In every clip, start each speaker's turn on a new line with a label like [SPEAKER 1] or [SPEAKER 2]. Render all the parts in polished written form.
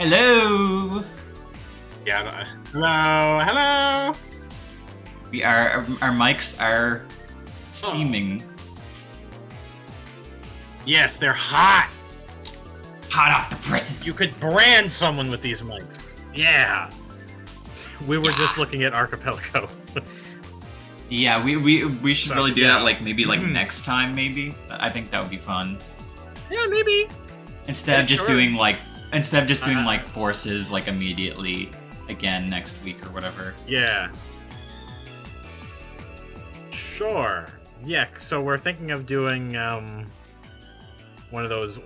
[SPEAKER 1] Hello.
[SPEAKER 2] Yeah. Hello.
[SPEAKER 1] We are. Our mics are steaming.
[SPEAKER 2] Yes, they're hot.
[SPEAKER 1] Hot off the presses.
[SPEAKER 2] You could brand someone with these mics. Yeah. We were just looking at Archipelago.
[SPEAKER 1] Yeah, we should really do
[SPEAKER 2] yeah.
[SPEAKER 1] that. Like maybe next time. Maybe I think that would be fun.
[SPEAKER 2] Yeah, maybe.
[SPEAKER 1] Instead of just
[SPEAKER 2] sure.
[SPEAKER 1] doing like forces like immediately again next week or whatever.
[SPEAKER 2] Yeah. Sure. Yeah. So we're thinking of doing one of those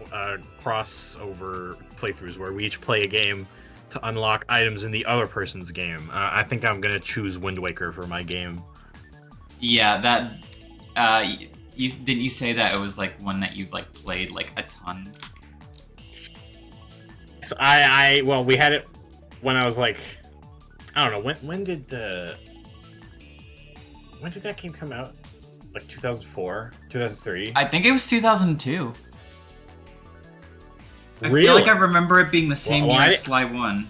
[SPEAKER 2] crossover playthroughs where we each play a game to unlock items in the other person's game. I think I'm gonna choose Wind Waker for my game.
[SPEAKER 1] Yeah, that. Didn't you say that it was like one that you've like played like a ton?
[SPEAKER 2] So well, we had it when I was like, I don't know, when did that game come out? Like 2004, 2003?
[SPEAKER 1] I think it was 2002. I
[SPEAKER 2] Really?
[SPEAKER 1] feel like I remember it being the same
[SPEAKER 2] Well,
[SPEAKER 1] year as Sly 1.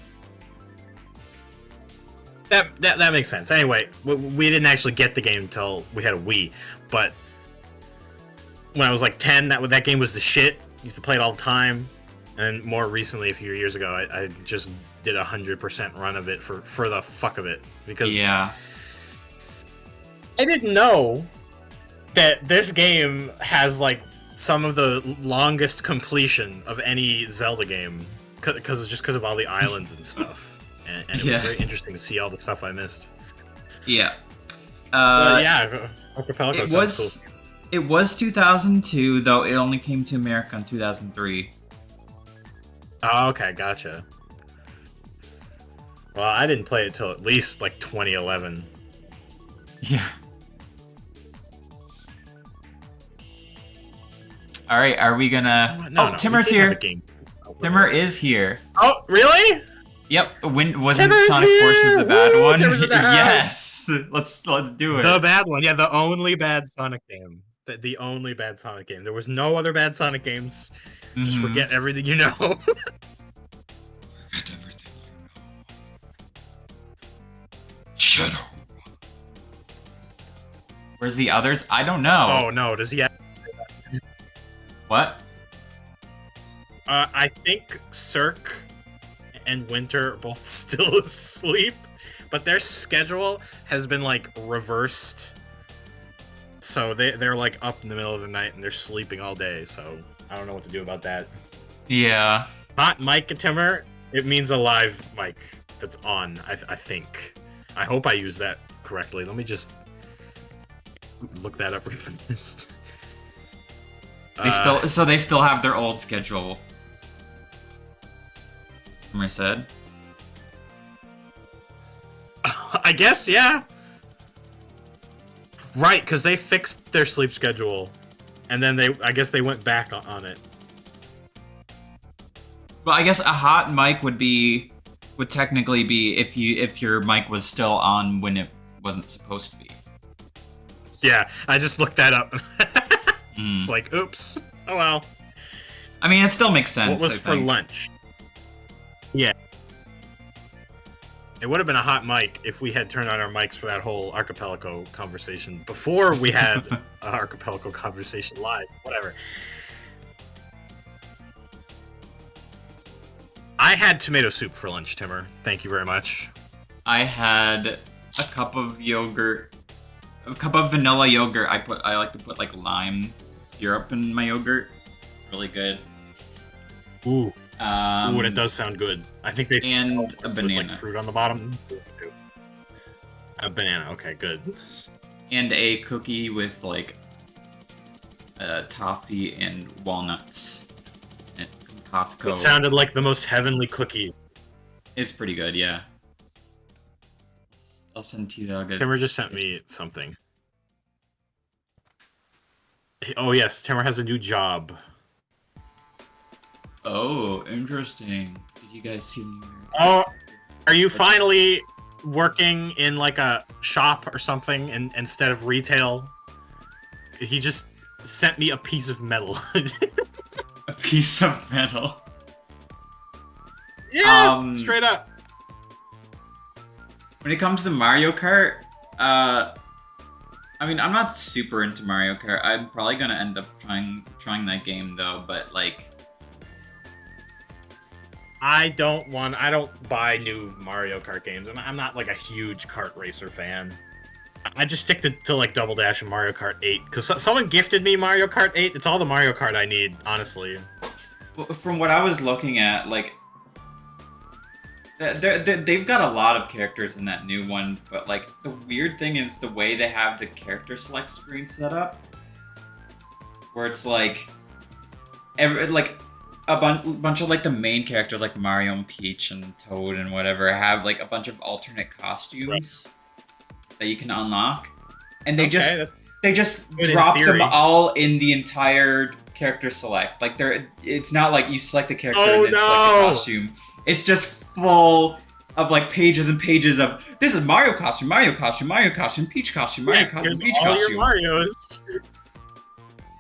[SPEAKER 2] That makes sense. Anyway, we didn't actually get the game until we had a Wii, but when I was like 10, that game was the shit. Used to play it all the time, and more recently, a few years ago, I just did 100% run of it for the fuck of it, because
[SPEAKER 1] Yeah.
[SPEAKER 2] I didn't know that this game has like some of the longest completion of any Zelda game, because of all the islands and stuff. And it was very interesting to see all the stuff I missed.
[SPEAKER 1] Yeah.
[SPEAKER 2] Yeah, Archipelago
[SPEAKER 1] It
[SPEAKER 2] sounds
[SPEAKER 1] was
[SPEAKER 2] cool.
[SPEAKER 1] it was 2002, though it only came to America in 2003.
[SPEAKER 2] Oh, okay, gotcha. Well, I didn't play it till at least like 2011.
[SPEAKER 1] Yeah. All right, are we gonna?
[SPEAKER 2] No,
[SPEAKER 1] Timur's
[SPEAKER 2] we did have
[SPEAKER 1] here.
[SPEAKER 2] a game.
[SPEAKER 1] Timur is here.
[SPEAKER 2] Oh, really?
[SPEAKER 1] Yep. Wasn't
[SPEAKER 2] Timur's
[SPEAKER 1] Sonic
[SPEAKER 2] here!
[SPEAKER 1] Forces the bad
[SPEAKER 2] Woo!
[SPEAKER 1] one?
[SPEAKER 2] Timur's in the
[SPEAKER 1] Yes. Let's do it.
[SPEAKER 2] The bad one, yeah, the only bad Sonic game. The only bad Sonic game. There was no other bad Sonic games. Just forget everything you know.
[SPEAKER 1] Forget everything you know. Shadow. Where's the others? I don't know.
[SPEAKER 2] Oh no, does he have...
[SPEAKER 1] What?
[SPEAKER 2] I think Cirque and Winter are both still asleep, but their schedule has been like reversed. So they're like up in the middle of the night and they're sleeping all day, so I don't know what to do about that.
[SPEAKER 1] Yeah.
[SPEAKER 2] Hot mic Timur, it means a live mic that's on, I think. I hope I used that correctly. Let me just look that up real fast.
[SPEAKER 1] They still have their old schedule. I said.
[SPEAKER 2] I guess, yeah. Right, because they fixed their sleep schedule, and then I guess they went back on it.
[SPEAKER 1] Well, I guess a hot mic would technically be if your mic was still on when it wasn't supposed to be.
[SPEAKER 2] Yeah, I just looked that up. It's like, oops. Oh well.
[SPEAKER 1] I mean, it still makes sense.
[SPEAKER 2] What was for lunch? Yeah. It would have been a hot mic if we had turned on our mics for that whole Archipelago conversation before we had an Archipelago conversation live. Whatever. I had tomato soup for lunch, Timur. Thank you very much.
[SPEAKER 1] I had a cup of yogurt, a cup of vanilla yogurt. I like to put like lime syrup in my yogurt. Really good.
[SPEAKER 2] Ooh. Ooh, and it does sound good. I think they
[SPEAKER 1] and a banana,
[SPEAKER 2] with, like, fruit on the bottom. A banana. Okay, good.
[SPEAKER 1] And a cookie with like toffee and walnuts. From Costco.
[SPEAKER 2] It sounded like the most heavenly cookie.
[SPEAKER 1] It's pretty good, yeah. I'll send T-Dog a...
[SPEAKER 2] Timur just sent me something. Oh yes, Timur has a new job.
[SPEAKER 1] Oh, interesting. Did you guys see me?
[SPEAKER 2] Oh, are you finally working in like a shop or something instead of retail? He just sent me a piece of metal.
[SPEAKER 1] A piece of metal.
[SPEAKER 2] Yeah, straight up.
[SPEAKER 1] When it comes to Mario Kart, I mean, I'm not super into Mario Kart. I'm probably gonna end up trying that game though, but like,
[SPEAKER 2] I don't buy new Mario Kart games. I'm not like a huge kart racer fan. I just stick to like Double Dash and Mario Kart 8 because someone gifted me Mario Kart 8. It's all the Mario Kart I need, honestly.
[SPEAKER 1] from what I was looking at, like, they've got a lot of characters in that new one, but like the weird thing is the way they have the character select screen set up, where it's like, like a bunch of like the main characters like Mario and Peach and Toad and whatever have like a bunch of alternate costumes that you can unlock, and they just drop them all in the entire character select. Like it's not like you select the character and then select the costume. It's just full of like pages and pages of this is Mario costume, Mario costume, Mario costume, Peach costume, Mario costume, Peach
[SPEAKER 2] all
[SPEAKER 1] costume.
[SPEAKER 2] Your Marios.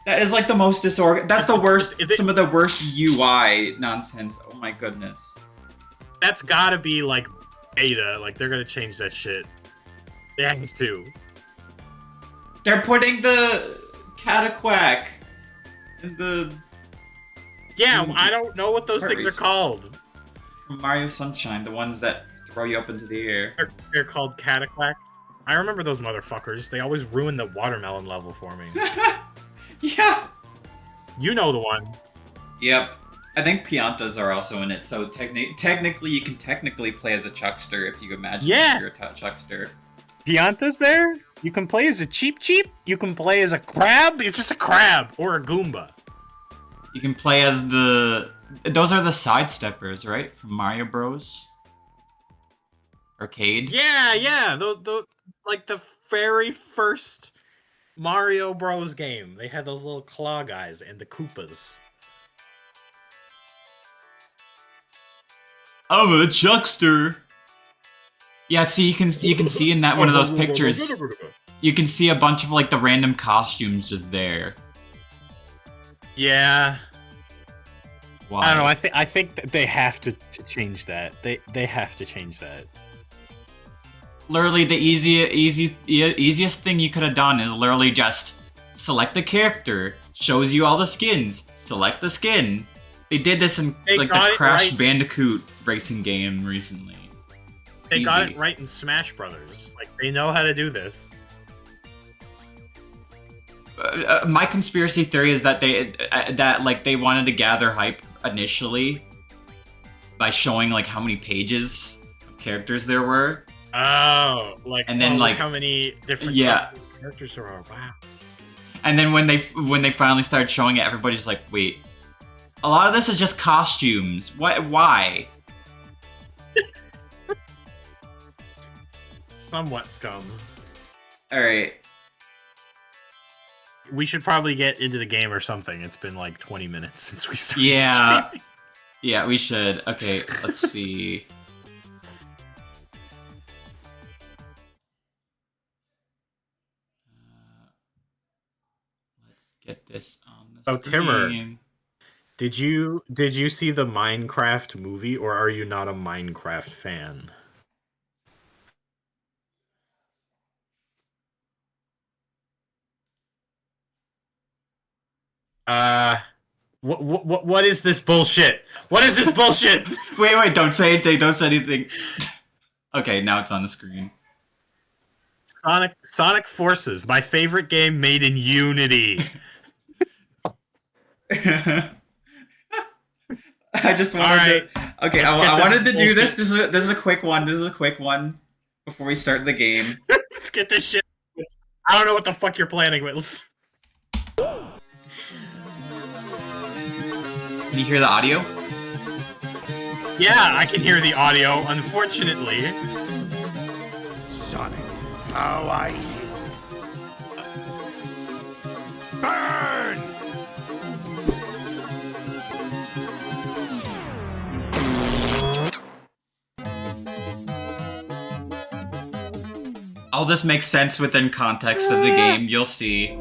[SPEAKER 1] That is like the most disorganized. That's the worst. Some of the worst UI nonsense. Oh my goodness.
[SPEAKER 2] That's gotta be like beta. Like they're gonna change that shit. They have to.
[SPEAKER 1] They're putting the Cataquack in the.
[SPEAKER 2] Yeah, I don't know what those things are called.
[SPEAKER 1] From Mario Sunshine, the ones that throw you up into the air.
[SPEAKER 2] They're called Cataclacks. I remember those motherfuckers. They always ruin the watermelon level for me.
[SPEAKER 1] Yeah.
[SPEAKER 2] You know the one.
[SPEAKER 1] Yep. I think Piantas are also in it, so technically you can technically play as a Chuckster if you imagine you're a Chuckster.
[SPEAKER 2] Pianta's there? You can play as a Cheep Cheep? You can play as a crab? It's just a crab or a Goomba.
[SPEAKER 1] You can play as those are the sidesteppers, right? From Mario Bros. Arcade?
[SPEAKER 2] Yeah. Those like the very first Mario Bros. Game. They had those little claw guys and the Koopas.
[SPEAKER 1] I'm a Chuckster. Yeah, see, you can see in that one of those pictures, you can see a bunch of like the random costumes just there.
[SPEAKER 2] Yeah.
[SPEAKER 1] Why?
[SPEAKER 2] I don't know. I think that they have to change that. They have to change that.
[SPEAKER 1] Literally, the easiest thing you could have done is literally just select the character, shows you all the skins, select the skin. They did this in like the Crash Bandicoot racing game recently.
[SPEAKER 2] They got it right in Smash Brothers. Like they know how to do this.
[SPEAKER 1] My conspiracy theory is that they wanted to gather hype initially by showing like how many pages of characters there were.
[SPEAKER 2] Oh, like
[SPEAKER 1] and then like
[SPEAKER 2] how many different characters there are. Wow.
[SPEAKER 1] And then when they finally started showing it, everybody's like, wait, a lot of this is just costumes. Why?
[SPEAKER 2] Somewhat scum.
[SPEAKER 1] All right.
[SPEAKER 2] We should probably get into the game or something. It's been like 20 minutes since we started.
[SPEAKER 1] Yeah.
[SPEAKER 2] Streaming.
[SPEAKER 1] Yeah, we should. Okay, let's see. Let's get this on the screen.
[SPEAKER 2] Timur, did you see the Minecraft movie, or are you not a Minecraft fan? What is this bullshit? What is this bullshit?
[SPEAKER 1] Wait, don't say anything, don't say anything. Okay, now it's on the screen.
[SPEAKER 2] Sonic Forces, my favorite game made in Unity.
[SPEAKER 1] I just wanted to... Okay, I wanted to do this. This is a quick one. This is a quick one before we start the game.
[SPEAKER 2] Let's get this shit. I don't know what the fuck you're planning with.
[SPEAKER 1] Can you hear the audio?
[SPEAKER 2] Yeah, I can hear the audio, unfortunately.
[SPEAKER 3] Sonic, how are you? Burn!
[SPEAKER 1] All this makes sense within context of the game, you'll see.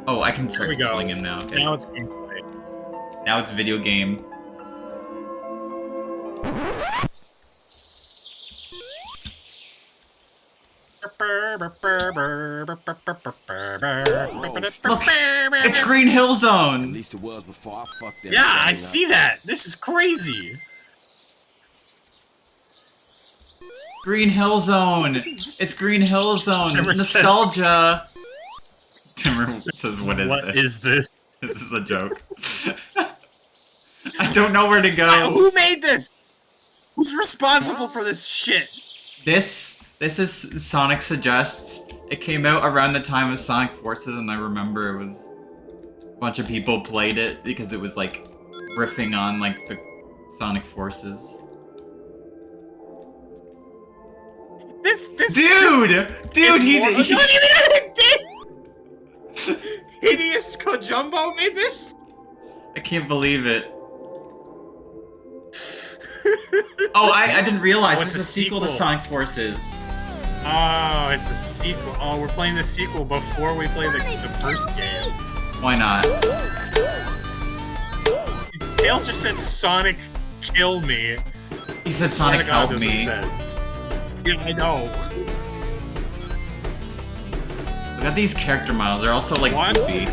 [SPEAKER 1] Oh, I can start killing him now. Okay.
[SPEAKER 2] Now it's gameplay.
[SPEAKER 1] Now it's video game. Look, it's Green Hill
[SPEAKER 3] At
[SPEAKER 1] Zone.
[SPEAKER 3] least it was before I fucked that.
[SPEAKER 2] Yeah, I see that. This is crazy.
[SPEAKER 1] Green Hill Zone. It's Green Hill Zone.
[SPEAKER 2] Timmer says-
[SPEAKER 1] Nostalgia. Timmer says, "What is
[SPEAKER 2] What
[SPEAKER 1] this?
[SPEAKER 2] is this?
[SPEAKER 1] This is a joke." I don't know where to go.
[SPEAKER 2] Who made this? Who's responsible for this shit?
[SPEAKER 1] This is Sonic Suggests. It came out around the time of Sonic Forces, and I remember it was a bunch of people played it because it was like riffing on like the Sonic Forces.
[SPEAKER 2] This
[SPEAKER 1] Dude,
[SPEAKER 2] he Hideous Kojumbo made this?
[SPEAKER 1] I can't believe it. Oh, I didn't realize
[SPEAKER 2] Oh,
[SPEAKER 1] this
[SPEAKER 2] it's
[SPEAKER 1] is
[SPEAKER 2] a
[SPEAKER 1] a sequel to
[SPEAKER 2] sequel.
[SPEAKER 1] Sonic Forces.
[SPEAKER 2] Oh, it's a sequel. Oh, we're playing the sequel before we play the first game.
[SPEAKER 1] Why not?
[SPEAKER 2] Tails just said Sonic kill me.
[SPEAKER 1] He said Sonic
[SPEAKER 2] God,
[SPEAKER 1] help
[SPEAKER 2] that's what he
[SPEAKER 1] me.
[SPEAKER 2] said. Yeah, I know.
[SPEAKER 1] Look at these character models. They're also like
[SPEAKER 2] What?
[SPEAKER 1] goofy.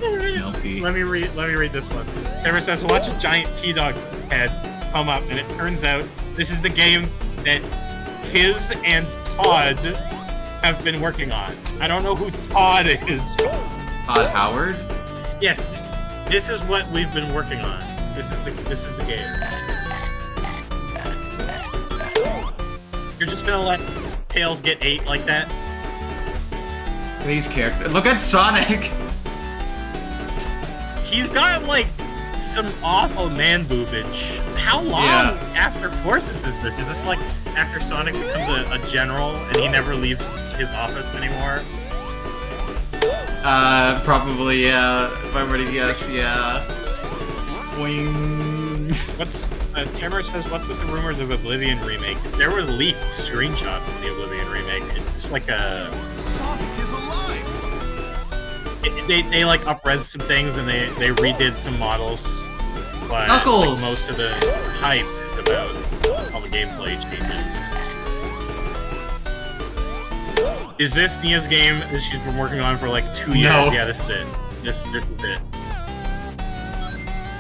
[SPEAKER 1] Melty.
[SPEAKER 2] Let me read this one. Ever says, watch a giant T-Dog head come up, and it turns out this is the game that Kiz and Todd have been working on. I don't know who Todd is.
[SPEAKER 1] Todd Howard?
[SPEAKER 2] Yes, this is what we've been working on. This is the game. You're just gonna let Tails get 8 like that?
[SPEAKER 1] These characters. Look at Sonic!
[SPEAKER 2] He's got like some awful man boobage. How long
[SPEAKER 1] Yeah.
[SPEAKER 2] after Forces is this? Is this like after Sonic becomes a general and he never leaves his office anymore?
[SPEAKER 1] Probably, yeah. If I were to guess, yeah. Boing.
[SPEAKER 2] What's Timmer says, what's with the rumors of Oblivion remake? There were leaked screenshots of the Oblivion remake. It's just like a
[SPEAKER 3] Sonic is alive.
[SPEAKER 2] they like upres some things and they redid some models. But
[SPEAKER 1] Knuckles!
[SPEAKER 2] like, most of the hype is about all the gameplay changes. Is this Nia's game that she's been working on for like 2 years?
[SPEAKER 1] No.
[SPEAKER 2] Yeah, this is it. This is it.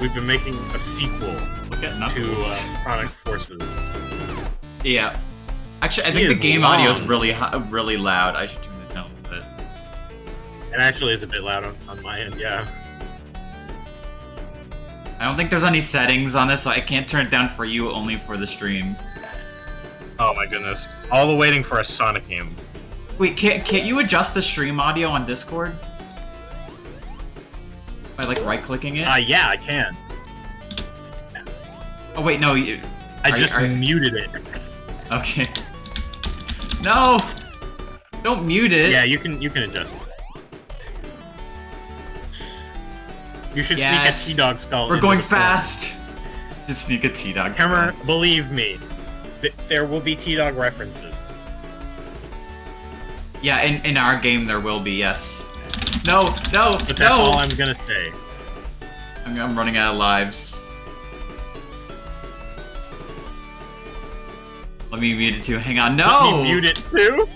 [SPEAKER 2] We've been making a sequel
[SPEAKER 1] Look at
[SPEAKER 2] to
[SPEAKER 1] Knuckles.
[SPEAKER 2] Sonic Forces.
[SPEAKER 1] Yeah. Actually, I
[SPEAKER 2] He
[SPEAKER 1] think the
[SPEAKER 2] is
[SPEAKER 1] game
[SPEAKER 2] long.
[SPEAKER 1] audio is really loud. I should turn it down a little bit.
[SPEAKER 2] It actually is a bit loud on my end, yeah.
[SPEAKER 1] I don't think there's any settings on this, so I can't turn it down for you, only for the stream.
[SPEAKER 2] Oh my goodness. All the waiting for a Sonic game.
[SPEAKER 1] Wait, can't you adjust the stream audio on Discord? By like right-clicking it?
[SPEAKER 2] Yeah, I can.
[SPEAKER 1] Oh wait, no. You,
[SPEAKER 2] I just muted it.
[SPEAKER 1] Okay. No! Don't mute it.
[SPEAKER 2] Yeah, you can adjust it. You should
[SPEAKER 1] Yes.
[SPEAKER 2] sneak a T-Dog skull.
[SPEAKER 1] We're
[SPEAKER 2] into
[SPEAKER 1] going
[SPEAKER 2] the front.
[SPEAKER 1] fast. Just sneak a T-Dog skull.
[SPEAKER 2] Hammer, believe me, there will be T-Dog references.
[SPEAKER 1] Yeah, in our game there will be, yes. No,
[SPEAKER 2] But that's all I'm gonna say.
[SPEAKER 1] I'm running out of lives. Let me mute it too. Hang on.
[SPEAKER 2] Let
[SPEAKER 1] No!
[SPEAKER 2] me mute it too.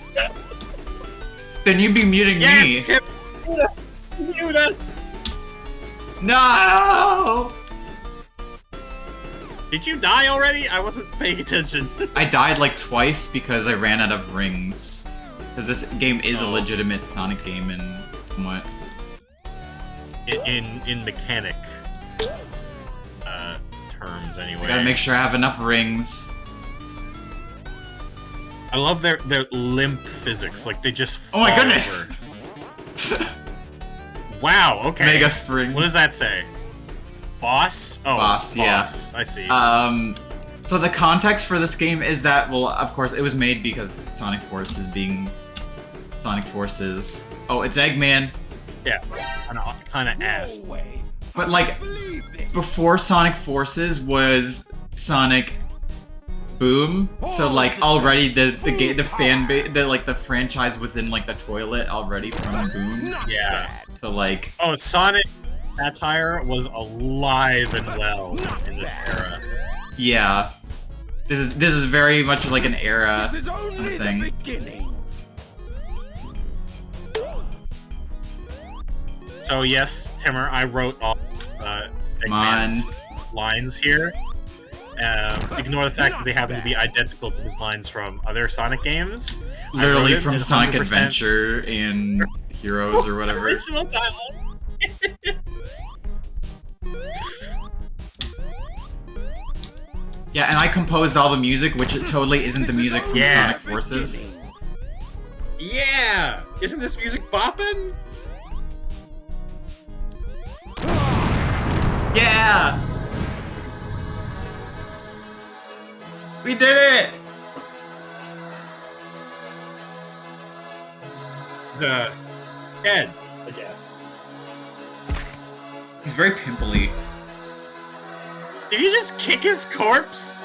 [SPEAKER 1] Then you'd be muting
[SPEAKER 2] Yes,
[SPEAKER 1] me.
[SPEAKER 2] mute us.
[SPEAKER 1] No!
[SPEAKER 2] Did you die already? I wasn't paying attention.
[SPEAKER 1] I died like twice because I ran out of rings. Because this game is a
[SPEAKER 2] Oh.
[SPEAKER 1] legitimate Sonic game and somewhat.
[SPEAKER 2] in mechanic terms, anyway.
[SPEAKER 1] I gotta make sure I have enough rings.
[SPEAKER 2] I love their limp physics. Like they just.
[SPEAKER 1] Oh my
[SPEAKER 2] fall
[SPEAKER 1] goodness!
[SPEAKER 2] over. Wow. Okay.
[SPEAKER 1] Mega Spring.
[SPEAKER 2] What does that say? Boss? Oh,
[SPEAKER 1] Boss, yeah.
[SPEAKER 2] I see.
[SPEAKER 1] So the context for this game is that, well, of course, it was made because Sonic Forces being Sonic Forces. Oh, it's Eggman.
[SPEAKER 2] Yeah. Kind of ass.
[SPEAKER 1] But like, before Sonic Forces was Sonic Boom. So like already the fan base, the franchise was in like the toilet already from Boom.
[SPEAKER 2] Yeah.
[SPEAKER 1] So like,
[SPEAKER 2] Oh, Sonic satire was alive and well in this era.
[SPEAKER 1] Yeah. This is very much like an era
[SPEAKER 3] This is only the
[SPEAKER 1] thing.
[SPEAKER 3] beginning.
[SPEAKER 2] So yes, Timur, I wrote all Eggman's lines here. Ignore the fact that they happen to be identical to his lines from other Sonic games. I wrote
[SPEAKER 1] Literally
[SPEAKER 2] it
[SPEAKER 1] from
[SPEAKER 2] in
[SPEAKER 1] Sonic
[SPEAKER 2] 100%
[SPEAKER 1] Adventure and Heroes or whatever.
[SPEAKER 2] original dialogue.
[SPEAKER 1] Yeah, and I composed all the music, which it totally isn't the music from
[SPEAKER 2] Yeah.
[SPEAKER 1] Sonic Forces.
[SPEAKER 2] Yeah! Isn't this music bopping?
[SPEAKER 1] Yeah! We did it!
[SPEAKER 2] The Ed, I guess.
[SPEAKER 1] He's very pimply.
[SPEAKER 2] Did you just kick his corpse?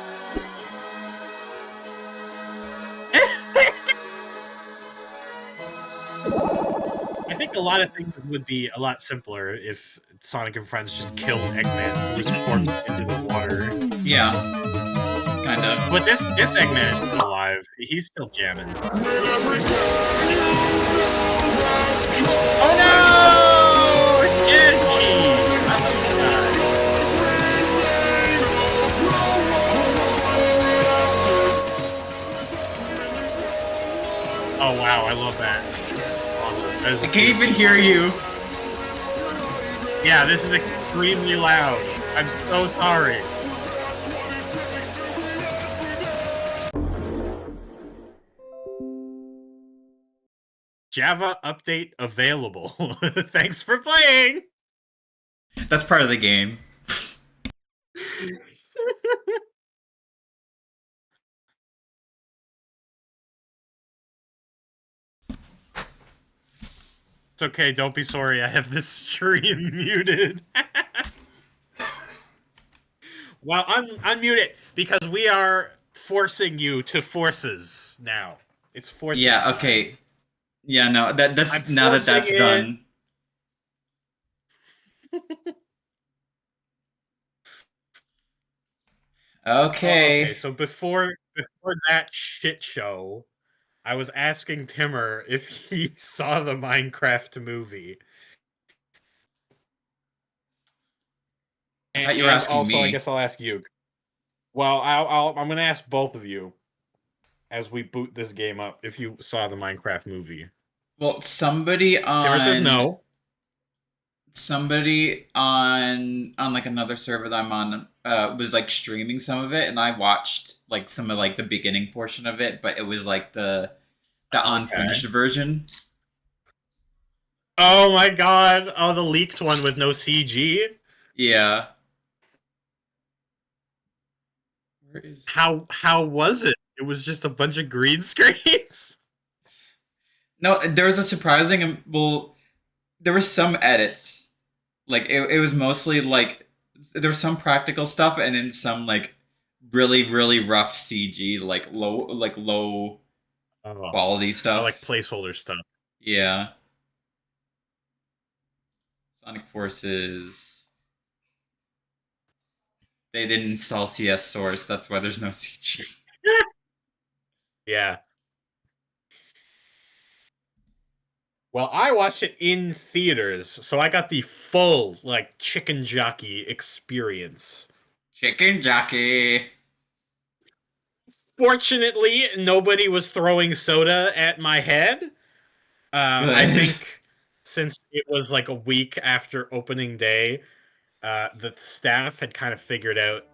[SPEAKER 2] I think a lot of things would be a lot simpler if Sonic and Friends just killed Eggman, threw his corpse into the water.
[SPEAKER 1] Yeah. Kinda.
[SPEAKER 2] But this Eggman is still alive. He's still jamming. Oh no! Edgy! Oh wow, I love that.
[SPEAKER 1] I can't even hear you.
[SPEAKER 2] Yeah, this is extremely loud. I'm so sorry. Java update available. Thanks for playing.
[SPEAKER 1] That's part of the game.
[SPEAKER 2] It's okay, don't be sorry. I have this stream muted. Well, unmute it because we are forcing you to forces now. It's forcing.
[SPEAKER 1] Yeah, okay. Yeah, no, that's
[SPEAKER 2] I'm
[SPEAKER 1] now that that's
[SPEAKER 2] forcing it.
[SPEAKER 1] done. Okay.
[SPEAKER 2] Okay, so before that shit show, I was asking Timur if he saw the Minecraft movie.
[SPEAKER 1] I thought you were asking
[SPEAKER 2] also,
[SPEAKER 1] me.
[SPEAKER 2] I guess I'll ask you. Well, I'm gonna ask both of you as we boot this game up if you saw the Minecraft movie.
[SPEAKER 1] Well, somebody
[SPEAKER 2] Timur says
[SPEAKER 1] on
[SPEAKER 2] no.
[SPEAKER 1] somebody on like another server that I'm on was like streaming some of it, and I watched like some of like the beginning portion of it, but it was like the unfinished version.
[SPEAKER 2] Oh my god! Oh, the leaked one with no CG.
[SPEAKER 1] Yeah. Where is
[SPEAKER 2] How was it? It was just a bunch of green screens.
[SPEAKER 1] No, there was a surprising well, there were some edits. Like it was mostly like there was some practical stuff and then some like really rough CG, like low
[SPEAKER 2] Oh,
[SPEAKER 1] quality stuff.
[SPEAKER 2] like placeholder stuff.
[SPEAKER 1] Yeah. Sonic Forces. They didn't install CS Source, that's why there's no CG.
[SPEAKER 2] Yeah. Well, I watched it in theaters, so I got the full, like, chicken jockey experience.
[SPEAKER 1] Chicken jockey.
[SPEAKER 2] Fortunately, nobody was throwing soda at my head. I
[SPEAKER 1] Good.
[SPEAKER 2] think since it was like a week after opening day, the staff had kind of figured out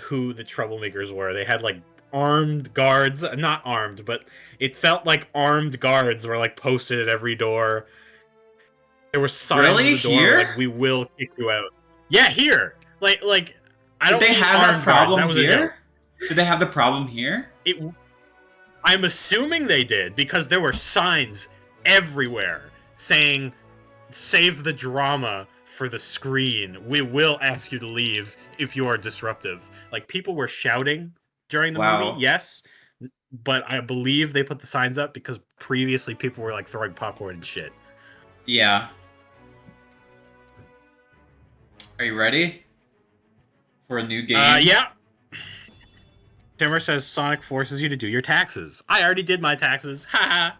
[SPEAKER 2] who the troublemakers were. They had like armed guards, not armed, but it felt like armed guards were like posted at every door. There were signs
[SPEAKER 1] Really?
[SPEAKER 2] on the door
[SPEAKER 1] Here?
[SPEAKER 2] like "We will kick you out." Yeah, here. Like I
[SPEAKER 1] Did
[SPEAKER 2] don't
[SPEAKER 1] they
[SPEAKER 2] mean
[SPEAKER 1] have that
[SPEAKER 2] armed guards.
[SPEAKER 1] problem
[SPEAKER 2] That was a joke.
[SPEAKER 1] here? Did they have the problem here?
[SPEAKER 2] I'm assuming they did because there were signs everywhere saying "Save the drama for the screen. We will ask you to leave if you are disruptive." Like people were shouting during the
[SPEAKER 1] Wow.
[SPEAKER 2] movie, yes, but I believe they put the signs up because previously people were like throwing popcorn and shit.
[SPEAKER 1] Yeah. Are you ready for a new game?
[SPEAKER 2] Yeah. Timmer says Sonic forces you to do your taxes. I already did my taxes. Haha.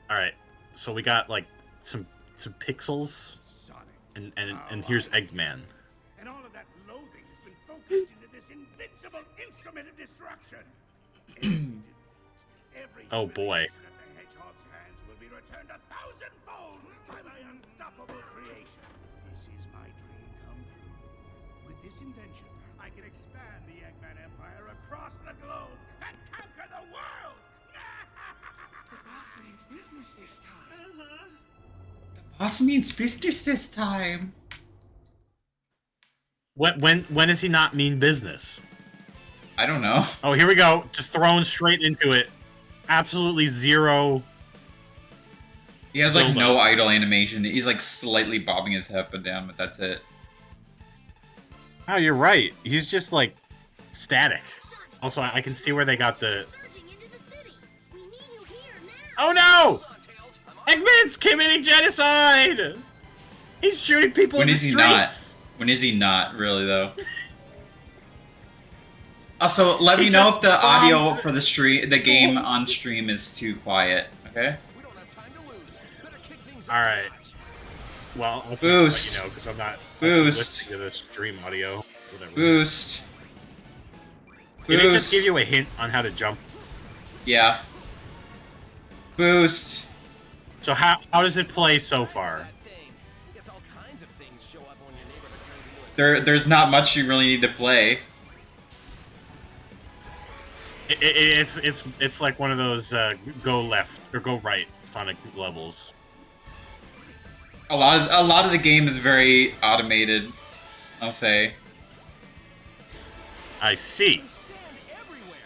[SPEAKER 2] All right. So we got like some pixels, and here's Eggman.
[SPEAKER 3] And all of that loathing has been focused into this invincible instrument of destruction. Every
[SPEAKER 2] Oh boy.
[SPEAKER 3] creation of the hedgehog's hands will be returned 1,000-fold by my unstoppable creation. This is my dream come true. With this invention, I can expand the Eggman Empire across the globe and conquer the world. The boss means business this time.
[SPEAKER 1] Boss means business this time.
[SPEAKER 2] When does he not mean business?
[SPEAKER 1] I don't know.
[SPEAKER 2] Oh, here we go. Just thrown straight into it. Absolutely zero.
[SPEAKER 1] He has like
[SPEAKER 2] Build
[SPEAKER 1] no
[SPEAKER 2] up.
[SPEAKER 1] idle animation. He's like slightly bobbing his head up and down, but that's it.
[SPEAKER 2] Oh, you're right. He's just like static. Also, I can see where they got the.
[SPEAKER 4] Surging into the city. We need you here now.
[SPEAKER 2] Oh no! Eggman's committing genocide. He's shooting people
[SPEAKER 1] When
[SPEAKER 2] in the
[SPEAKER 1] is he
[SPEAKER 2] streets.
[SPEAKER 1] not? When is he not really though? Also, let
[SPEAKER 2] He
[SPEAKER 1] me know
[SPEAKER 2] just
[SPEAKER 1] if the audio
[SPEAKER 2] bombed
[SPEAKER 1] for the stream, the game
[SPEAKER 2] Holy
[SPEAKER 1] on stream is too quiet. Okay.
[SPEAKER 3] We don't have time to lose. Better kick things
[SPEAKER 2] All right. Well, I'll
[SPEAKER 1] Boost.
[SPEAKER 2] let you know because I'm not
[SPEAKER 1] Boost.
[SPEAKER 2] listening to the stream audio. Whatever.
[SPEAKER 1] Boost.
[SPEAKER 2] Did it just
[SPEAKER 1] Boost.
[SPEAKER 2] give you a hint on how to jump?
[SPEAKER 1] Yeah. Boost.
[SPEAKER 2] So how does it play so far?
[SPEAKER 3] Guess all kinds of things show up when your neighborhood turns into a
[SPEAKER 1] There's not much you really need to play.
[SPEAKER 2] It's like one of those go left or go right Sonic levels.
[SPEAKER 1] A lot of the game is very automated, I'll say.
[SPEAKER 2] I see.
[SPEAKER 3] sand everywhere.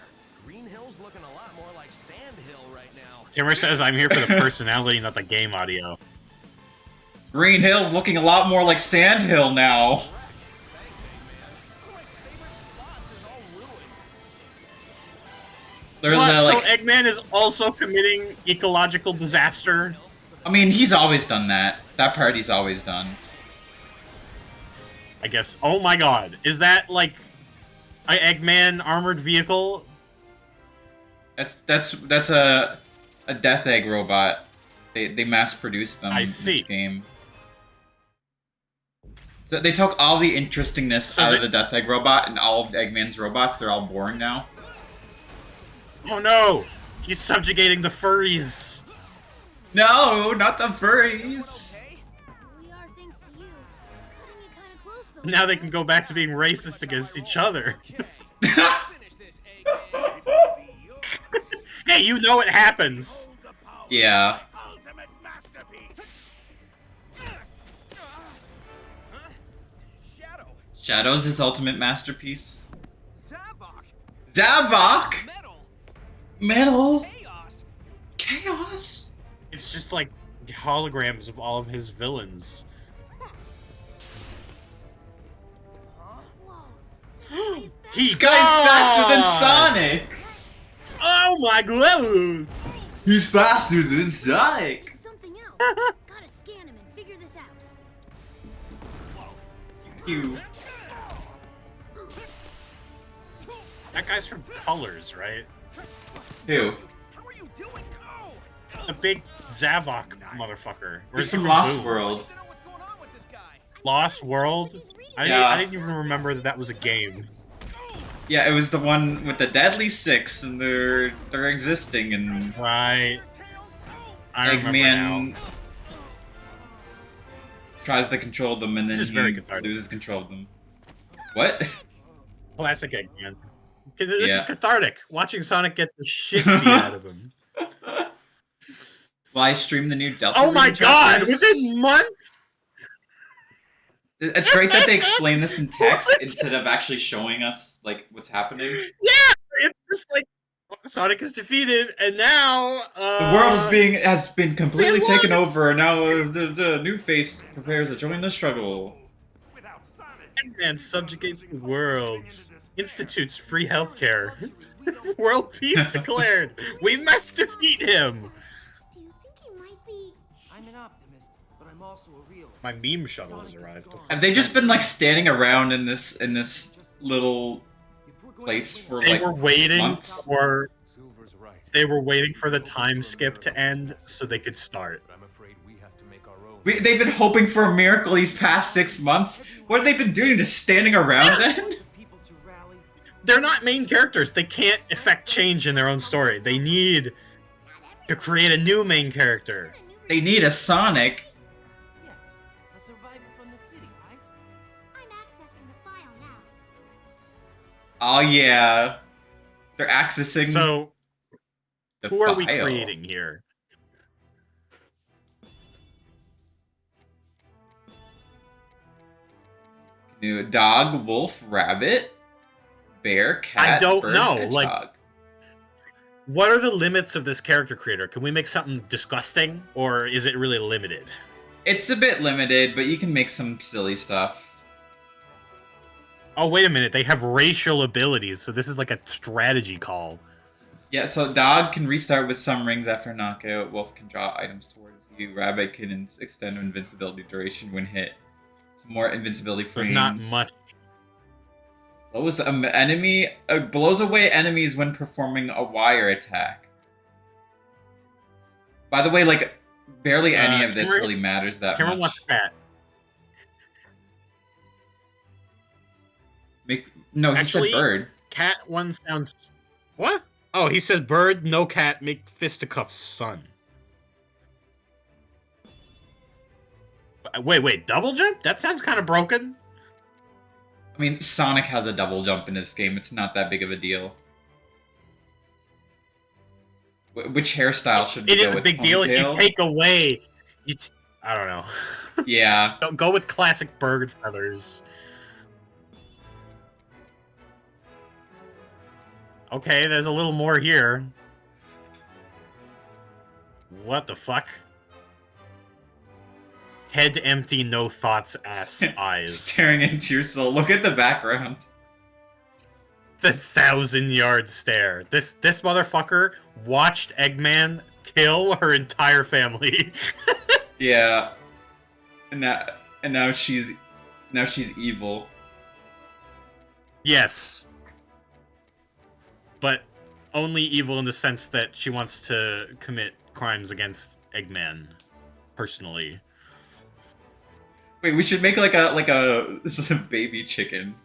[SPEAKER 3] Green Hill's looking a lot more like Sand Hill right now.
[SPEAKER 2] Timmer says I'm here for the personality, not the game audio.
[SPEAKER 1] Green Hill's looking a lot more like Sand Hill now.
[SPEAKER 3] Thanks, Eggman. One of my favorite spots is all ruined.
[SPEAKER 1] They're
[SPEAKER 2] What? So
[SPEAKER 1] like,
[SPEAKER 2] Eggman is also committing ecological disaster?
[SPEAKER 1] I mean, he's always done that. That part he's always done.
[SPEAKER 2] I guess. Oh my god. Is that like a Eggman armored vehicle?
[SPEAKER 1] That's a Death Egg robot. They mass produced them
[SPEAKER 2] I
[SPEAKER 1] in
[SPEAKER 2] see.
[SPEAKER 1] this game. So they took all the interestingness
[SPEAKER 2] So
[SPEAKER 1] out of
[SPEAKER 2] they-
[SPEAKER 1] the Death Egg robot and all of Eggman's robots. They're all boring now.
[SPEAKER 2] Oh no! He's subjugating the furries!
[SPEAKER 1] No, not the furries.
[SPEAKER 4] We are thanks to you. Cutting it kind of close though.
[SPEAKER 2] Now they can go back to being racist against each other.
[SPEAKER 3] Finish this, Eggman.
[SPEAKER 2] Hey, you know it happens!
[SPEAKER 1] Yeah.
[SPEAKER 3] Ultimate masterpiece. Shadow.
[SPEAKER 1] Shadow's his ultimate masterpiece.
[SPEAKER 3] Zavok.
[SPEAKER 1] Zavok!
[SPEAKER 3] Metal.
[SPEAKER 1] Metal!
[SPEAKER 3] Chaos.
[SPEAKER 1] Chaos!
[SPEAKER 2] It's just like holograms of all of his villains.
[SPEAKER 4] Whoa.
[SPEAKER 2] He
[SPEAKER 1] This guy's faster than
[SPEAKER 2] does!
[SPEAKER 1] Sonic!
[SPEAKER 2] Oh my god!
[SPEAKER 1] He's faster than Sonic!
[SPEAKER 4] Something else. Gotta scan him and figure this out.
[SPEAKER 1] You.
[SPEAKER 2] That guy's from Colors, right?
[SPEAKER 1] Who?
[SPEAKER 3] How are you doing? Go.
[SPEAKER 2] The big Zavok motherfucker. Or
[SPEAKER 1] He's
[SPEAKER 2] is he
[SPEAKER 1] from Lost
[SPEAKER 2] Boo?
[SPEAKER 1] World.
[SPEAKER 3] I don't know what's going on with this guy.
[SPEAKER 2] Lost World?
[SPEAKER 1] Yeah.
[SPEAKER 2] I didn't even remember that was a game.
[SPEAKER 1] Yeah, it was the one with the Deadly Six, and they're existing, and
[SPEAKER 2] Right. I remember now.
[SPEAKER 1] Eggman tries to control them, and then
[SPEAKER 2] This is
[SPEAKER 1] he
[SPEAKER 2] very cathartic.
[SPEAKER 1] loses control of them. What?
[SPEAKER 2] Classic Eggman. This
[SPEAKER 1] Yeah.
[SPEAKER 2] is cathartic. Watching Sonic get the shit beat out of him.
[SPEAKER 1] Will I stream the new Delta?
[SPEAKER 2] Oh my
[SPEAKER 1] Reading
[SPEAKER 2] god!
[SPEAKER 1] chapters?
[SPEAKER 2] Within months?
[SPEAKER 1] It's great that they explain this in text instead of actually showing us like what's happening.
[SPEAKER 2] Yeah! It's just like Sonic is defeated, and now
[SPEAKER 1] The world has been completely
[SPEAKER 2] they won!
[SPEAKER 1] taken over, and now the new face prepares to join the struggle.
[SPEAKER 3] Without Sonic.
[SPEAKER 2] Eggman subjugates the world. Institutes free healthcare. World peace declared. We must defeat him.
[SPEAKER 4] Do you think he might be?
[SPEAKER 5] I'm an optimist, but I'm also a realist.
[SPEAKER 2] My meme shuttle has
[SPEAKER 5] Sonic is
[SPEAKER 2] arrived.
[SPEAKER 5] gone.
[SPEAKER 1] Have they just been like standing around in this little
[SPEAKER 5] If we're going
[SPEAKER 1] place
[SPEAKER 5] to
[SPEAKER 1] for
[SPEAKER 5] win,
[SPEAKER 2] They
[SPEAKER 1] like
[SPEAKER 2] were waiting
[SPEAKER 1] months?
[SPEAKER 2] for
[SPEAKER 6] Silver's right.
[SPEAKER 2] they were waiting for the time skip to end so they could start.
[SPEAKER 6] But I'm afraid we have to make our own.
[SPEAKER 1] They've been hoping for a miracle these past 6 months. What have they been doing? Just standing around then?
[SPEAKER 5] the people to rally.
[SPEAKER 2] They're not main characters. They can't effect change in their own story. They need to create a new main character.
[SPEAKER 1] They need a Sonic.
[SPEAKER 5] Yes, a survivor from the city, right?
[SPEAKER 4] I'm accessing the file now.
[SPEAKER 1] Oh yeah. They're accessing
[SPEAKER 2] So,
[SPEAKER 1] the
[SPEAKER 2] who are we
[SPEAKER 1] file.
[SPEAKER 2] creating here?
[SPEAKER 1] New dog, wolf, rabbit, bear, cat,
[SPEAKER 2] I don't
[SPEAKER 1] bird,
[SPEAKER 2] know,
[SPEAKER 1] hedgehog.
[SPEAKER 2] like- What are the limits of this character creator? Can we make something disgusting, or is it really limited?
[SPEAKER 1] It's a bit limited, but you can make some silly stuff.
[SPEAKER 2] Oh, wait a minute. They have racial abilities, so this is like a strategy call.
[SPEAKER 1] Yeah, so dog can restart with some rings after knockout. Wolf can draw items towards you. Rabbit can extend invincibility duration when hit. Some more invincibility frames.
[SPEAKER 2] There's not much.
[SPEAKER 1] Blows blows away enemies when performing a wire attack. By the way, like barely any of this
[SPEAKER 2] Cameron-
[SPEAKER 1] really matters that
[SPEAKER 2] Cameron
[SPEAKER 1] much.
[SPEAKER 2] wants cat.
[SPEAKER 1] No, he
[SPEAKER 2] Actually-
[SPEAKER 1] said bird.
[SPEAKER 2] Cat one sounds. What? Oh, he says bird, no cat, make fisticuffs, son. Wait, double jump? That sounds kind of broken.
[SPEAKER 1] I mean, Sonic has a double jump in this game. It's not that big of a deal. Which hairstyle should we
[SPEAKER 2] It
[SPEAKER 1] go
[SPEAKER 2] is a
[SPEAKER 1] with?
[SPEAKER 2] big deal if you
[SPEAKER 1] Ponytail?
[SPEAKER 2] take away. I don't know.
[SPEAKER 1] Yeah.
[SPEAKER 2] Go with classic bird feathers. Okay, there's a little more here. What the fuck? Head empty, no thoughts, ass eyes.
[SPEAKER 1] Staring into your soul. Look at the background.
[SPEAKER 2] The 1,000-yard stare. This motherfucker watched Eggman kill her entire family.
[SPEAKER 1] Yeah. And now she's evil.
[SPEAKER 2] Yes. But only evil in the sense that she wants to commit crimes against Eggman personally.
[SPEAKER 1] Wait, we should make like a this is a baby chicken.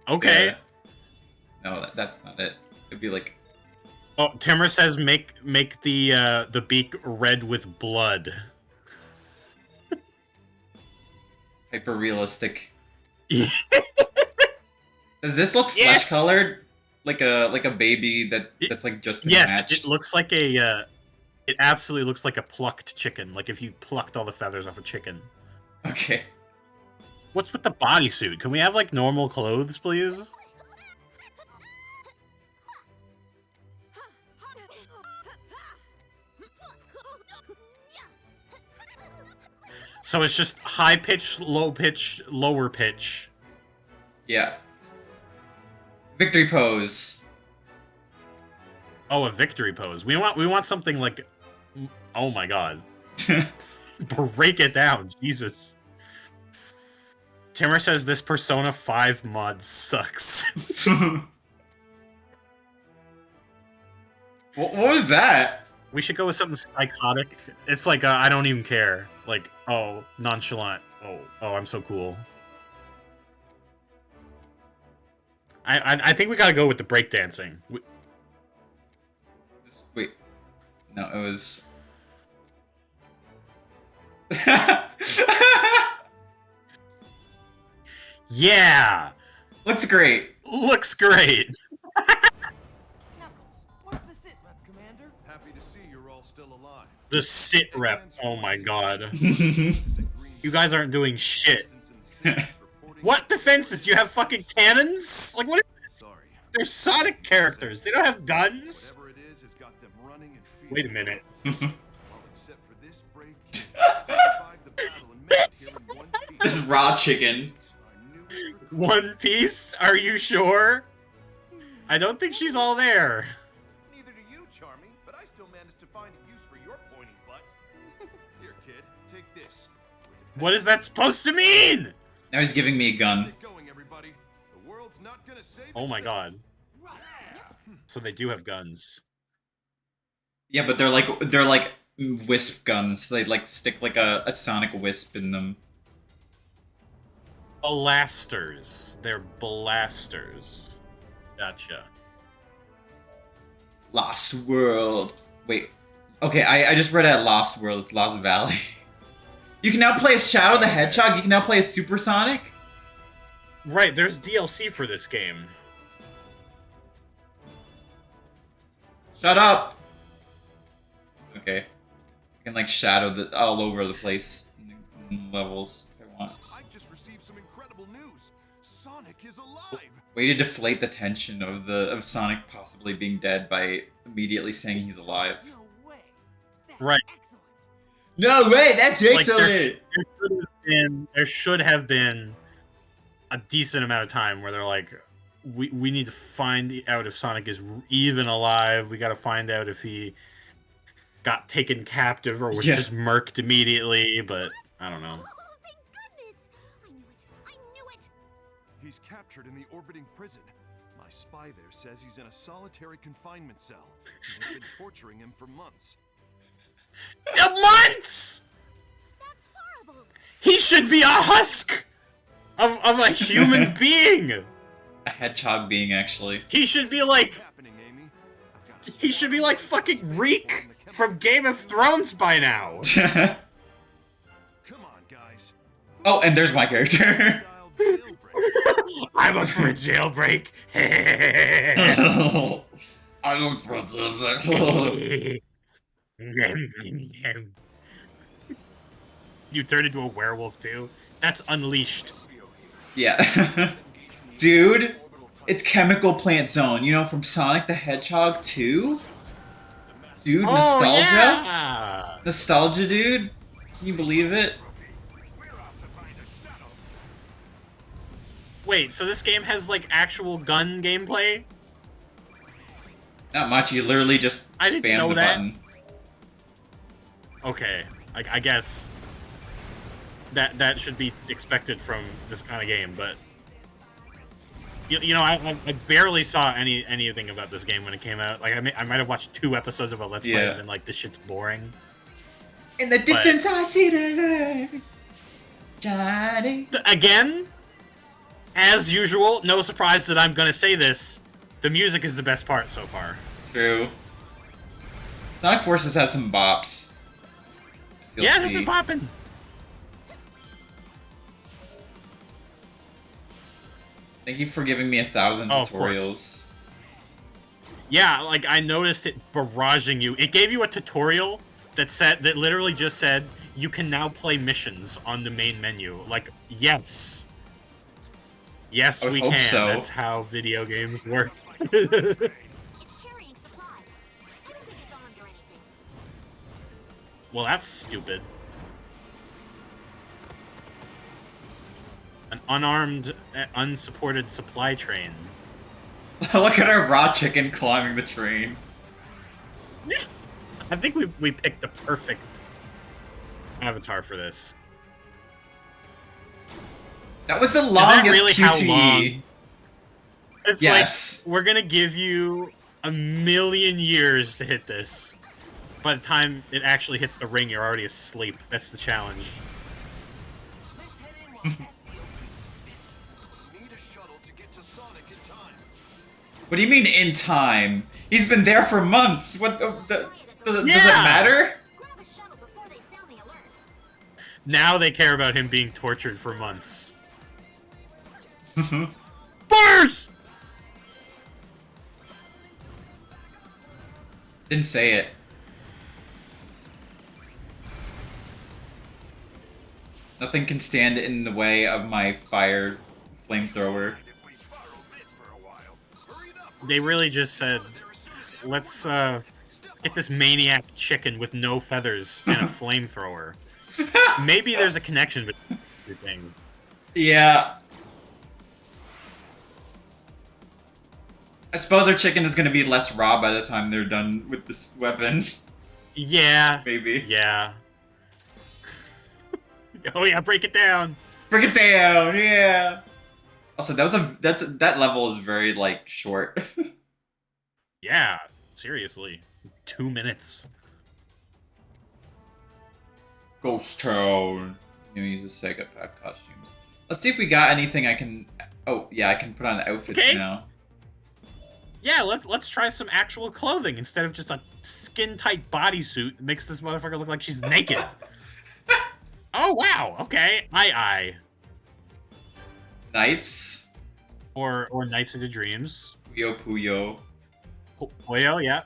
[SPEAKER 2] Okay.
[SPEAKER 1] Yeah. No, that's not it. It'd be like
[SPEAKER 2] Oh, Timur says make the beak red with blood.
[SPEAKER 1] hyper realistic.
[SPEAKER 2] Yeah.
[SPEAKER 1] Does this look
[SPEAKER 2] Yes!
[SPEAKER 1] flesh colored? Like a baby that's like just been
[SPEAKER 2] Yes,
[SPEAKER 1] hatched?
[SPEAKER 2] it looks like a it absolutely looks like a plucked chicken, like if you plucked all the feathers off a chicken.
[SPEAKER 1] Okay.
[SPEAKER 2] What's with the bodysuit? Can we have like normal clothes, please? So it's just high pitch, low pitch, lower pitch.
[SPEAKER 1] Yeah. Victory pose.
[SPEAKER 2] Oh, a victory pose. We want something like, oh my god, break it down, Jesus. Timur says this Persona 5 mod sucks.
[SPEAKER 1] What was that?
[SPEAKER 2] We should go with something psychotic. It's like I don't even care. Like, oh, nonchalant. Oh, I'm so cool. I think we gotta go with the breakdancing.
[SPEAKER 1] Wait. No, it was.
[SPEAKER 2] Yeah,
[SPEAKER 1] Looks great.
[SPEAKER 2] looks great.
[SPEAKER 5] Knuckles, what's the sit rep, Commander?
[SPEAKER 3] Happy to see you're all still alive.
[SPEAKER 2] The sit rep. Oh my god.
[SPEAKER 3] You
[SPEAKER 2] You guys aren't doing shit. What defenses? Do you have fucking cannons? Like what?
[SPEAKER 3] Sorry.
[SPEAKER 2] They're Sonic characters. They don't have guns.
[SPEAKER 3] Whatever it is has got them running and feeding.
[SPEAKER 2] Wait a minute.
[SPEAKER 3] Well, except for this break, you survived the battle and made it here in one piece.
[SPEAKER 1] This raw chicken.
[SPEAKER 3] Our new
[SPEAKER 2] One Piece? Are you sure? I don't think she's all there.
[SPEAKER 3] Neither do you, Charmy, but I still managed to find a use for your pointy butt.
[SPEAKER 2] What is that supposed to mean?
[SPEAKER 1] Now he's giving me a gun.
[SPEAKER 3] Get going, everybody. The world's not gonna save
[SPEAKER 2] Oh my
[SPEAKER 3] itself.
[SPEAKER 2] god. So they do have guns.
[SPEAKER 1] Yeah, but they're like wisp guns. They like stick like a sonic wisp in them.
[SPEAKER 2] Blasters. They're blasters. Gotcha.
[SPEAKER 1] Lost World. Wait. Okay, I just read at Lost World. It's Lost Valley. You can now play as Shadow the Hedgehog. You can now play as Supersonic.
[SPEAKER 2] Right, there's DLC for this game.
[SPEAKER 1] Shut up. Okay. I can like shadow all over the place in the levels if I want.
[SPEAKER 3] I just received some incredible news. Sonic is alive.
[SPEAKER 1] Way to deflate the tension of Sonic possibly being dead by immediately saying he's alive.
[SPEAKER 5] No way. That's
[SPEAKER 2] Right.
[SPEAKER 5] excellent.
[SPEAKER 1] No way, that's
[SPEAKER 2] Like, there should have been a decent amount of time where they're like, we need to find out if Sonic is even alive. We got to find out if he got taken captive or was
[SPEAKER 1] Yeah.
[SPEAKER 2] just murked immediately. But I don't know.
[SPEAKER 4] Oh, thank goodness! I knew it! I knew it!
[SPEAKER 3] He's captured in the orbiting prison. My spy there says he's in a solitary confinement cell. And they've been torturing him for months.
[SPEAKER 2] Months.
[SPEAKER 4] That's horrible!
[SPEAKER 2] He should be a husk of a human being.
[SPEAKER 1] A hedgehog being actually.
[SPEAKER 2] He should be like
[SPEAKER 3] What's happening, Amy? I've got to
[SPEAKER 2] he should be like fucking Reek from Game of Thrones by now.
[SPEAKER 3] Come on, guys.
[SPEAKER 1] Oh, and there's my character.
[SPEAKER 3] Dialed jailbreak.
[SPEAKER 2] I'm up for a jailbreak.
[SPEAKER 1] I'm in
[SPEAKER 2] You turned into a werewolf too? That's Unleashed.
[SPEAKER 1] Yeah. Dude, it's Chemical Plant Zone, you know, from Sonic the Hedgehog 2? Dude, nostalgia?
[SPEAKER 2] Yeah.
[SPEAKER 1] Nostalgia, dude? Can you believe it?
[SPEAKER 2] Wait, so this game has like actual gun gameplay?
[SPEAKER 1] Not much, you literally just
[SPEAKER 2] I didn't
[SPEAKER 1] spam
[SPEAKER 2] know
[SPEAKER 1] the
[SPEAKER 2] that.
[SPEAKER 1] button.
[SPEAKER 2] Okay, I guess that should be expected from this kind of game, but you know, I barely saw anything about this game when it came out. Like I might have watched 2 episodes of a Let's Play
[SPEAKER 1] Yeah.
[SPEAKER 2] and been like, this shit's boring.
[SPEAKER 1] In the distance, I see the light shining.
[SPEAKER 2] Again, as usual, no surprise that I'm gonna say this. The music is the best part so far.
[SPEAKER 1] True. Sonic Forces has some bops. As you'll
[SPEAKER 2] Yeah, this is
[SPEAKER 1] see.
[SPEAKER 2] popping.
[SPEAKER 1] Thank you for giving me 1,000
[SPEAKER 2] Oh, of course.
[SPEAKER 1] tutorials.
[SPEAKER 2] Yeah, like I noticed it barraging you. It gave you a tutorial that literally just said you can now play missions on the main menu. Like, yes. Yes,
[SPEAKER 1] I would
[SPEAKER 2] we
[SPEAKER 1] hope
[SPEAKER 2] can.
[SPEAKER 1] so.
[SPEAKER 2] That's how video games work.
[SPEAKER 4] It's carrying supplies. I don't think it's armed or anything.
[SPEAKER 2] Well, that's stupid. An unarmed, unsupported supply train.
[SPEAKER 1] Look at our raw chicken climbing the train.
[SPEAKER 2] I think we picked the perfect avatar for this.
[SPEAKER 1] That was the
[SPEAKER 2] Is that
[SPEAKER 1] longest
[SPEAKER 2] really how
[SPEAKER 1] QTE.
[SPEAKER 2] long? It's
[SPEAKER 1] Yes.
[SPEAKER 2] like, we're gonna give you a million years to hit this. By the time it actually hits the ring, you're already asleep. That's the challenge.
[SPEAKER 5] Let's head in while SBO
[SPEAKER 3] Need a shuttle to get to Sonic in time.
[SPEAKER 1] What do you mean in time? He's been there for months. What does it
[SPEAKER 2] Yeah.
[SPEAKER 1] matter?
[SPEAKER 4] Grab a shuttle before they sound the alert.
[SPEAKER 2] Now they care about him being tortured for months. Burst!
[SPEAKER 1] Didn't say it. Nothing can stand in the way of my fire flamethrower.
[SPEAKER 3] If we borrow this for a while, hurry it up.
[SPEAKER 2] They really just said, let's get this maniac chicken with no feathers and a flamethrower. Maybe there's a connection between the two things.
[SPEAKER 1] Yeah. I suppose our chicken is gonna be less raw by the time they're done with this weapon.
[SPEAKER 2] Yeah.
[SPEAKER 1] Maybe.
[SPEAKER 2] Yeah. Oh yeah, break it down.
[SPEAKER 1] Break it down, yeah. Also, that level is very like short.
[SPEAKER 2] Yeah, seriously. 2 minutes.
[SPEAKER 1] Ghost Town. You know, use the Sega Pack costumes. Let's see if we got anything I can. Oh yeah, I can put on outfits
[SPEAKER 2] Okay.
[SPEAKER 1] now.
[SPEAKER 2] Yeah, let's try some actual clothing instead of just a skin-tight bodysuit that makes this motherfucker look like she's naked. Oh wow, okay. Aye.
[SPEAKER 1] Knights.
[SPEAKER 2] Or Nights into Dreams.
[SPEAKER 1] Puyo Puyo.
[SPEAKER 2] Puyo, yeah.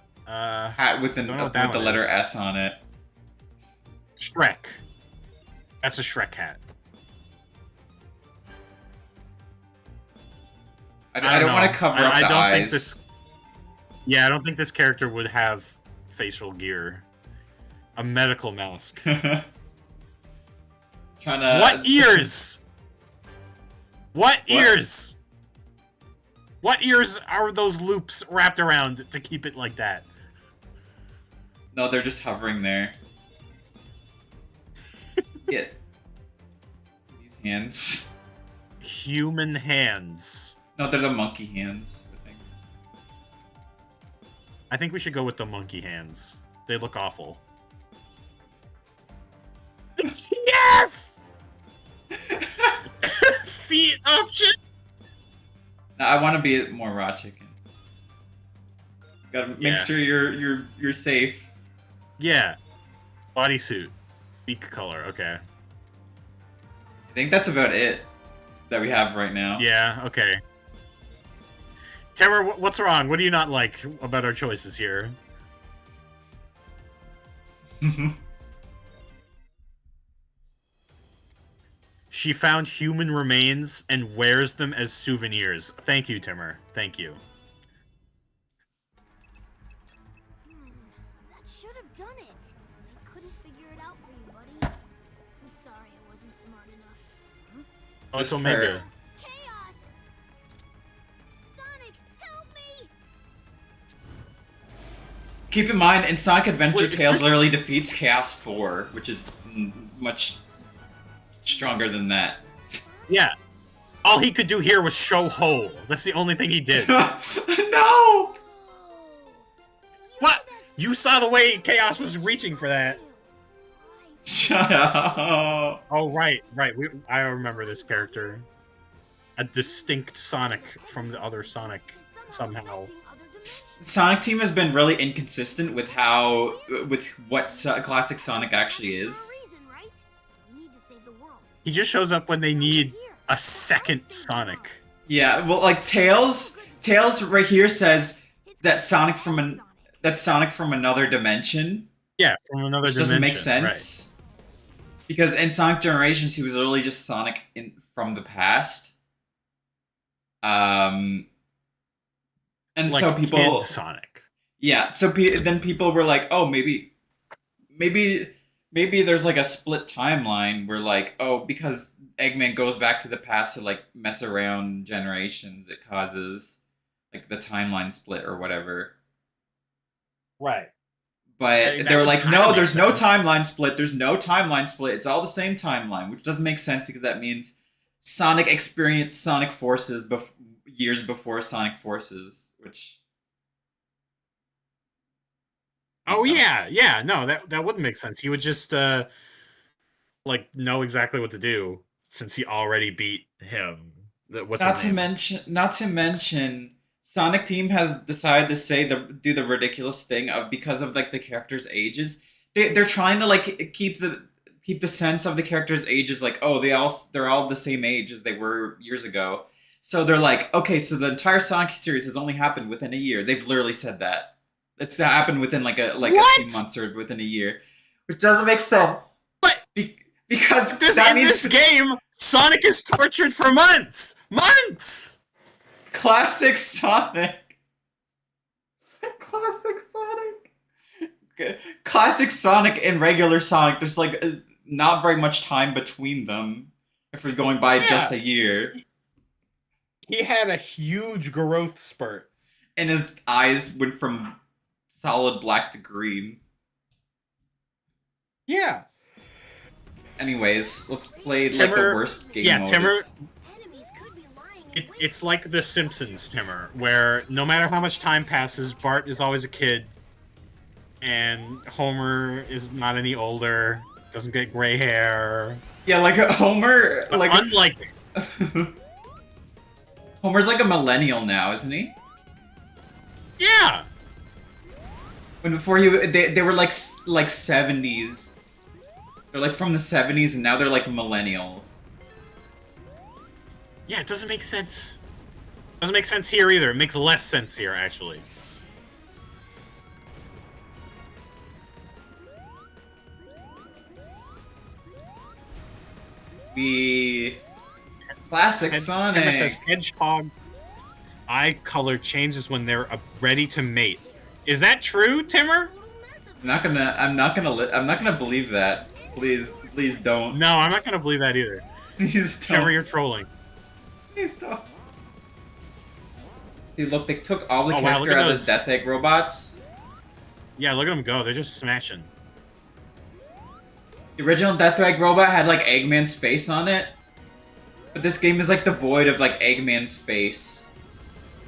[SPEAKER 1] Hat with
[SPEAKER 2] Don't know what that
[SPEAKER 1] with the
[SPEAKER 2] one
[SPEAKER 1] letter
[SPEAKER 2] is.
[SPEAKER 1] S on it.
[SPEAKER 2] Shrek. That's a Shrek hat.
[SPEAKER 1] I don't want to cover up
[SPEAKER 2] I
[SPEAKER 1] the
[SPEAKER 2] don't
[SPEAKER 1] eyes.
[SPEAKER 2] think this. Yeah, I don't think this character would have facial gear. A medical mask.
[SPEAKER 1] Trying to.
[SPEAKER 2] What ears? What ears? What ears are those loops wrapped around to keep it like that?
[SPEAKER 1] No, they're just hovering there. Get these hands.
[SPEAKER 2] Human hands.
[SPEAKER 1] No, they're the monkey hands, I think.
[SPEAKER 2] I think we should go with the monkey hands. They look awful. Yes! Feet option.
[SPEAKER 1] Now, I want to be more raw chicken. Gotta make
[SPEAKER 2] Yeah.
[SPEAKER 1] sure you're safe.
[SPEAKER 2] Yeah. Bodysuit. Beak color. Okay.
[SPEAKER 1] I think that's about it that we have right now.
[SPEAKER 2] Yeah. Okay. Tamara, what's wrong? What do you not like about our choices here? She found human remains and wears them as souvenirs. Thank you, Timmer. Thank you.
[SPEAKER 4] That should have done it. I couldn't figure it out for you, buddy. I'm sorry I wasn't smart enough.
[SPEAKER 2] Oh, it's
[SPEAKER 1] This
[SPEAKER 2] Omega.
[SPEAKER 1] part.
[SPEAKER 4] Chaos! Sonic, help me!
[SPEAKER 1] Keep in mind, in Sonic Adventure,
[SPEAKER 2] Wait,
[SPEAKER 1] Tails literally defeats Chaos 4, which is much stronger than that.
[SPEAKER 2] Yeah. All he could do here was show hole. That's the only thing he did.
[SPEAKER 1] No!
[SPEAKER 2] What? You saw the way Chaos was reaching for that.
[SPEAKER 1] Shut up.
[SPEAKER 2] Oh, right. I remember this character. A distinct Sonic from the other Sonic, somehow.
[SPEAKER 1] Sonic Team has been really inconsistent with what classic Sonic actually is.
[SPEAKER 2] He just shows up when they need a second Sonic.
[SPEAKER 1] Yeah, well, like Tails right here says that Sonic from another dimension.
[SPEAKER 2] Yeah, from another
[SPEAKER 1] Which
[SPEAKER 2] dimension.
[SPEAKER 1] doesn't make sense. Because in Sonic Generations, he was literally just Sonic from the past. And
[SPEAKER 2] Like
[SPEAKER 1] so people,
[SPEAKER 2] Kid Sonic.
[SPEAKER 1] yeah. So then people were like, "Oh, maybe there's like a split timeline where like, oh, because Eggman goes back to the past to like mess around generations, it causes like the timeline split or whatever."
[SPEAKER 2] Right.
[SPEAKER 1] But
[SPEAKER 2] That
[SPEAKER 1] they were
[SPEAKER 2] would
[SPEAKER 1] like,
[SPEAKER 2] kinda
[SPEAKER 1] no,
[SPEAKER 2] make
[SPEAKER 1] there's no
[SPEAKER 2] sense.
[SPEAKER 1] timeline split. There's no timeline split. It's all the same timeline, which doesn't make sense because that means Sonic experienced Sonic Forces years before Sonic Forces, which.
[SPEAKER 2] Oh yeah. No, that wouldn't make sense. He would just like know exactly what to do since he already beat him. What's
[SPEAKER 1] Not
[SPEAKER 2] his
[SPEAKER 1] to
[SPEAKER 2] name?
[SPEAKER 1] mention, Sonic Team has decided to do the ridiculous thing of because of like the characters' ages. They're trying to like keep the sense of the characters' ages like, oh, they're all the same age as they were years ago. So they're like, okay, so the entire Sonic series has only happened within a year. They've literally said that. It's happened within like a few months or within a year, which doesn't make sense.
[SPEAKER 2] But
[SPEAKER 1] Because
[SPEAKER 2] this
[SPEAKER 1] that
[SPEAKER 2] in
[SPEAKER 1] means
[SPEAKER 2] this game, Sonic is tortured for months. Months.
[SPEAKER 1] classic Sonic. Classic Sonic. Classic Sonic and regular Sonic. There's like not very much time between them if we're going by just a year.
[SPEAKER 2] He had a huge growth spurt.
[SPEAKER 1] And his eyes went from solid black to green.
[SPEAKER 2] Yeah.
[SPEAKER 1] Anyways, let's play like the
[SPEAKER 2] Timur-
[SPEAKER 1] worst game
[SPEAKER 2] Yeah,
[SPEAKER 1] mode.
[SPEAKER 2] Timur.
[SPEAKER 4] Enemies could be lying in
[SPEAKER 2] It's
[SPEAKER 4] wait.
[SPEAKER 2] it's like The Simpsons, Timur, where no matter how much time passes, Bart is always a kid, and Homer is not any older, doesn't get gray hair.
[SPEAKER 1] Yeah, like Homer, like
[SPEAKER 2] Unlike
[SPEAKER 1] Homer's like a millennial now, isn't he?
[SPEAKER 2] yeah,
[SPEAKER 1] When before they were like 70s. They're like from the 70s, and now they're like millennials.
[SPEAKER 2] yeah, it doesn't make sense. Doesn't make sense here either. It makes less sense here, actually.
[SPEAKER 1] The classic
[SPEAKER 2] Timur
[SPEAKER 1] Sonic.
[SPEAKER 2] says hedgehog eye color changes when they're ready to mate. Is that true, Timur?
[SPEAKER 1] I'm not gonna believe that. Please don't.
[SPEAKER 2] No, I'm not gonna believe that either.
[SPEAKER 1] Please
[SPEAKER 2] Timur,
[SPEAKER 1] don't.
[SPEAKER 2] you're trolling.
[SPEAKER 1] Please don't. See, look, they took all the
[SPEAKER 2] Oh, wow, look
[SPEAKER 1] character
[SPEAKER 2] at
[SPEAKER 1] out of
[SPEAKER 2] those-
[SPEAKER 1] the Death Egg robots.
[SPEAKER 2] Yeah, look at them go. They're just smashing.
[SPEAKER 1] The original Death Egg robot had like Eggman's face on it, but this game is like devoid of like Eggman's face,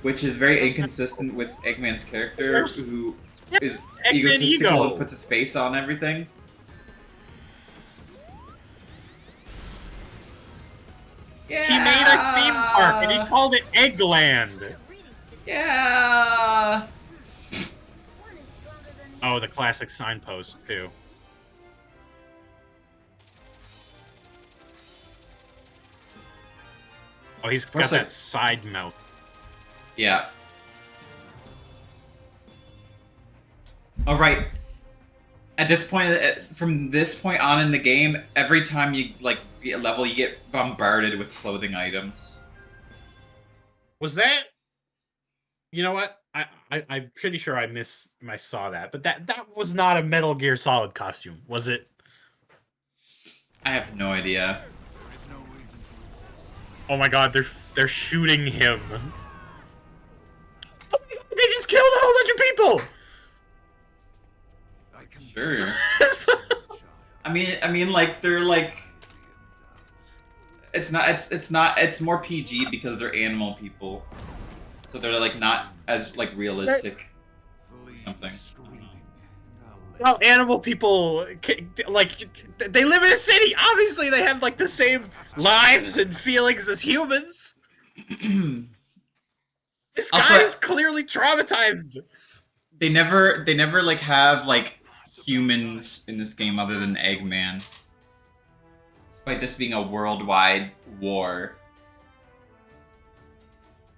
[SPEAKER 1] which is very inconsistent with Eggman's character,
[SPEAKER 2] There's-
[SPEAKER 1] who
[SPEAKER 2] Yeah,
[SPEAKER 1] is
[SPEAKER 2] Eggman
[SPEAKER 1] egotistical
[SPEAKER 2] ego.
[SPEAKER 1] and puts his face on everything. Yeah.
[SPEAKER 2] He made a theme park and he called it Eggland.
[SPEAKER 1] Yeah.
[SPEAKER 4] One is stronger than the
[SPEAKER 2] Oh, the classic signpost too. Oh, he's got
[SPEAKER 1] What's
[SPEAKER 2] that
[SPEAKER 1] that?
[SPEAKER 2] side mouth.
[SPEAKER 1] Yeah. All right. At this point, from this point on in the game, every time you like beat a level, you get bombarded with clothing items.
[SPEAKER 2] Was that? You know what? I'm pretty sure I saw that, but that was not a Metal Gear Solid costume, was it?
[SPEAKER 1] I have no idea.
[SPEAKER 3] There is no reason to resist.
[SPEAKER 2] Oh my God, they're shooting him. Oh my God, they just killed a whole bunch of people.
[SPEAKER 3] I can
[SPEAKER 1] Sure.
[SPEAKER 3] child.
[SPEAKER 1] I mean, like they're like, it's more PG because they're animal people, so they're like not as like realistic.
[SPEAKER 3] Fully
[SPEAKER 1] Something.
[SPEAKER 3] screaming, and I'll let
[SPEAKER 2] Well, animal people, like, they live in a city. Obviously, they have, like, the same lives and feelings as humans. This
[SPEAKER 1] Also,
[SPEAKER 2] guy is clearly traumatized.
[SPEAKER 1] They never like have like humans in this game other than Eggman. Despite this being a worldwide war.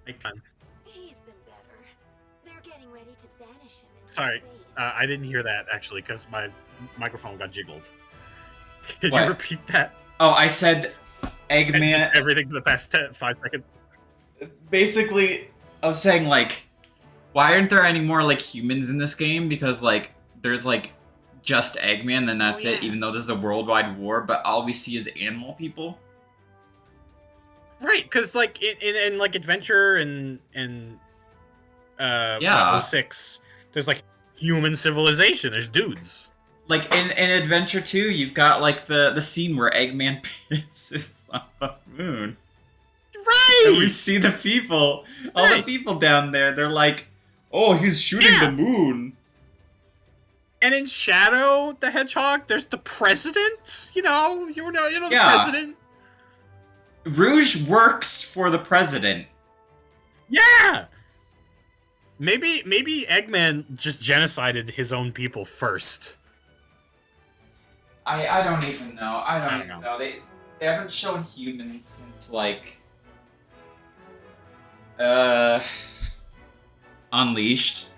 [SPEAKER 4] He's been better. They're getting ready to banish him into
[SPEAKER 2] Sorry,
[SPEAKER 4] space.
[SPEAKER 2] I didn't hear that, actually, because my microphone got jiggled. Can
[SPEAKER 1] What?
[SPEAKER 2] you repeat that?
[SPEAKER 1] Oh, I said
[SPEAKER 2] And
[SPEAKER 1] Eggman.
[SPEAKER 2] just everything for the past 5 seconds.
[SPEAKER 1] Basically, I was saying like, why aren't there any more like humans in this game? Because like, there's like just Eggman, then that's it. Even though this is a worldwide war, but all we see is animal people.
[SPEAKER 2] Right, because, like, in like, Adventure and
[SPEAKER 1] Yeah.
[SPEAKER 2] 06, there's, like, human civilization. There's dudes.
[SPEAKER 1] Like in Adventure 2, you've got like the scene where Eggman pisses on the moon.
[SPEAKER 2] Right!
[SPEAKER 1] And we see the people, all the
[SPEAKER 2] Right.
[SPEAKER 1] people down there. They're like, "Oh, he's shooting
[SPEAKER 2] Yeah.
[SPEAKER 1] the moon."
[SPEAKER 2] And in Shadow the Hedgehog, there's the president. You know the
[SPEAKER 1] Yeah.
[SPEAKER 2] president.
[SPEAKER 1] Rouge works for the president.
[SPEAKER 2] Yeah. Maybe Eggman just genocided his own people first.
[SPEAKER 1] I don't even know. I don't
[SPEAKER 2] don't
[SPEAKER 1] even
[SPEAKER 2] know.
[SPEAKER 1] know. They haven't shown humans since like Unleashed.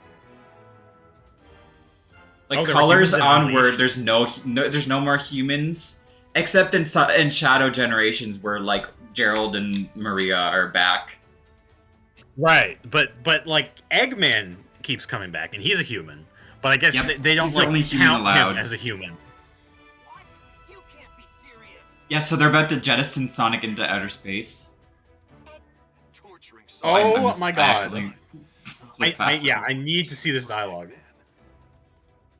[SPEAKER 1] Like
[SPEAKER 2] Oh, there were
[SPEAKER 1] Colors
[SPEAKER 2] humans in
[SPEAKER 1] onward,
[SPEAKER 2] Unleashed.
[SPEAKER 1] there's no more humans except in Shadow Generations where like Gerald and Maria are back.
[SPEAKER 2] Right, but like Eggman keeps coming back, and he's a human. But I guess
[SPEAKER 1] Yep,
[SPEAKER 2] they don't
[SPEAKER 1] he's the only
[SPEAKER 2] like
[SPEAKER 1] human
[SPEAKER 2] count
[SPEAKER 1] allowed.
[SPEAKER 2] him as a human.
[SPEAKER 5] What? You can't be serious.
[SPEAKER 1] Yeah, so they're about to jettison Sonic into outer space.
[SPEAKER 5] Torturing
[SPEAKER 2] Oh
[SPEAKER 1] I'm just-
[SPEAKER 2] my
[SPEAKER 1] I
[SPEAKER 2] God.
[SPEAKER 1] accidentally flicked past them.
[SPEAKER 2] I need to see this dialogue.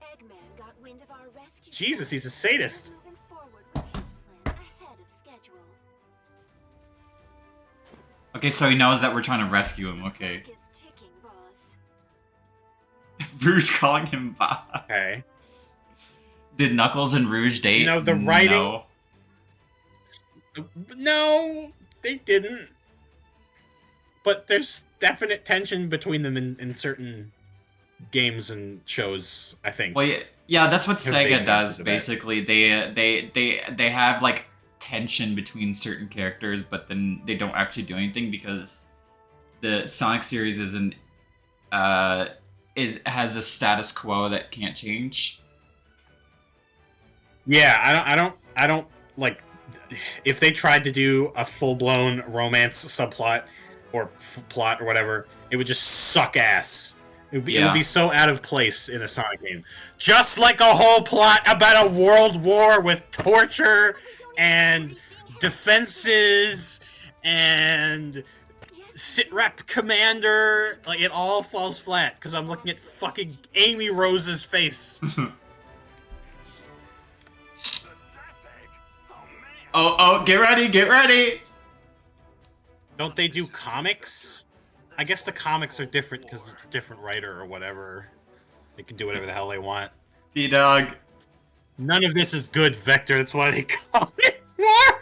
[SPEAKER 4] Eggman got wind of our rescue.
[SPEAKER 2] Jesus, he's a sadist.
[SPEAKER 4] Moving forward with his
[SPEAKER 1] Okay, so he knows that we're trying to rescue him. Okay.
[SPEAKER 7] Clock is ticking, boss.
[SPEAKER 1] Rouge calling him boss.
[SPEAKER 2] Okay.
[SPEAKER 1] Did Knuckles and Rouge date?
[SPEAKER 2] You know, the writing-
[SPEAKER 1] No.
[SPEAKER 2] No, they didn't. But there's definite tension between them in certain games and shows, I think.
[SPEAKER 1] Well, yeah, that's what
[SPEAKER 2] Have they
[SPEAKER 1] Sega does.
[SPEAKER 2] hinted at it?
[SPEAKER 1] Basically, they have like tension between certain characters, but then they don't actually do anything because the Sonic series isn't has a status quo that can't change.
[SPEAKER 2] Yeah, I don't like if they tried to do a full-blown romance subplot or plot or whatever, it would just suck ass. It would be so out of place in a Sonic game. Just like a whole plot about a world war with torture and defenses and sitrep commander, like it all falls flat because I'm looking at fucking Amy Rose's face.
[SPEAKER 1] Oh, get ready, get ready!
[SPEAKER 2] Don't they do comics? I guess the comics are different because it's a different writer or whatever. They can do whatever the hell they want.
[SPEAKER 1] D-Dog.
[SPEAKER 2] None of this is good, Vector. That's why they call it war.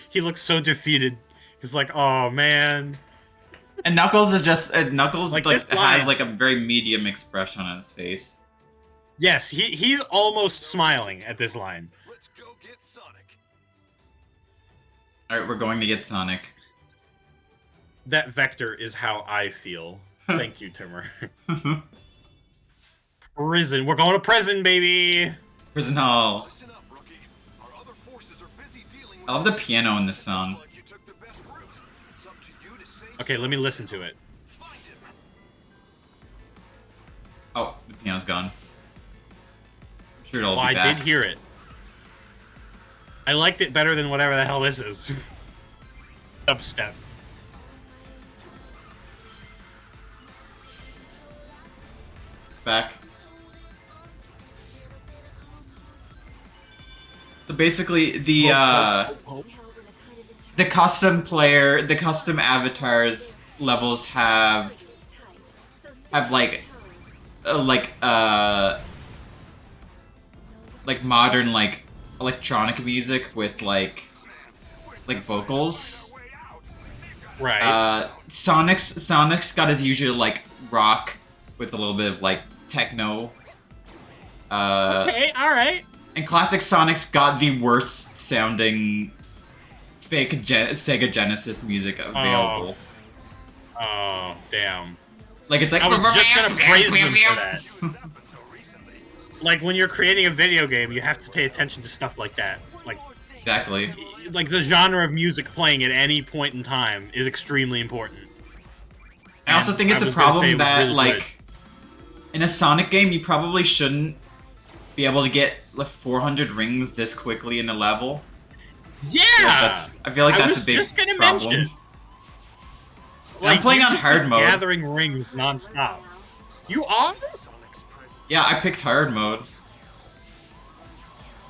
[SPEAKER 2] He looks so defeated. He's like, oh man.
[SPEAKER 1] And Knuckles is just Knuckles
[SPEAKER 2] Like,
[SPEAKER 1] like
[SPEAKER 2] this line-
[SPEAKER 1] has like a very medium expression on his face.
[SPEAKER 2] Yes, he's almost smiling at this line.
[SPEAKER 3] Let's go get Sonic.
[SPEAKER 1] All right, we're going to get Sonic.
[SPEAKER 2] That Vector is how I feel. Thank you, Timur. Prison. We're going to prison, baby.
[SPEAKER 1] Prison Hall.
[SPEAKER 3] Listen up, rookie. Our other forces are busy dealing with
[SPEAKER 1] I love the piano in this song.
[SPEAKER 3] like you took the best route. It's up to you to save
[SPEAKER 2] Okay, let me listen to it.
[SPEAKER 3] Find him.
[SPEAKER 1] Oh, the piano's gone. I'm sure it'll
[SPEAKER 2] Well,
[SPEAKER 1] be
[SPEAKER 2] I
[SPEAKER 1] back.
[SPEAKER 2] did hear it. I liked it better than whatever the hell this is. Dubstep.
[SPEAKER 1] It's back. So basically, the the custom avatars levels have like modern like electronic music with like vocals.
[SPEAKER 2] Right.
[SPEAKER 1] Sonic's got his usual like rock with a little bit of like techno.
[SPEAKER 2] Okay, alright.
[SPEAKER 1] And classic Sonic's got the worst sounding fake Sega Genesis music available.
[SPEAKER 2] Oh, damn.
[SPEAKER 1] Like it's like
[SPEAKER 2] I was just gonna praise them for that. Like, when you're creating a video game, you have to pay attention to stuff like that.
[SPEAKER 1] Exactly.
[SPEAKER 2] Like, the genre of music playing at any point in time is extremely important.
[SPEAKER 1] I also think it's
[SPEAKER 2] I
[SPEAKER 1] a
[SPEAKER 2] was gonna say
[SPEAKER 1] problem
[SPEAKER 2] it was
[SPEAKER 1] that
[SPEAKER 2] really
[SPEAKER 1] like
[SPEAKER 2] good.
[SPEAKER 1] in a Sonic game you probably shouldn't be able to get like 400 rings this quickly in a level.
[SPEAKER 2] Yeah!
[SPEAKER 1] I feel like
[SPEAKER 2] I
[SPEAKER 1] that's
[SPEAKER 2] was
[SPEAKER 1] a big
[SPEAKER 2] just gonna
[SPEAKER 1] problem.
[SPEAKER 2] mention.
[SPEAKER 1] I'm playing
[SPEAKER 2] you've
[SPEAKER 1] on
[SPEAKER 2] just
[SPEAKER 1] hard
[SPEAKER 2] been
[SPEAKER 1] mode.
[SPEAKER 2] gathering rings nonstop. You are?
[SPEAKER 1] Yeah, I picked hard mode.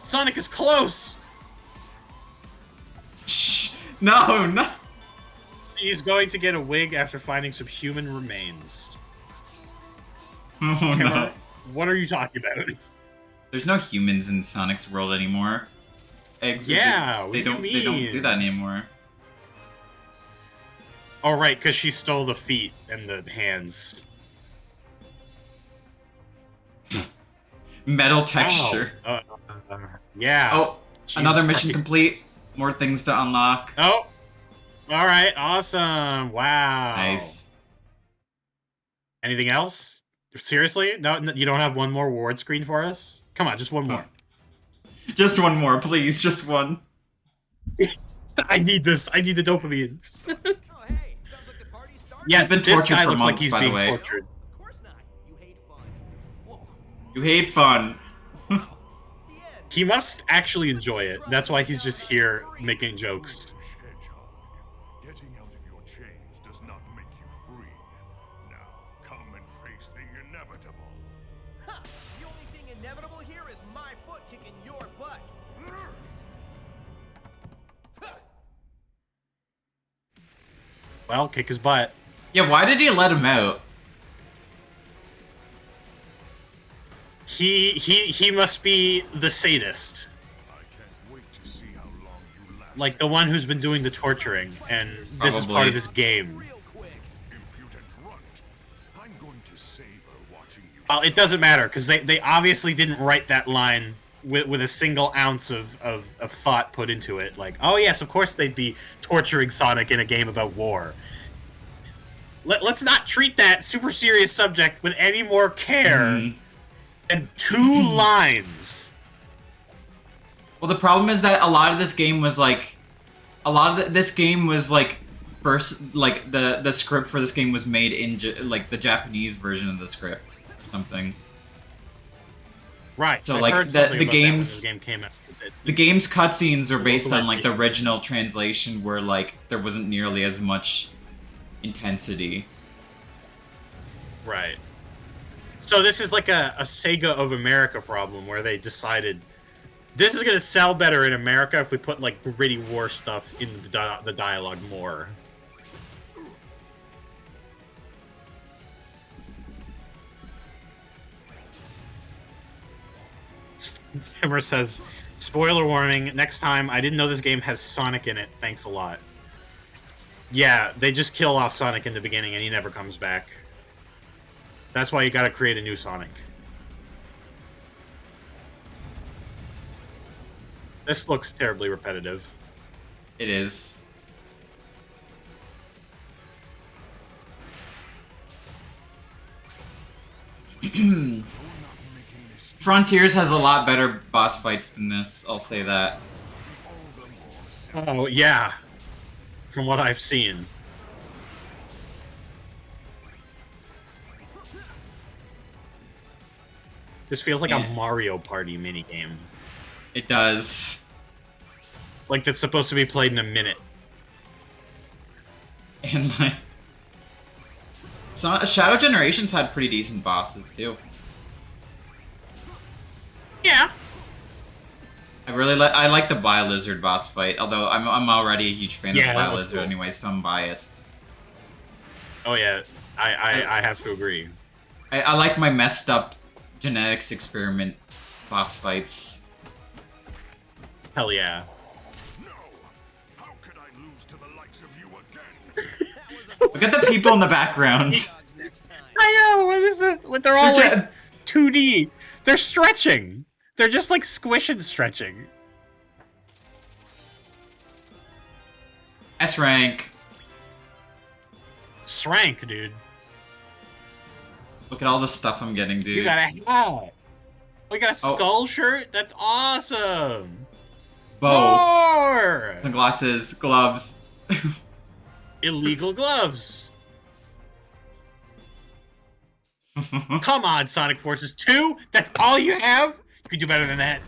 [SPEAKER 2] Sonic is close!
[SPEAKER 1] No, no.
[SPEAKER 2] He's going to get a wig after finding some human remains.
[SPEAKER 1] Oh,
[SPEAKER 2] Timur,
[SPEAKER 1] no.
[SPEAKER 2] what are you talking about?
[SPEAKER 1] There's no humans in Sonic's world anymore.
[SPEAKER 2] Yeah, what
[SPEAKER 1] they
[SPEAKER 2] do you
[SPEAKER 1] don't. They don't
[SPEAKER 2] mean?
[SPEAKER 1] do that anymore.
[SPEAKER 2] Oh, right, because she stole the feet and the hands.
[SPEAKER 1] Metal texture.
[SPEAKER 2] Wow. Yeah.
[SPEAKER 1] Oh,
[SPEAKER 2] Jesus
[SPEAKER 1] another mission
[SPEAKER 2] Christ.
[SPEAKER 1] complete. More things to unlock.
[SPEAKER 2] Oh! Alright, awesome. Wow.
[SPEAKER 1] Nice.
[SPEAKER 2] Anything else? Seriously? No, you don't have one more reward screen for us? Come on, just one more.
[SPEAKER 1] Just one more, please. Just one.
[SPEAKER 2] I need this. I need the dopamine.
[SPEAKER 3] Oh, hey, sounds like the party started.
[SPEAKER 2] Yeah,
[SPEAKER 1] He's been
[SPEAKER 2] this
[SPEAKER 1] tortured
[SPEAKER 2] guy
[SPEAKER 1] for
[SPEAKER 2] looks like
[SPEAKER 1] months,
[SPEAKER 2] he's
[SPEAKER 1] by the
[SPEAKER 2] being
[SPEAKER 1] way.
[SPEAKER 2] tortured.
[SPEAKER 3] Of course not. You hate fun. Whoa.
[SPEAKER 1] You hate fun.
[SPEAKER 3] The end.
[SPEAKER 2] He must actually enjoy it. That's why he's just here making jokes.
[SPEAKER 3] Hedgehog. Getting out of your chains does not make you free. Now, come and face the inevitable.
[SPEAKER 5] Huh. The only thing inevitable here is my foot kicking your butt.
[SPEAKER 2] Well, kick his butt.
[SPEAKER 1] Yeah, why did he let him out?
[SPEAKER 2] He must be the sadist.
[SPEAKER 3] I can't wait to see how long you last.
[SPEAKER 2] Like the one who's been doing the torturing, and this is part
[SPEAKER 1] Probably.
[SPEAKER 2] of his game.
[SPEAKER 5] Real quick.
[SPEAKER 3] Impudent runt. I'm going to savor watching you.
[SPEAKER 2] Well, it doesn't matter, because they obviously didn't write that line with a single ounce of thought put into it. Like, oh yes, of course they'd be torturing Sonic in a game about war. Let's not treat that super serious subject with any more care than 2 lines.
[SPEAKER 1] Well, the problem is that a lot of this game was like, this game was like first, like the script for this game was made in like the Japanese version of the script or something.
[SPEAKER 2] Right.
[SPEAKER 1] So,
[SPEAKER 2] I
[SPEAKER 1] like,
[SPEAKER 2] heard
[SPEAKER 1] the
[SPEAKER 2] something about that when
[SPEAKER 1] games-
[SPEAKER 2] the game came out.
[SPEAKER 1] The game's cutscenes are based on like the
[SPEAKER 2] localization.
[SPEAKER 1] original translation, where like there wasn't nearly as much intensity.
[SPEAKER 2] Right. So this is like a Sega of America problem where they decided this is going to sell better in America if we put like gritty war stuff in the dialogue more. Simmer says, spoiler warning, next time, I didn't know this game has Sonic in it. Thanks a lot. Yeah, they just kill off Sonic in the beginning and he never comes back. That's why you gotta create a new Sonic. This looks terribly repetitive.
[SPEAKER 1] It is. Frontiers has a lot better boss fights than this, I'll say that.
[SPEAKER 2] Oh, yeah. From what I've seen. This feels like
[SPEAKER 1] Yeah.
[SPEAKER 2] a Mario Party minigame.
[SPEAKER 1] It does.
[SPEAKER 2] Like, that's supposed to be played in a minute.
[SPEAKER 1] And like, Shadow Generations had pretty decent bosses too.
[SPEAKER 2] Yeah.
[SPEAKER 1] I like the Bile-Lizard boss fight, although I'm already a huge fan
[SPEAKER 2] Yeah,
[SPEAKER 1] of
[SPEAKER 2] that was
[SPEAKER 1] Bile-Lizard
[SPEAKER 2] cool.
[SPEAKER 1] anyway, so I'm biased.
[SPEAKER 2] Oh, yeah. I have to agree.
[SPEAKER 1] I like my messed up genetics experiment boss fights.
[SPEAKER 2] Hell yeah.
[SPEAKER 3] No! How could I lose to the likes of you again?
[SPEAKER 1] Look at the people in the background.
[SPEAKER 5] Next time.
[SPEAKER 2] I know. What is it? What they're all
[SPEAKER 1] They're
[SPEAKER 2] like 2D. They're stretching. They're just like squishing, stretching.
[SPEAKER 1] S rank.
[SPEAKER 2] Srank, dude.
[SPEAKER 1] Look at all the stuff I'm getting, dude.
[SPEAKER 2] You got a hat. We got a
[SPEAKER 1] Oh.
[SPEAKER 2] skull shirt. That's awesome.
[SPEAKER 1] Bow,
[SPEAKER 2] More
[SPEAKER 1] sunglasses, gloves.
[SPEAKER 2] illegal gloves. Come on, Sonic Forces 2. That's all you have. You could do better than that.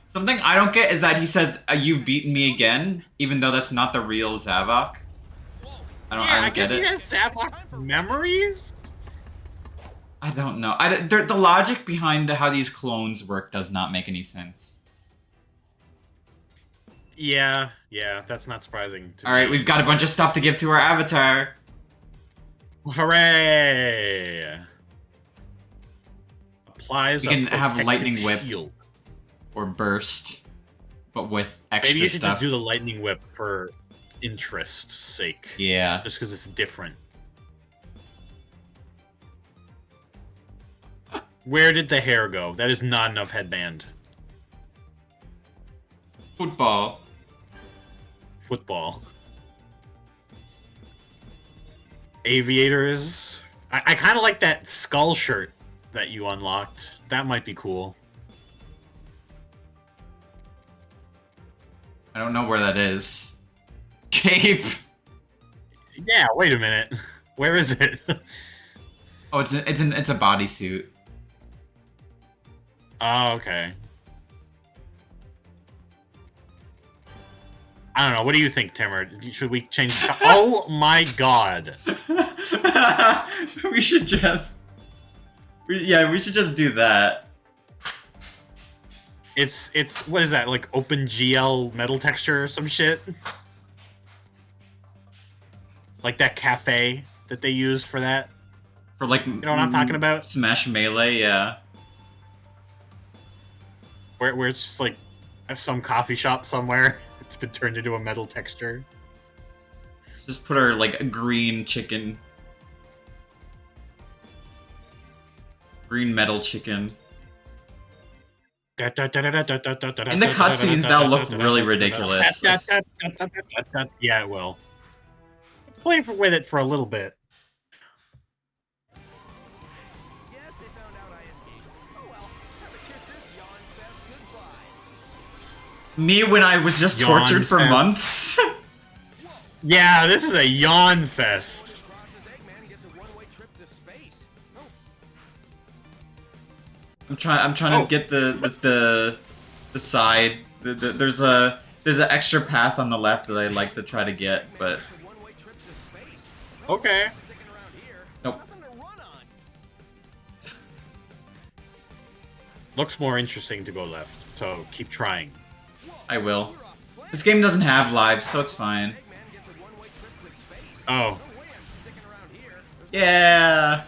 [SPEAKER 1] Something I don't get is that he says, "You've beaten me again," even though that's not the real Zavok. I don't
[SPEAKER 2] guess
[SPEAKER 1] get
[SPEAKER 2] he
[SPEAKER 1] it.
[SPEAKER 2] has Savok's memories.
[SPEAKER 1] I don't know. The logic behind how these clones work does not make any sense.
[SPEAKER 2] Yeah, that's not surprising.
[SPEAKER 1] All right, we've got a bunch of stuff to give to our avatar.
[SPEAKER 2] Hooray! Applies
[SPEAKER 1] You
[SPEAKER 2] a
[SPEAKER 1] can have
[SPEAKER 2] protective
[SPEAKER 1] lightning whip.
[SPEAKER 2] shield.
[SPEAKER 1] Or burst, but with extra
[SPEAKER 2] Maybe you should
[SPEAKER 1] stuff.
[SPEAKER 2] just do the lightning whip for interest's sake.
[SPEAKER 1] Yeah.
[SPEAKER 2] Just because it's different. Where did the hair go? That is not enough headband.
[SPEAKER 1] Football.
[SPEAKER 2] Football. Aviators. I kind of like that skull shirt that you unlocked. That might be cool.
[SPEAKER 1] I don't know where that is. Cape.
[SPEAKER 2] Yeah, wait a minute. Where is it?
[SPEAKER 1] Oh, it's a bodysuit.
[SPEAKER 2] Oh, okay. I don't know. What do you think, Timur? Should we change? Oh my god!
[SPEAKER 1] We should just. We should just do that.
[SPEAKER 2] It's what is that, like OpenGL metal texture or some shit? Like that cafe that they use for that.
[SPEAKER 1] For like,
[SPEAKER 2] You know what I'm talking about?
[SPEAKER 1] Smash Melee, yeah.
[SPEAKER 2] Where it's just like some coffee shop somewhere. It's been turned into a metal texture.
[SPEAKER 1] Just put our like green chicken, green metal chicken.
[SPEAKER 2] In
[SPEAKER 1] the cutscenes, that'll look really ridiculous.
[SPEAKER 2] Yeah, it will. Let's play with it for a little bit.
[SPEAKER 5] Yes, they found out I escaped. Oh well, have a kiss this yawn fest goodbye.
[SPEAKER 1] Me when I was just
[SPEAKER 2] Yawn
[SPEAKER 1] tortured for
[SPEAKER 2] fest.
[SPEAKER 1] months.
[SPEAKER 2] Yeah, this is a yawn fest.
[SPEAKER 5] Crosses Eggman gets a one-way trip to space. Oh,
[SPEAKER 1] I'm trying to get the side. There's an extra path on the left that I like to try to get, but
[SPEAKER 5] it's a one-way trip to space.
[SPEAKER 2] Okay.
[SPEAKER 5] Sticking around here.
[SPEAKER 1] Nope.
[SPEAKER 5] Nothing to run on.
[SPEAKER 2] Looks more interesting to go left, so keep trying.
[SPEAKER 1] I will. This game doesn't have lives, so it's fine.
[SPEAKER 5] Eggman gets a one-way trip to space.
[SPEAKER 2] Oh.
[SPEAKER 5] No way I'm sticking around here.
[SPEAKER 1] Yeah.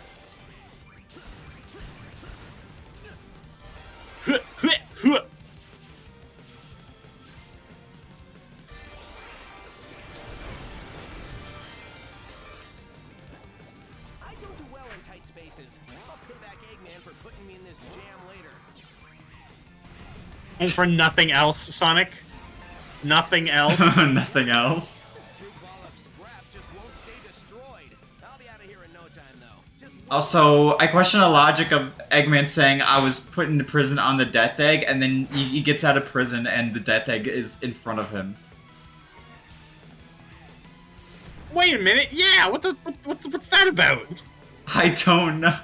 [SPEAKER 5] I don't do well in tight spaces. I'll pay back Eggman for putting me in this jam later.
[SPEAKER 2] And for nothing else, Sonic? Nothing else?
[SPEAKER 1] Nothing else.
[SPEAKER 5] Big ball of scrap just won't stay destroyed. I'll be out of here in no time, though. Just
[SPEAKER 1] Also, I question the logic of Eggman saying I was put into prison on the Death Egg, and then he gets out of prison and the Death Egg is in front of him.
[SPEAKER 2] Wait a minute, yeah, what's that about?
[SPEAKER 1] I don't know.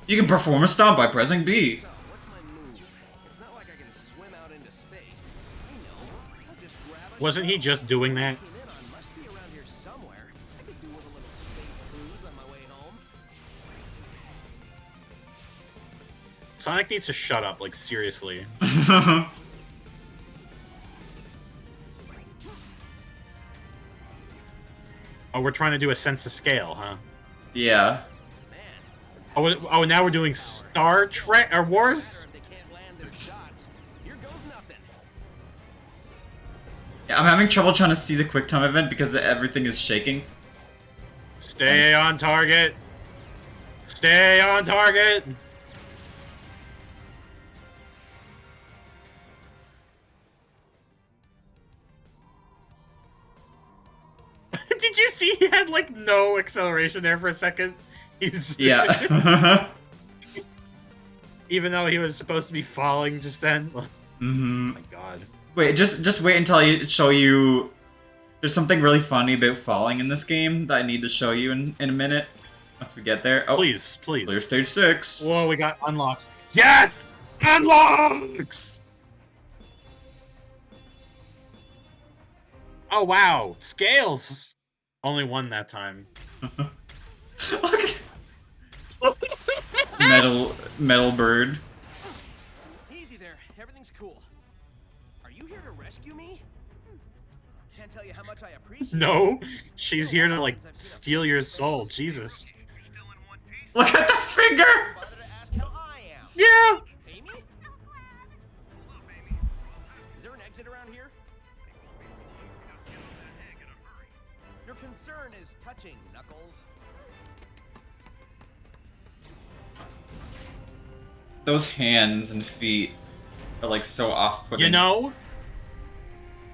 [SPEAKER 1] You can perform a stomp by pressing B.
[SPEAKER 5] so, what's my move? It's not like I can swim out into space. I know. I'll just grab a
[SPEAKER 2] Wasn't he
[SPEAKER 5] shuttle.
[SPEAKER 2] just doing that?
[SPEAKER 5] Came in on must be around here somewhere. I could do with a little space cruise on my way home.
[SPEAKER 2] Sonic needs to shut up, like, seriously. Oh, we're trying to do a sense of scale, huh?
[SPEAKER 1] Yeah.
[SPEAKER 2] Oh, now we're doing Star Trek or Wars?
[SPEAKER 5] They can't land their shots. Here goes nothing.
[SPEAKER 1] Yeah, I'm having trouble trying to see the QuickTime event because everything is shaking.
[SPEAKER 2] Stay on target. Stay on target. Did you see he had like no acceleration there for a second? He's
[SPEAKER 1] Yeah.
[SPEAKER 2] even though he was supposed to be falling just then. Oh
[SPEAKER 1] Mm-hmm.
[SPEAKER 2] my god.
[SPEAKER 1] Wait, just wait until I show you. There's something really funny about falling in this game that I need to show you in a minute. Once we get there. Oh,
[SPEAKER 2] Please, please.
[SPEAKER 1] clear stage 6.
[SPEAKER 2] Whoa, we got unlocks. Yes! Unlocks! Oh wow, scales! Only one that time.
[SPEAKER 1] Metal bird.
[SPEAKER 5] Easy there. Everything's cool. Are you here to rescue me? Can't tell you how much I appreciate it.
[SPEAKER 2] No, she's here to like steal your soul. Jesus.
[SPEAKER 1] Look at the finger!
[SPEAKER 5] Bother to ask how I am.
[SPEAKER 2] Yeah.
[SPEAKER 5] Amy? Is there an exit around here? Your concern is touching, Knuckles.
[SPEAKER 1] Those hands and feet are like so off-putting.
[SPEAKER 2] You know,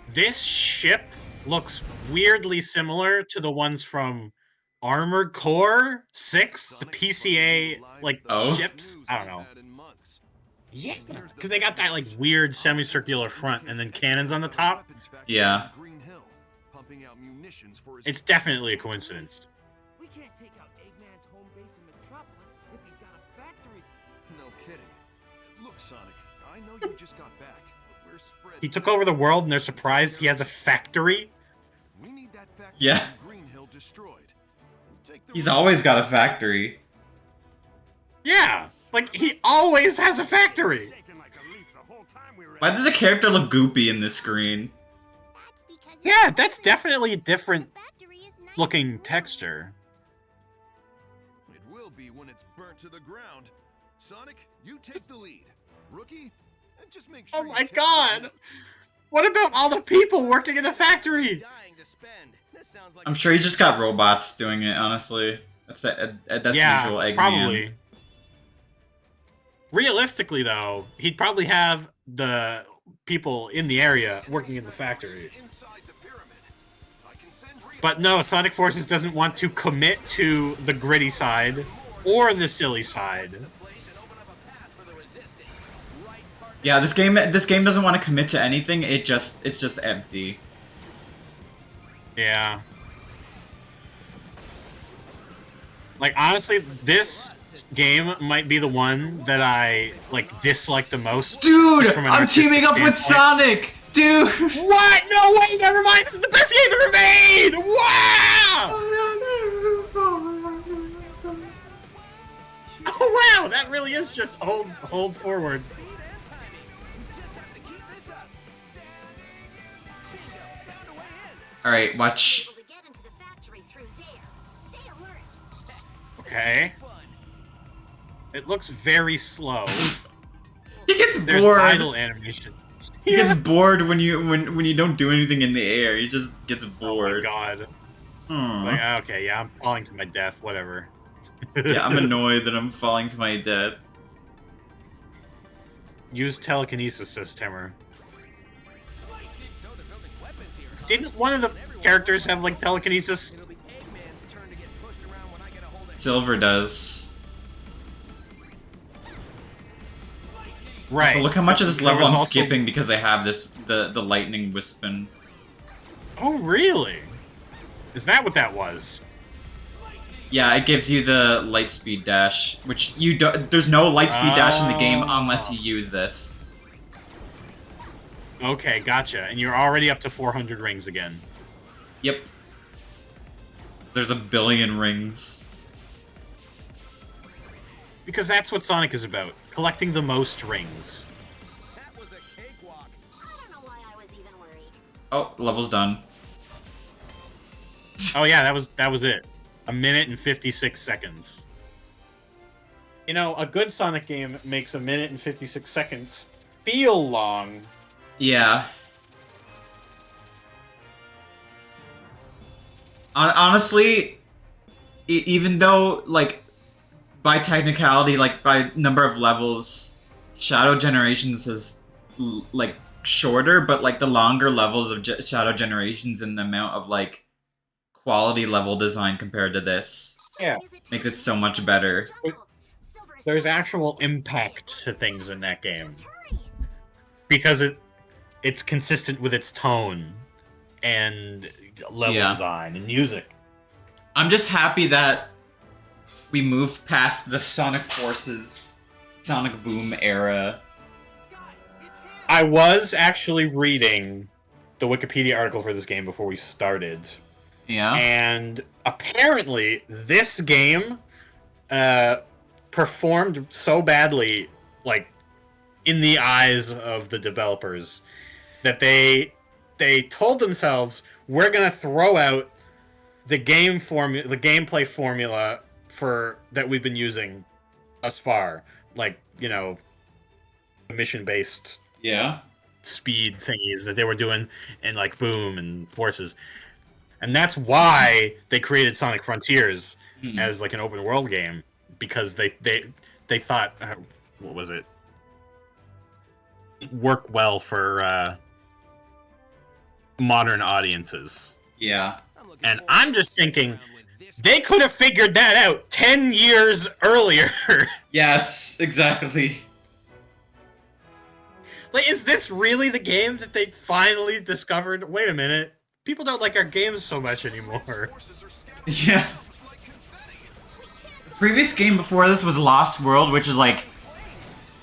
[SPEAKER 2] this ship looks weirdly similar to the ones from Armored Core 6, the PCA like
[SPEAKER 1] Oh.
[SPEAKER 2] ships. I don't know. Yeah, because they got that like weird semicircular front and then cannons on the top.
[SPEAKER 1] Yeah.
[SPEAKER 2] It's definitely a coincidence.
[SPEAKER 7] We can't take out Eggman's home base in Metropolis if he's got a factory.
[SPEAKER 3] No kidding. Look, Sonic, I know you just got back, but we're spread.
[SPEAKER 2] He took over the world and they're surprised he has a factory.
[SPEAKER 3] We need that factory
[SPEAKER 1] Yeah.
[SPEAKER 3] in Green Hill destroyed. Take the
[SPEAKER 1] He's
[SPEAKER 3] risk.
[SPEAKER 1] always got a factory.
[SPEAKER 2] Yeah, like he always has a factory.
[SPEAKER 3] Shaking like a leaf the whole time we were
[SPEAKER 1] Why does the character look goopy in this screen?
[SPEAKER 4] That's because
[SPEAKER 2] Yeah, that's definitely a different
[SPEAKER 4] the factory is nice
[SPEAKER 2] looking
[SPEAKER 4] and warm.
[SPEAKER 2] texture.
[SPEAKER 8] It will be when it's burnt to the ground. Sonic, you take the lead. Rookie, and just make sure
[SPEAKER 2] Oh
[SPEAKER 8] you
[SPEAKER 2] my
[SPEAKER 8] take the
[SPEAKER 2] god!
[SPEAKER 8] notes.
[SPEAKER 2] What about all the people working in the factory?
[SPEAKER 5] Dying to spend. This sounds like
[SPEAKER 1] I'm sure he just got robots doing it, honestly. That's the usual Eggman.
[SPEAKER 2] probably. Realistically, though, he'd probably have the people in the area working in the factory.
[SPEAKER 8] Inside the pyramid. I can send
[SPEAKER 2] But no, Sonic Forces doesn't want to commit to the gritty side or the silly side.
[SPEAKER 5] place and open up a path for the resistance. Right, partner?
[SPEAKER 1] Yeah, this game doesn't want to commit to anything. It's just empty.
[SPEAKER 2] Yeah. Like, honestly, this game might be the one that I, like, dislike the most.
[SPEAKER 1] Dude,
[SPEAKER 2] just from an
[SPEAKER 1] I'm
[SPEAKER 2] artistic
[SPEAKER 1] teaming up with
[SPEAKER 2] standpoint.
[SPEAKER 1] Sonic! Dude!
[SPEAKER 2] What? No way! Never mind! This is the best game ever made! Wow! Oh wow! That really is just hold forward.
[SPEAKER 5] Speed and timing. You just have to keep this up. Bingo, found a way in.
[SPEAKER 1] Alright, watch.
[SPEAKER 4] Able to get into the factory through there. Stay alert.
[SPEAKER 2] Okay.
[SPEAKER 5] Fun.
[SPEAKER 2] It looks very slow.
[SPEAKER 1] He gets
[SPEAKER 2] There's
[SPEAKER 1] bored.
[SPEAKER 2] idle animation.
[SPEAKER 1] He gets bored when you don't do anything in the air. He just gets
[SPEAKER 2] Oh my
[SPEAKER 1] bored.
[SPEAKER 2] god.
[SPEAKER 1] Hmm.
[SPEAKER 2] Like, okay, yeah, I'm falling to my death. Whatever.
[SPEAKER 1] Yeah, I'm annoyed that I'm falling to my death.
[SPEAKER 2] Use telekinesis, says Timmer.
[SPEAKER 5] So they're building weapons here. huh?
[SPEAKER 2] Didn't one of the characters have like telekinesis?
[SPEAKER 5] It'll be Eggman's turn to get pushed around when I get a hold of
[SPEAKER 1] Silver does.
[SPEAKER 2] Right.
[SPEAKER 1] So look how much of this
[SPEAKER 2] There
[SPEAKER 1] level
[SPEAKER 2] was
[SPEAKER 1] I'm
[SPEAKER 2] also-
[SPEAKER 1] skipping because I have the lightning wispin.
[SPEAKER 2] Oh, really? Is that what that was?
[SPEAKER 1] Yeah, it gives you the light speed dash, which you do, there's no light speed dash in the game unless you use this.
[SPEAKER 2] Okay, gotcha. And you're already up to 400 rings again.
[SPEAKER 1] Yep. There's a billion rings.
[SPEAKER 2] Because that's what Sonic is about. Collecting the most rings.
[SPEAKER 5] That was a cakewalk.
[SPEAKER 4] I don't know why I was even worried.
[SPEAKER 1] Oh, level's done.
[SPEAKER 2] Oh yeah, that was it. 1 minute and 56 seconds. You know, a good Sonic game makes 1 minute and 56 seconds feel long.
[SPEAKER 1] Yeah. Honestly, even though, like, by technicality, like, by number of levels, Shadow Generations is, like, shorter, but, like, the longer levels of Shadow Generations and the amount of, like, quality level design compared to this
[SPEAKER 2] Yeah.
[SPEAKER 1] makes it so much better.
[SPEAKER 2] There's actual impact to things in that game. Because it's consistent with its tone and level
[SPEAKER 1] Yeah.
[SPEAKER 2] design and music.
[SPEAKER 1] I'm just happy that we moved past the Sonic Forces, Sonic Boom era.
[SPEAKER 5] Guys, it's him.
[SPEAKER 2] I was actually reading the Wikipedia article for this game before we started.
[SPEAKER 1] Yeah.
[SPEAKER 2] And apparently, this game performed so badly, like, in the eyes of the developers, that they told themselves, we're gonna throw out the gameplay formula that we've been using thus far, like, you know, mission-based
[SPEAKER 1] Yeah.
[SPEAKER 2] speed thingies that they were doing in, like, Boom and Forces. And that's why they created Sonic Frontiers as, like, an open world game, because they thought, what was it? Work well for modern audiences.
[SPEAKER 1] Yeah.
[SPEAKER 5] I'm looking
[SPEAKER 2] And
[SPEAKER 5] forward
[SPEAKER 2] I'm
[SPEAKER 5] to
[SPEAKER 2] just
[SPEAKER 5] messing
[SPEAKER 2] thinking,
[SPEAKER 5] around with this
[SPEAKER 2] they could have figured that out 10 years earlier.
[SPEAKER 1] Yes, exactly.
[SPEAKER 2] Like, is this really the game that they finally discovered? Wait a minute. People don't like our games so much anymore.
[SPEAKER 8] Forces are scattered
[SPEAKER 1] Yeah.
[SPEAKER 8] like confetti.
[SPEAKER 1] The previous game before this was Lost World, which is like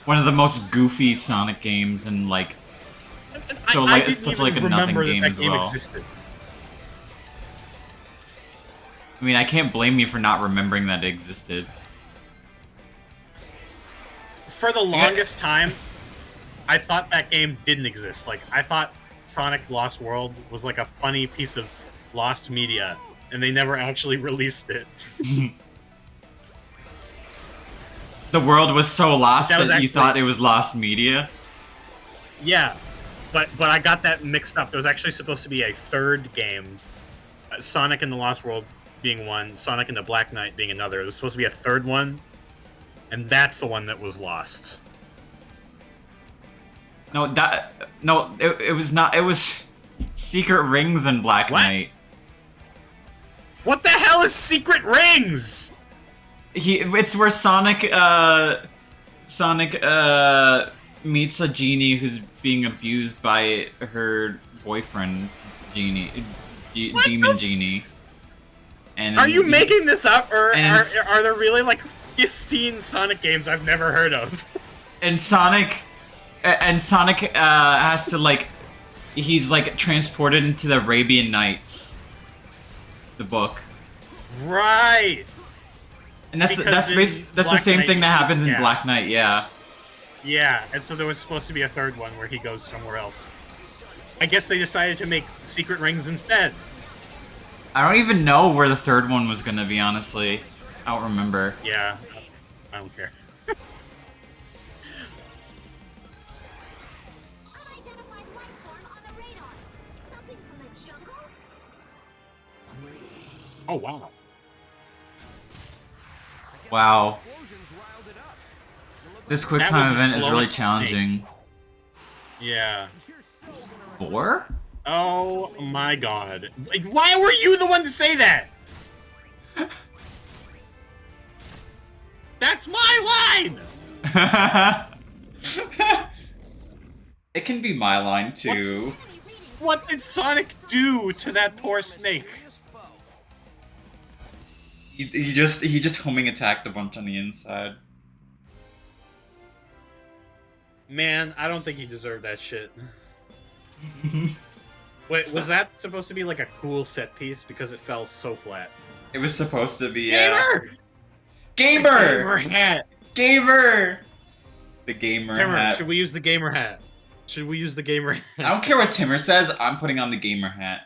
[SPEAKER 1] one of the most goofy Sonic games, and like So, like, it's such, like, a nothing game as well.
[SPEAKER 2] existed.
[SPEAKER 1] I mean, I can't blame you for not remembering that it existed.
[SPEAKER 2] for the longest time, I thought that game didn't exist. Like, I thought Sonic Lost World was like a funny piece of lost media, and they never actually released it.
[SPEAKER 1] The world was so lost
[SPEAKER 2] That was
[SPEAKER 1] that you
[SPEAKER 2] actually-
[SPEAKER 1] thought it was lost media.
[SPEAKER 2] Yeah, but I got that mixed up. There was actually supposed to be a third game, Sonic and the Lost World being one, Sonic and the Black Knight being another. There was supposed to be a third one, and that's the one that was lost.
[SPEAKER 1] No, it was not. It was Secret Rings and Black
[SPEAKER 2] What?
[SPEAKER 1] Knight.
[SPEAKER 2] What the hell is Secret Rings?
[SPEAKER 1] It's where Sonic meets a genie who's being abused by her boyfriend, Demon Genie. And
[SPEAKER 2] Are you making this up, or
[SPEAKER 1] and
[SPEAKER 2] are there really like 15 Sonic games I've never heard of?
[SPEAKER 1] And Sonic has to like, he's like transported into the Arabian Nights, the book.
[SPEAKER 2] Right.
[SPEAKER 1] And that's
[SPEAKER 2] Because in
[SPEAKER 1] the
[SPEAKER 2] Black
[SPEAKER 1] same
[SPEAKER 2] Knight-
[SPEAKER 1] thing that happens in
[SPEAKER 2] yeah.
[SPEAKER 1] Black Knight, yeah.
[SPEAKER 2] Yeah, and so there was supposed to be a third one where he goes somewhere else. I guess they decided to make Secret Rings instead.
[SPEAKER 1] I don't even know where the third one was gonna be, honestly. I don't remember.
[SPEAKER 2] Yeah, I don't care.
[SPEAKER 4] Unidentified life form on the radar. Something from the jungle?
[SPEAKER 2] Oh, wow.
[SPEAKER 1] Wow.
[SPEAKER 5] Explosions riled it up. Doesn't look
[SPEAKER 1] This
[SPEAKER 5] like
[SPEAKER 1] quick
[SPEAKER 2] That
[SPEAKER 1] time
[SPEAKER 2] was the
[SPEAKER 1] event is really
[SPEAKER 2] slowest
[SPEAKER 1] challenging.
[SPEAKER 2] Yeah.
[SPEAKER 1] 4?
[SPEAKER 2] Oh my god. Like, why were you the one to say that? That's my line!
[SPEAKER 1] It can be my line too.
[SPEAKER 2] What did Sonic do to that poor snake?
[SPEAKER 1] He just homing attacked a bunch on the inside.
[SPEAKER 2] Man, I don't think he deserved that shit. Wait, was that supposed to be like a cool set piece because it fell so flat?
[SPEAKER 1] It was supposed to be
[SPEAKER 2] Gamer!
[SPEAKER 1] Gamer!
[SPEAKER 2] hat!
[SPEAKER 1] Gamer! The gamer
[SPEAKER 2] Timmer,
[SPEAKER 1] hat.
[SPEAKER 2] should we use the gamer hat? Should we use the gamer hat?
[SPEAKER 1] I don't care what Timmer says, I'm putting on the gamer hat.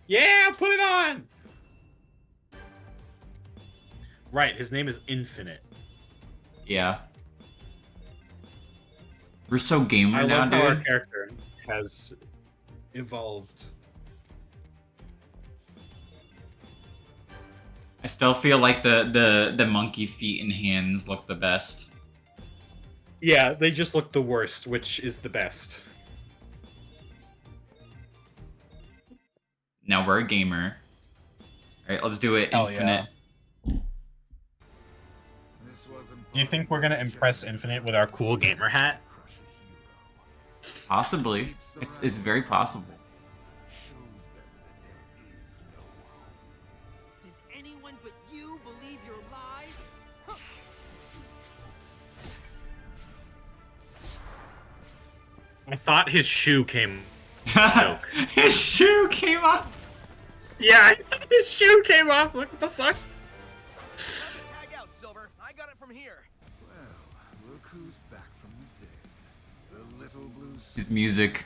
[SPEAKER 2] Yeah, put it on! Right, his name is Infinite.
[SPEAKER 1] Yeah. We're so gamer
[SPEAKER 2] I
[SPEAKER 1] now,
[SPEAKER 2] love how our
[SPEAKER 1] dude.
[SPEAKER 2] character has evolved.
[SPEAKER 1] I still feel like the monkey feet and hands look the best.
[SPEAKER 2] Yeah, they just look the worst, which is the best.
[SPEAKER 1] Now we're a gamer. Alright, let's do it.
[SPEAKER 2] Hell
[SPEAKER 1] Infinite.
[SPEAKER 2] Do you think we're gonna impress Infinite with our cool gamer hat?
[SPEAKER 1] Possibly. It's very possible.
[SPEAKER 7] Does anyone but you believe your lies? Huh.
[SPEAKER 2] I thought his shoe came. Joke.
[SPEAKER 1] His shoe came off.
[SPEAKER 2] Yeah, his shoe came off. Look, what the fuck?
[SPEAKER 5] Tag out, Silver. I got it from here.
[SPEAKER 3] Well, look who's back from the dead. The little blue
[SPEAKER 1] His music.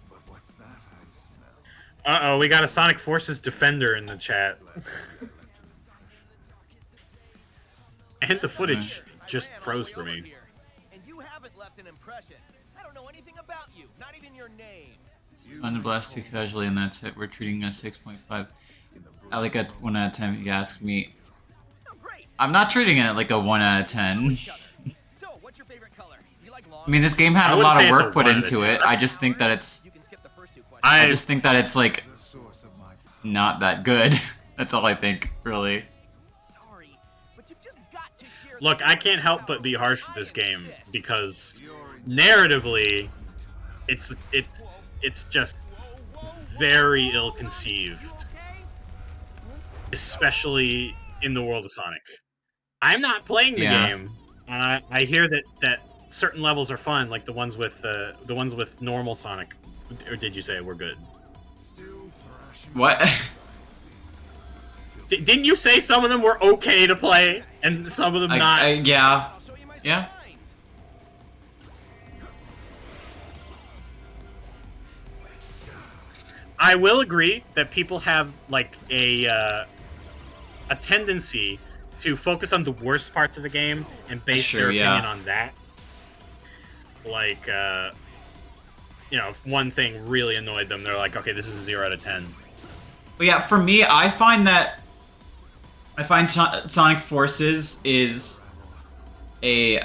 [SPEAKER 3] But what's that I smell?
[SPEAKER 2] Uh-oh, we got a Sonic Forces Defender in the chat. And the footage just
[SPEAKER 5] I am
[SPEAKER 2] froze
[SPEAKER 5] way
[SPEAKER 2] for
[SPEAKER 5] over
[SPEAKER 2] me.
[SPEAKER 5] here, and you haven't left an impression. I don't know anything about you, not even your name.
[SPEAKER 1] Fun to blast too casually, and that's it. We're treating a 6.5. I like a 1 out of 10 if you ask me.
[SPEAKER 5] Oh, great.
[SPEAKER 1] I'm not treating it like a 1 out of 10.
[SPEAKER 5] So, what's your favorite color? You like long?
[SPEAKER 1] I mean, this game had
[SPEAKER 2] I
[SPEAKER 1] a
[SPEAKER 2] wouldn't
[SPEAKER 1] lot
[SPEAKER 2] say
[SPEAKER 1] of
[SPEAKER 2] it's a
[SPEAKER 1] work put
[SPEAKER 2] 1 out of
[SPEAKER 1] into
[SPEAKER 2] 10.
[SPEAKER 1] it. I just think that it's.
[SPEAKER 5] You can skip the first two questions.
[SPEAKER 1] I just think that it's like
[SPEAKER 3] The source of my power.
[SPEAKER 1] not that good. That's all I think, really.
[SPEAKER 5] Sorry, but you've just got to share.
[SPEAKER 2] Look, I can't help but be harsh with this game because narratively, it's just very ill-conceived, especially in the world of Sonic. I'm not playing the
[SPEAKER 1] Yeah.
[SPEAKER 2] game. I hear that certain levels are fun, like the ones with normal Sonic. Or did you say we're good?
[SPEAKER 3] Still thrashing.
[SPEAKER 1] What?
[SPEAKER 2] Didn't you say some of them were okay to play and some of them not?
[SPEAKER 1] Yeah.
[SPEAKER 5] So
[SPEAKER 1] Yeah.
[SPEAKER 2] I will agree that people have like a tendency to focus on the worst parts of the game and base
[SPEAKER 1] Sure,
[SPEAKER 2] their opinion
[SPEAKER 1] yeah.
[SPEAKER 2] on that. Like, you know, if one thing really annoyed them, they're like, okay, this is a 0 out of 10.
[SPEAKER 1] But yeah, for me, I find Sonic Forces is a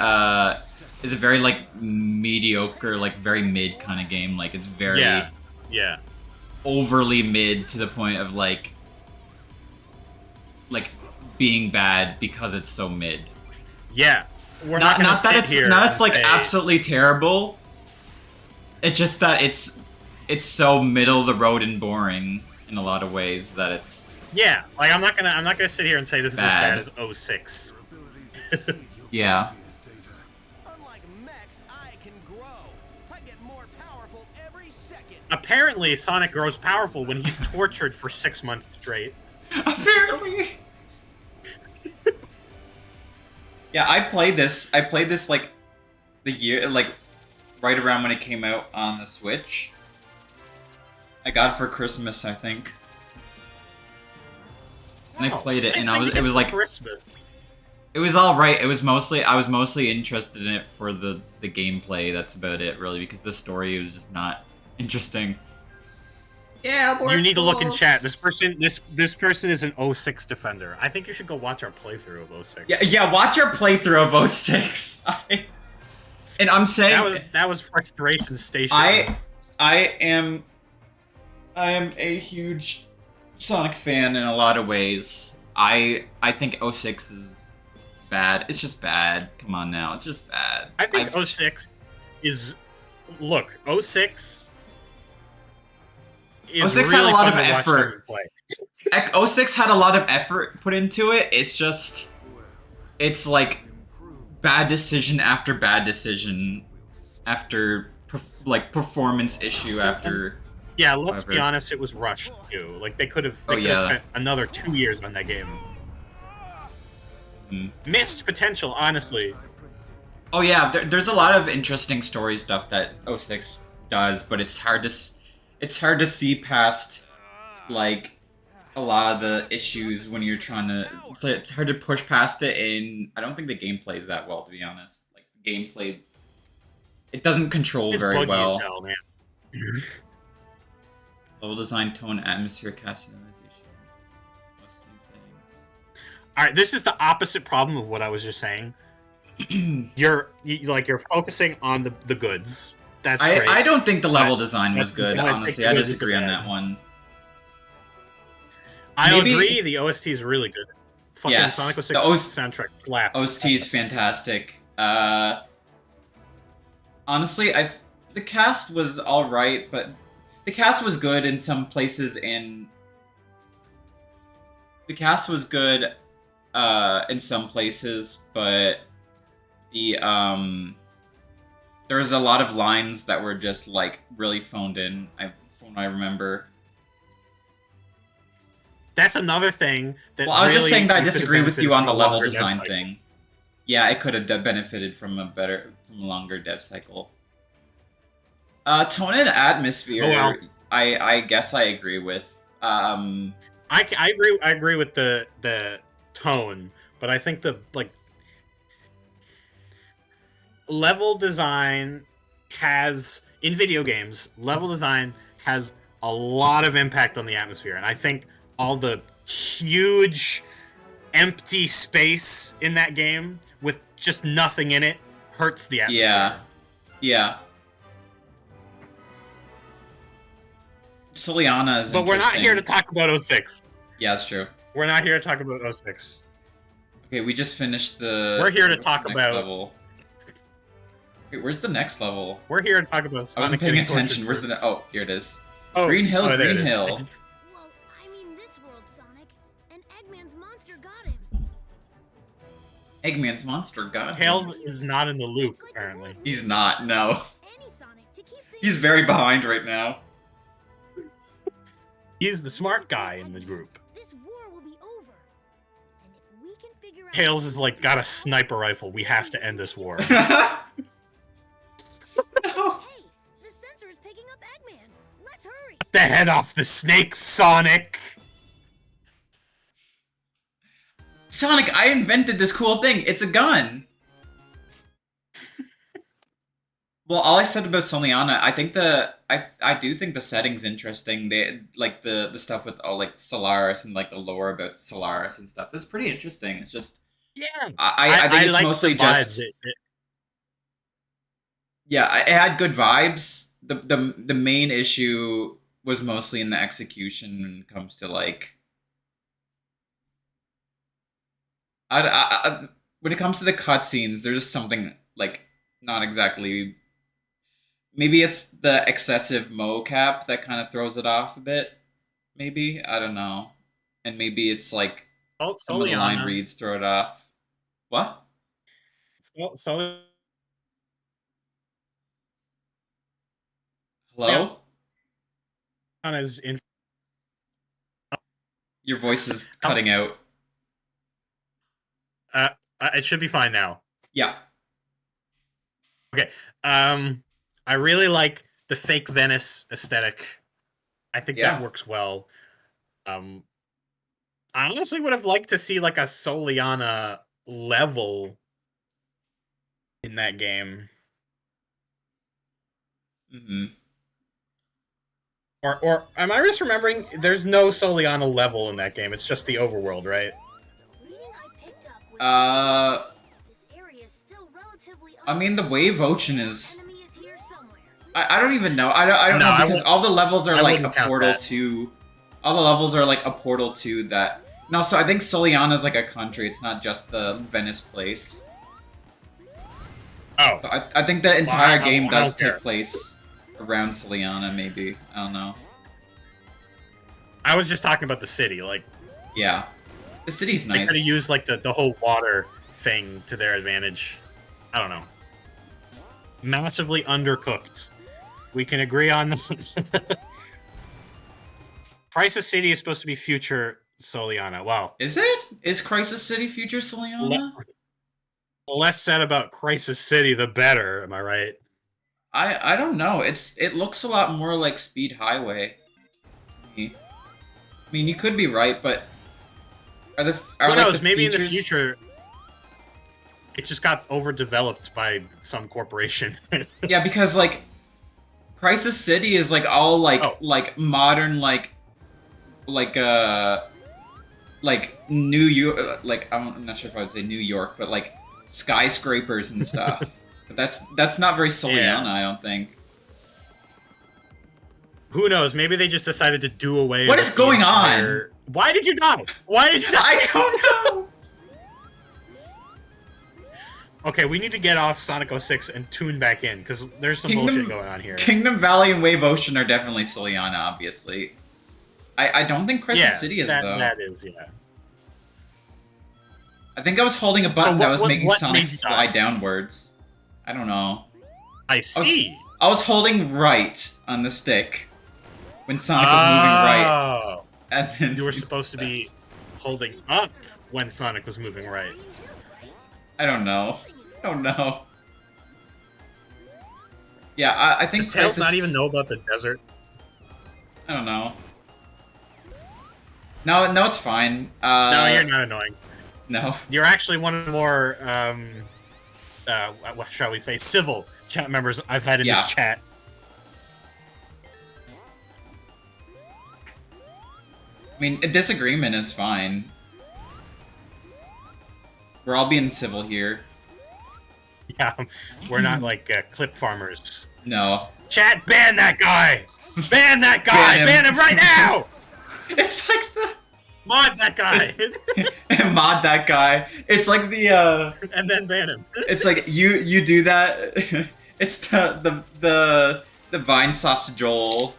[SPEAKER 1] very like mediocre, like very mid kind of game. Like it's very
[SPEAKER 2] Yeah.
[SPEAKER 1] overly mid to the point of like being bad because it's so mid.
[SPEAKER 2] Yeah. We're not gonna
[SPEAKER 1] not that
[SPEAKER 2] sit
[SPEAKER 1] it's
[SPEAKER 2] here
[SPEAKER 1] not it's
[SPEAKER 2] and
[SPEAKER 1] like
[SPEAKER 2] say-
[SPEAKER 1] absolutely terrible. It's just that it's so middle of the road and boring in a lot of ways that it's
[SPEAKER 2] Yeah, like I'm not gonna sit here and say this
[SPEAKER 1] Bad.
[SPEAKER 2] is as bad as 06.
[SPEAKER 1] yeah.
[SPEAKER 5] Unlike mechs, I can grow. I get more powerful every second.
[SPEAKER 2] Apparently, Sonic grows powerful when he's tortured for 6 months straight.
[SPEAKER 1] Apparently. Yeah, I played this like the year like right around when it came out on the Switch. I got it for Christmas, I think. And I played it,
[SPEAKER 2] Nice
[SPEAKER 1] and
[SPEAKER 2] thing to
[SPEAKER 1] it
[SPEAKER 2] get
[SPEAKER 1] was
[SPEAKER 2] for
[SPEAKER 1] like
[SPEAKER 2] Christmas.
[SPEAKER 1] it was all right. I was mostly interested in it for the gameplay. That's about it, really, because the story was just not interesting. Yeah,
[SPEAKER 2] You need to look in chat. This person is an 06 defender. I think you should go watch our playthrough of 06.
[SPEAKER 1] Yeah, watch our playthrough of 06. And I'm saying
[SPEAKER 2] that was frustration station.
[SPEAKER 1] I am a huge Sonic fan in a lot of ways. I think 06 is bad. It's just bad. Come on now, it's just bad.
[SPEAKER 2] I think 06 is look 06. Is
[SPEAKER 1] 06 had a
[SPEAKER 2] really
[SPEAKER 1] lot
[SPEAKER 2] fun
[SPEAKER 1] of
[SPEAKER 2] to watch
[SPEAKER 1] effort.
[SPEAKER 2] someone play.
[SPEAKER 1] 06 had a lot of effort put into it. It's like bad decision after bad decision after performance issue after.
[SPEAKER 2] Yeah, let's be
[SPEAKER 1] whatever.
[SPEAKER 2] honest, it was rushed too. Like they could have
[SPEAKER 1] Oh, yeah.
[SPEAKER 2] spent another 2 years on that game.
[SPEAKER 1] Mm.
[SPEAKER 2] Missed potential, honestly.
[SPEAKER 1] Oh yeah, there's a lot of interesting story stuff that 06 does, but it's hard to see past like a lot of the issues when you're trying to. It's like, hard to push past it, and I don't think the game plays that well, to be honest. Like the gameplay, it doesn't control
[SPEAKER 2] It's
[SPEAKER 1] very
[SPEAKER 2] buggy
[SPEAKER 1] well.
[SPEAKER 2] as hell, man.
[SPEAKER 1] Level design, tone, atmosphere, customization, settings.
[SPEAKER 2] All right, this is the opposite problem of what I was just saying. You're focusing on the goods. That's great.
[SPEAKER 1] I don't think the level
[SPEAKER 2] But
[SPEAKER 1] design was
[SPEAKER 2] that's-
[SPEAKER 1] good,
[SPEAKER 2] I think
[SPEAKER 1] honestly.
[SPEAKER 2] it
[SPEAKER 1] I
[SPEAKER 2] was
[SPEAKER 1] disagree on
[SPEAKER 2] bad.
[SPEAKER 1] that one.
[SPEAKER 2] I
[SPEAKER 1] maybe-
[SPEAKER 2] agree. The OST is really good. Fucking
[SPEAKER 1] Yes,
[SPEAKER 2] Sonic 06
[SPEAKER 1] the
[SPEAKER 2] soundtrack slaps.
[SPEAKER 1] OST is fantastic. Honestly, the cast was alright, but the cast was good in some places, and the cast was good in some places, but the there was a lot of lines that were just like really phoned in. From what I remember.
[SPEAKER 2] That's another thing that.
[SPEAKER 1] Well, I was just
[SPEAKER 2] really
[SPEAKER 1] saying that I
[SPEAKER 2] you could've
[SPEAKER 1] disagree with
[SPEAKER 2] benefited
[SPEAKER 1] you on
[SPEAKER 2] from
[SPEAKER 1] the
[SPEAKER 2] a
[SPEAKER 1] level
[SPEAKER 2] longer dev
[SPEAKER 1] design
[SPEAKER 2] cycle.
[SPEAKER 1] thing. Yeah, it could have benefited from a longer dev cycle. Tone and atmosphere.
[SPEAKER 2] Oh, well.
[SPEAKER 1] I guess I agree with.
[SPEAKER 2] I agree with the tone, but I think the level design has in video games. Level design has a lot of impact on the atmosphere, and I think all the huge empty space in that game with just nothing in it hurts the atmosphere.
[SPEAKER 1] Yeah. Soliana is.
[SPEAKER 2] But we're not here to
[SPEAKER 1] interesting.
[SPEAKER 2] talk about 06.
[SPEAKER 1] Yeah, that's true.
[SPEAKER 2] We're not here to talk about 06.
[SPEAKER 1] Okay, we just finished the.
[SPEAKER 2] We're here to
[SPEAKER 1] what's
[SPEAKER 2] talk
[SPEAKER 1] the next
[SPEAKER 2] about-
[SPEAKER 1] Level? Wait, where's the next level?
[SPEAKER 2] We're here to talk about
[SPEAKER 1] I
[SPEAKER 2] Sonic
[SPEAKER 1] wasn't paying
[SPEAKER 2] getting tortured
[SPEAKER 1] attention. Where's the?
[SPEAKER 2] for-
[SPEAKER 1] Oh, here it is.
[SPEAKER 2] Oh,
[SPEAKER 1] Green Hill,
[SPEAKER 2] there
[SPEAKER 1] Green
[SPEAKER 2] it is.
[SPEAKER 1] Hill.
[SPEAKER 4] Well, I mean this world, Sonic. And Eggman's monster got him.
[SPEAKER 1] Eggman's monster got him.
[SPEAKER 2] Tails is not in the loop, apparently.
[SPEAKER 1] He's not. No.
[SPEAKER 4] Any Sonic to keep things
[SPEAKER 1] He's very behind right now.
[SPEAKER 2] He's the smart guy in the group.
[SPEAKER 4] This war will be over. And if we can figure
[SPEAKER 2] Tails is like, got a sniper rifle. We have to end this war.
[SPEAKER 1] No.
[SPEAKER 4] Hey, the sensor is picking up Eggman. Let's hurry.
[SPEAKER 2] Get the head off the snake, Sonic!
[SPEAKER 1] Sonic, I invented this cool thing. It's a gun. Well, all I said about Soliana, I think I do think the setting's interesting. They like the stuff with all like Solaris and like the lore about Solaris and stuff. It's pretty interesting. It's just
[SPEAKER 2] Yeah.
[SPEAKER 1] I think it's
[SPEAKER 2] like
[SPEAKER 1] mostly
[SPEAKER 2] the vibes.
[SPEAKER 1] just yeah. It had good vibes. The main issue was mostly in the execution when it comes to like when it comes to the cutscenes. There's just something like not exactly. Maybe it's the excessive mocap that kind of throws it off a bit. Maybe I don't know, and maybe it's like some of the line reads throw it off. What?
[SPEAKER 2] Soliana
[SPEAKER 1] Hello?
[SPEAKER 2] is in.
[SPEAKER 1] Your voice is cutting out.
[SPEAKER 2] It should be fine now.
[SPEAKER 1] Yeah.
[SPEAKER 2] Okay. I really like the fake Venice aesthetic. I think that works well. I honestly would have liked to see like a Soliana level in that game.
[SPEAKER 1] Mm-hmm.
[SPEAKER 2] Or am I misremembering? There's no Soliana level in that game. It's just the overworld, right?
[SPEAKER 4] Reading I picked up was this area is still relatively
[SPEAKER 1] I mean, the Wave Ocean is.
[SPEAKER 4] enemy is here somewhere.
[SPEAKER 1] I don't even know. I don't
[SPEAKER 2] No,
[SPEAKER 1] know
[SPEAKER 2] I
[SPEAKER 1] because
[SPEAKER 2] won't-
[SPEAKER 1] all the levels are
[SPEAKER 2] I
[SPEAKER 1] like a
[SPEAKER 2] wouldn't count
[SPEAKER 1] portal
[SPEAKER 2] that.
[SPEAKER 1] to. All the levels are like a portal to that. No, so I think Soliana is like a country. It's not just the Venice place.
[SPEAKER 2] Oh.
[SPEAKER 1] So I think the entire
[SPEAKER 2] I
[SPEAKER 1] game
[SPEAKER 2] don't
[SPEAKER 1] does
[SPEAKER 2] care.
[SPEAKER 1] take place around Soliana. Maybe I don't know.
[SPEAKER 2] I was just talking about the city. Like,
[SPEAKER 1] Yeah, the city's
[SPEAKER 2] they
[SPEAKER 1] nice.
[SPEAKER 2] could have used like the whole water thing to their advantage. I don't know. Massively undercooked. We can agree on. Crisis City is supposed to be future Soliana. Wow.
[SPEAKER 1] Is it? Is Crisis City future Soliana?
[SPEAKER 2] The less said about Crisis City, the better. Am I right?
[SPEAKER 1] I don't know. It looks a lot more like Speed Highway. To me. I mean, you could be right, but are
[SPEAKER 2] Who
[SPEAKER 1] like
[SPEAKER 2] knows?
[SPEAKER 1] the
[SPEAKER 2] Maybe in the
[SPEAKER 1] features-
[SPEAKER 2] future, it just got overdeveloped by some corporation.
[SPEAKER 1] Yeah, because like Crisis City is like all like like modern like New York, like I'm not sure if I would say New York, but like skyscrapers and stuff. But that's not very Soliana,
[SPEAKER 2] Yeah.
[SPEAKER 1] I don't think.
[SPEAKER 2] Who knows? Maybe they just decided to do away.
[SPEAKER 1] What
[SPEAKER 2] with
[SPEAKER 1] is
[SPEAKER 2] the
[SPEAKER 1] going on?
[SPEAKER 2] entire- Why did you die? Why did you die?
[SPEAKER 1] I don't know.
[SPEAKER 2] Okay, we need to get off Sonic 06 and tune back in because there's some
[SPEAKER 1] Kingdom-
[SPEAKER 2] bullshit going on here.
[SPEAKER 1] Kingdom Valley and Wave Ocean are definitely Soliana, obviously. I don't think Crisis City is though.
[SPEAKER 2] that is, yeah.
[SPEAKER 1] I think I was holding a button
[SPEAKER 2] what-
[SPEAKER 1] that was
[SPEAKER 2] what-
[SPEAKER 1] making
[SPEAKER 2] what
[SPEAKER 1] Sonic
[SPEAKER 2] made you
[SPEAKER 1] fly
[SPEAKER 2] die?
[SPEAKER 1] downwards. I don't know.
[SPEAKER 2] I see.
[SPEAKER 1] I was holding right on the stick when Sonic was moving right,
[SPEAKER 2] Oh.
[SPEAKER 1] and then
[SPEAKER 2] You were supposed to be holding up when Sonic was moving right.
[SPEAKER 4] Green Hill, right?
[SPEAKER 1] I don't know. I don't know. Yeah, I think
[SPEAKER 2] Does Tails
[SPEAKER 1] Crisis.
[SPEAKER 2] not even know about the desert?
[SPEAKER 1] I don't know. No, it's fine.
[SPEAKER 2] No, you're not annoying.
[SPEAKER 1] No.
[SPEAKER 2] You're actually one of the more, what shall we say, civil chat members I've had in
[SPEAKER 1] Yeah.
[SPEAKER 2] this chat.
[SPEAKER 1] I mean, a disagreement is fine. We're all being civil here.
[SPEAKER 2] Yeah, we're not like clip farmers.
[SPEAKER 1] No.
[SPEAKER 2] Chat, ban that guy! Ban that guy!
[SPEAKER 1] Ban him.
[SPEAKER 2] Ban him right now!
[SPEAKER 1] It's like the
[SPEAKER 2] Mod that guy!
[SPEAKER 1] mod that guy. It's like the
[SPEAKER 2] and then ban him.
[SPEAKER 1] it's like you do that. It's the Vine Sauce Joel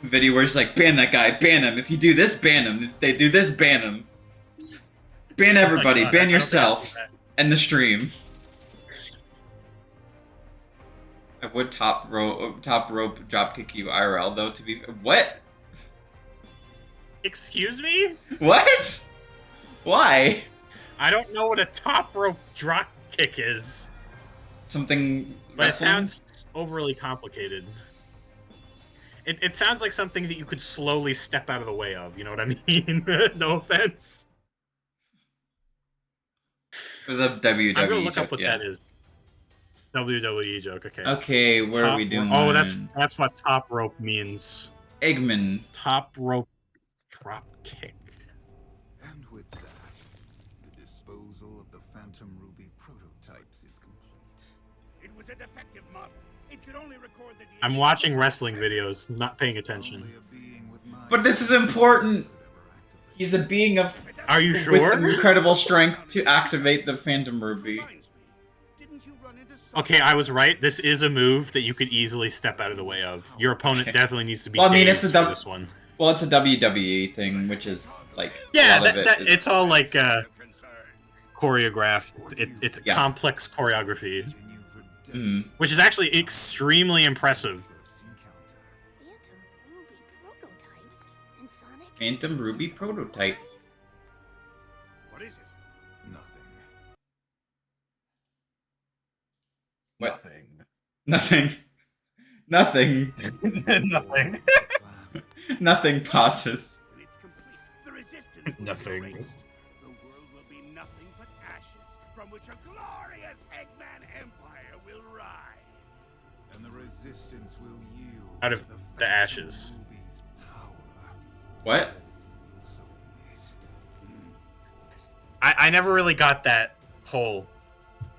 [SPEAKER 1] video where it's like ban that guy, ban him. If you do this, ban him. If they do this, ban him. Ban everybody.
[SPEAKER 2] Oh my God, I
[SPEAKER 1] ban
[SPEAKER 2] don't
[SPEAKER 1] yourself
[SPEAKER 2] think I do
[SPEAKER 1] and the stream. I would top rope drop kick you IRL though. To be what?
[SPEAKER 2] Excuse me?
[SPEAKER 1] What? Why?
[SPEAKER 2] I don't know what a top rope drop kick is,
[SPEAKER 1] Something.
[SPEAKER 2] but it
[SPEAKER 1] wrestling?
[SPEAKER 2] sounds overly complicated. It sounds like something that you could slowly step out of the way of. You know what I mean? No offense.
[SPEAKER 1] It was a WWE
[SPEAKER 2] I'm gonna look
[SPEAKER 1] joke,
[SPEAKER 2] up what
[SPEAKER 1] yeah.
[SPEAKER 2] that is. WWE joke. Okay.
[SPEAKER 1] Okay, what are we doing?
[SPEAKER 2] Oh, that's what top rope means.
[SPEAKER 1] Eggman.
[SPEAKER 2] Top rope drop kick.
[SPEAKER 3] And with that, the disposal of the Phantom Ruby prototypes is complete. It was a defective model. It could only record the
[SPEAKER 2] I'm watching wrestling videos, not paying attention.
[SPEAKER 3] Only a being with my
[SPEAKER 1] But this is important.
[SPEAKER 3] could ever activate.
[SPEAKER 1] He's a being of
[SPEAKER 2] Are you sure?
[SPEAKER 1] with incredible strength to activate the Phantom Ruby.
[SPEAKER 3] Reminds me, didn't you run into some-
[SPEAKER 2] Okay, I was right. This is a move that you could easily step out of the way of. Your opponent definitely needs to be
[SPEAKER 1] Well, I mean, it's
[SPEAKER 2] dazed
[SPEAKER 1] a
[SPEAKER 2] for
[SPEAKER 1] dub-
[SPEAKER 2] this one.
[SPEAKER 1] Well, it's a WWE thing, which is like
[SPEAKER 2] Yeah,
[SPEAKER 1] a lot of it is-
[SPEAKER 2] it's all like
[SPEAKER 3] Concerned.
[SPEAKER 2] choreographed. It's
[SPEAKER 1] Yeah.
[SPEAKER 2] complex choreography,
[SPEAKER 3] Continue for
[SPEAKER 1] Mm.
[SPEAKER 2] which is actually extremely impressive.
[SPEAKER 3] first encounter.
[SPEAKER 4] Phantom Ruby prototypes and Sonic.
[SPEAKER 1] Phantom Ruby prototype.
[SPEAKER 3] What is it? Nothing.
[SPEAKER 1] What? Nothing. Nothing.
[SPEAKER 2] Nothing.
[SPEAKER 1] Nothing passes.
[SPEAKER 3] When it's complete, the resistance will be
[SPEAKER 2] Nothing.
[SPEAKER 3] erased. The world will be nothing but ashes, from which a glorious Eggman Empire will rise. And the resistance will yield
[SPEAKER 2] Out of
[SPEAKER 3] to
[SPEAKER 2] the
[SPEAKER 3] Phantom
[SPEAKER 2] ashes.
[SPEAKER 3] Ruby's power.
[SPEAKER 1] What?
[SPEAKER 3] Will submit.
[SPEAKER 2] I never really got that whole.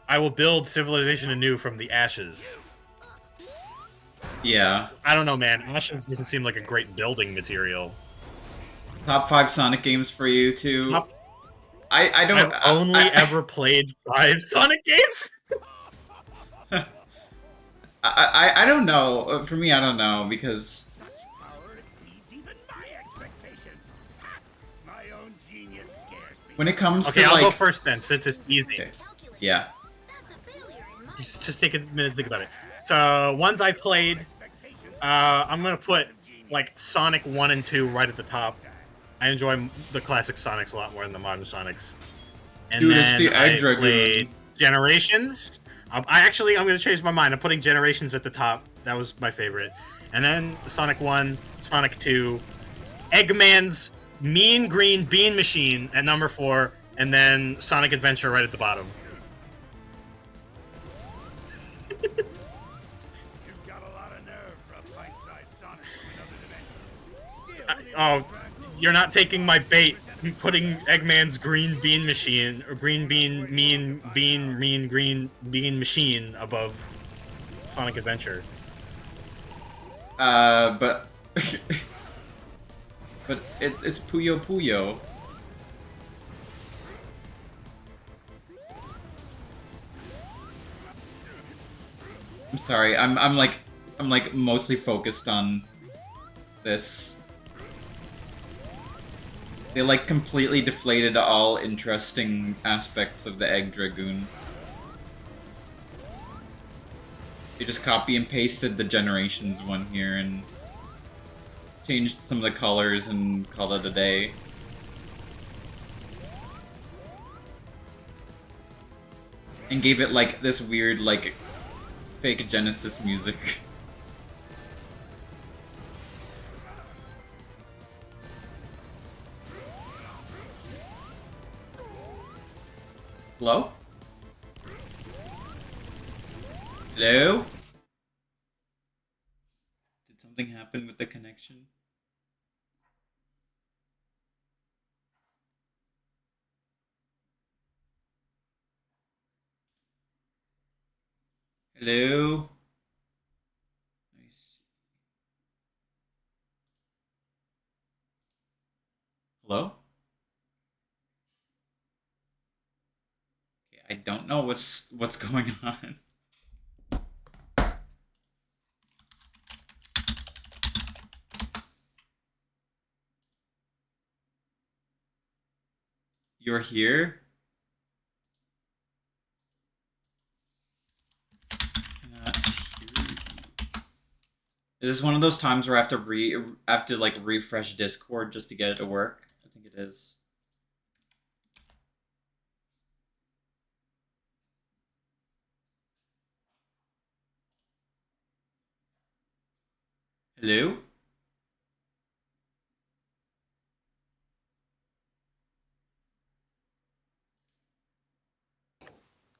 [SPEAKER 2] I will build civilization anew from the ashes.
[SPEAKER 1] Yeah.
[SPEAKER 2] I don't know, man. Ashes doesn't seem like a great building material.
[SPEAKER 1] Top 5 Sonic games for you too.
[SPEAKER 2] Top-
[SPEAKER 1] I don't.
[SPEAKER 2] I've only ever played 5 Sonic games.
[SPEAKER 1] I don't know. For me, I don't know because
[SPEAKER 3] Power exceeds even my expectations. Ha! My own genius scares me.
[SPEAKER 1] when it comes
[SPEAKER 2] Okay,
[SPEAKER 1] to
[SPEAKER 2] I'll
[SPEAKER 1] like
[SPEAKER 2] go first then, since it's easy.
[SPEAKER 1] Okay. Yeah.
[SPEAKER 4] That's a failure in my
[SPEAKER 2] Just take a minute to think about it. So ones I played, I'm gonna put like Sonic 1 and 2 right at the top. I enjoy the classic Sonics a lot more than the modern Sonics. And
[SPEAKER 1] Dude, it's
[SPEAKER 2] then
[SPEAKER 1] the Egg
[SPEAKER 2] I
[SPEAKER 1] Dragoon.
[SPEAKER 2] played Generations. I'm gonna change my mind. I'm putting Generations at the top. That was my favorite. And then Sonic 1, Sonic 2, Eggman's Mean Green Bean Machine at number 4, and then Sonic Adventure right at the bottom.
[SPEAKER 3] You've got a lot of nerve for a bite-sized Sonic from another dimension. Still,
[SPEAKER 2] You're not taking my bait. I'm putting Eggman's Green Bean Machine, or Green Bean Green Bean Machine above Sonic Adventure.
[SPEAKER 1] But but it's Puyo Puyo. I'm sorry. I'm like mostly focused on this. They like completely deflated all interesting aspects of the Egg Dragoon. They just copy and pasted the Generations one here and changed some of the colors and called it a day. And gave it like this weird like fake Genesis music. Hello? Hello? Did something happen with the connection? Hello? Nice. Hello? Okay, I don't know what's going on. You're here? Cannot hear you. Is this one of those times where I have to like refresh Discord just to get it to work? I think it is. Hello?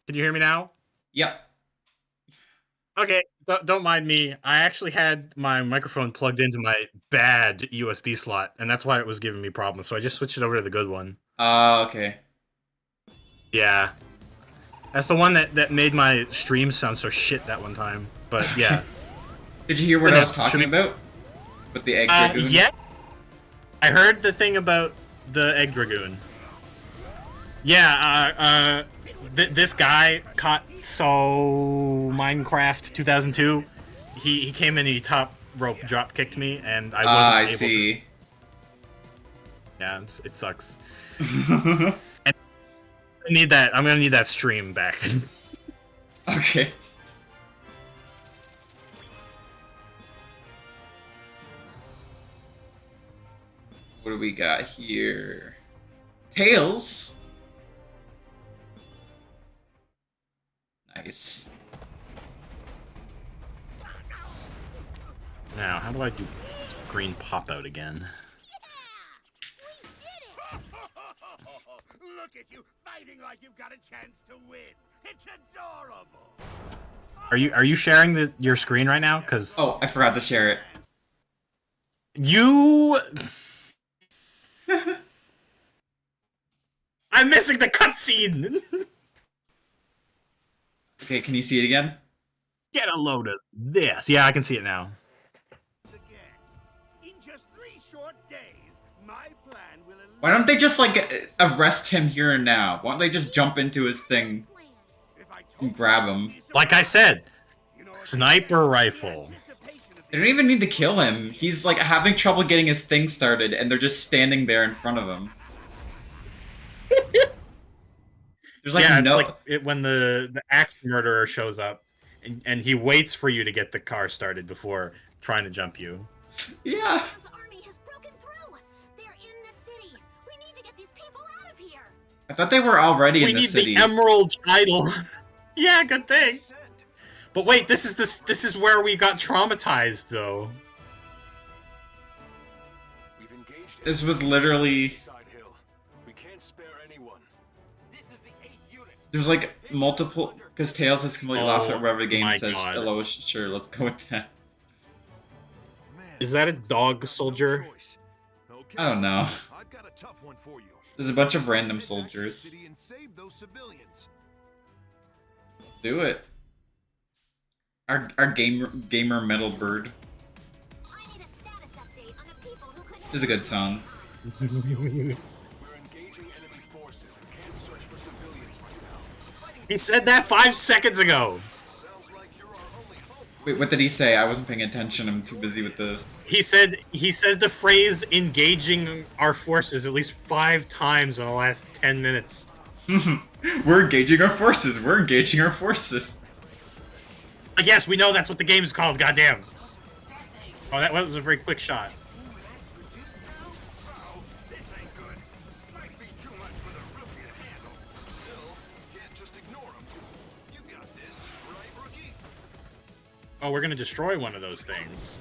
[SPEAKER 2] Can you hear me now?
[SPEAKER 1] Yep.
[SPEAKER 2] Okay, don't mind me. I actually had my microphone plugged into my bad USB slot, and that's why it was giving me problems. So I just switched it over to the good one.
[SPEAKER 1] Okay.
[SPEAKER 2] Yeah. That's the one that made my stream sound so shit that one time. But yeah.
[SPEAKER 1] Did you hear what
[SPEAKER 2] But
[SPEAKER 1] I
[SPEAKER 2] no,
[SPEAKER 1] was talking
[SPEAKER 2] should we-
[SPEAKER 1] about? With the egg dragoon?
[SPEAKER 2] Yeah. I heard the thing about the egg dragoon. Yeah, this guy caught Minecraft 2002. He came in and he top rope drop kicked me, and I wasn't
[SPEAKER 1] I
[SPEAKER 2] able to.
[SPEAKER 1] see.
[SPEAKER 2] Yeah, it sucks. I need that. I'm gonna need that stream back.
[SPEAKER 1] Okay. What do we got here? Tails. Nice.
[SPEAKER 2] Now, how do I do green pop out again?
[SPEAKER 3] Look at you fighting like you've got a chance to win. It's adorable.
[SPEAKER 2] Are you sharing your screen right now? Cause
[SPEAKER 1] Oh, I forgot to share it.
[SPEAKER 2] you. I'm missing the cutscene.
[SPEAKER 1] Okay, can you see it again?
[SPEAKER 2] Get a load of this. Yeah, I can see it now.
[SPEAKER 3] Again. In just 3 short days, my plan will
[SPEAKER 1] Why don't they just, like, arrest him here and now? Why don't they just jump into his thing
[SPEAKER 4] Plan.
[SPEAKER 3] if I told
[SPEAKER 1] and grab him?
[SPEAKER 3] you
[SPEAKER 2] Like I said,
[SPEAKER 3] you know,
[SPEAKER 2] sniper rifle.
[SPEAKER 3] anticipation of
[SPEAKER 1] They don't even need to kill him. He's, like, having trouble getting his thing started, and they're just standing there in front of him. There's, like,
[SPEAKER 2] Yeah, it's
[SPEAKER 1] no...
[SPEAKER 2] like when the axe murderer shows up, and he waits for you to get the car started before trying to jump you.
[SPEAKER 1] Yeah.
[SPEAKER 4] Man's army has broken through. They're in the city. We need to get these people out of here.
[SPEAKER 1] I thought they were already
[SPEAKER 2] We
[SPEAKER 1] in the
[SPEAKER 2] need
[SPEAKER 1] city.
[SPEAKER 2] the emerald idol. Yeah, good thing. But wait, this is where we got traumatized, though.
[SPEAKER 6] We've engaged
[SPEAKER 1] This was literally...
[SPEAKER 6] Side Hill. We can't spare anyone.
[SPEAKER 7] This is the 8th unit.
[SPEAKER 1] There's, like, multiple... Because Tails has completely lost it wherever the game
[SPEAKER 2] my
[SPEAKER 1] says,
[SPEAKER 2] God.
[SPEAKER 1] hello, sure, let's go with that.
[SPEAKER 8] Man,
[SPEAKER 2] Is that a dog soldier?
[SPEAKER 8] choice. Okay,
[SPEAKER 1] I don't know.
[SPEAKER 8] I've got a tough one for you.
[SPEAKER 1] There's a bunch of random
[SPEAKER 8] Head back to the
[SPEAKER 1] soldiers.
[SPEAKER 8] city and save those civilians.
[SPEAKER 1] Do it. Our gamer metal bird
[SPEAKER 4] I need a status update on the people who could
[SPEAKER 1] is a good song.
[SPEAKER 6] We're engaging enemy forces and can't search for civilians right now.
[SPEAKER 2] He said that 5 seconds ago.
[SPEAKER 8] Sounds like you're our only hope.
[SPEAKER 1] Wait, what did he say? I wasn't paying attention. I'm too busy with the...
[SPEAKER 2] He said the phrase "engaging our forces" at least 5 times in the last 10 minutes.
[SPEAKER 1] We're engaging our forces. We're engaging our forces.
[SPEAKER 2] Like, yes, we know that's what the game is called. Goddamn. Oh, that was a very quick shot.
[SPEAKER 3] Oh, this ain't good. Might be too much for the rookie to handle.
[SPEAKER 8] Still, can't just ignore them. You got this, right, rookie?
[SPEAKER 2] Oh, we're gonna destroy one of those things.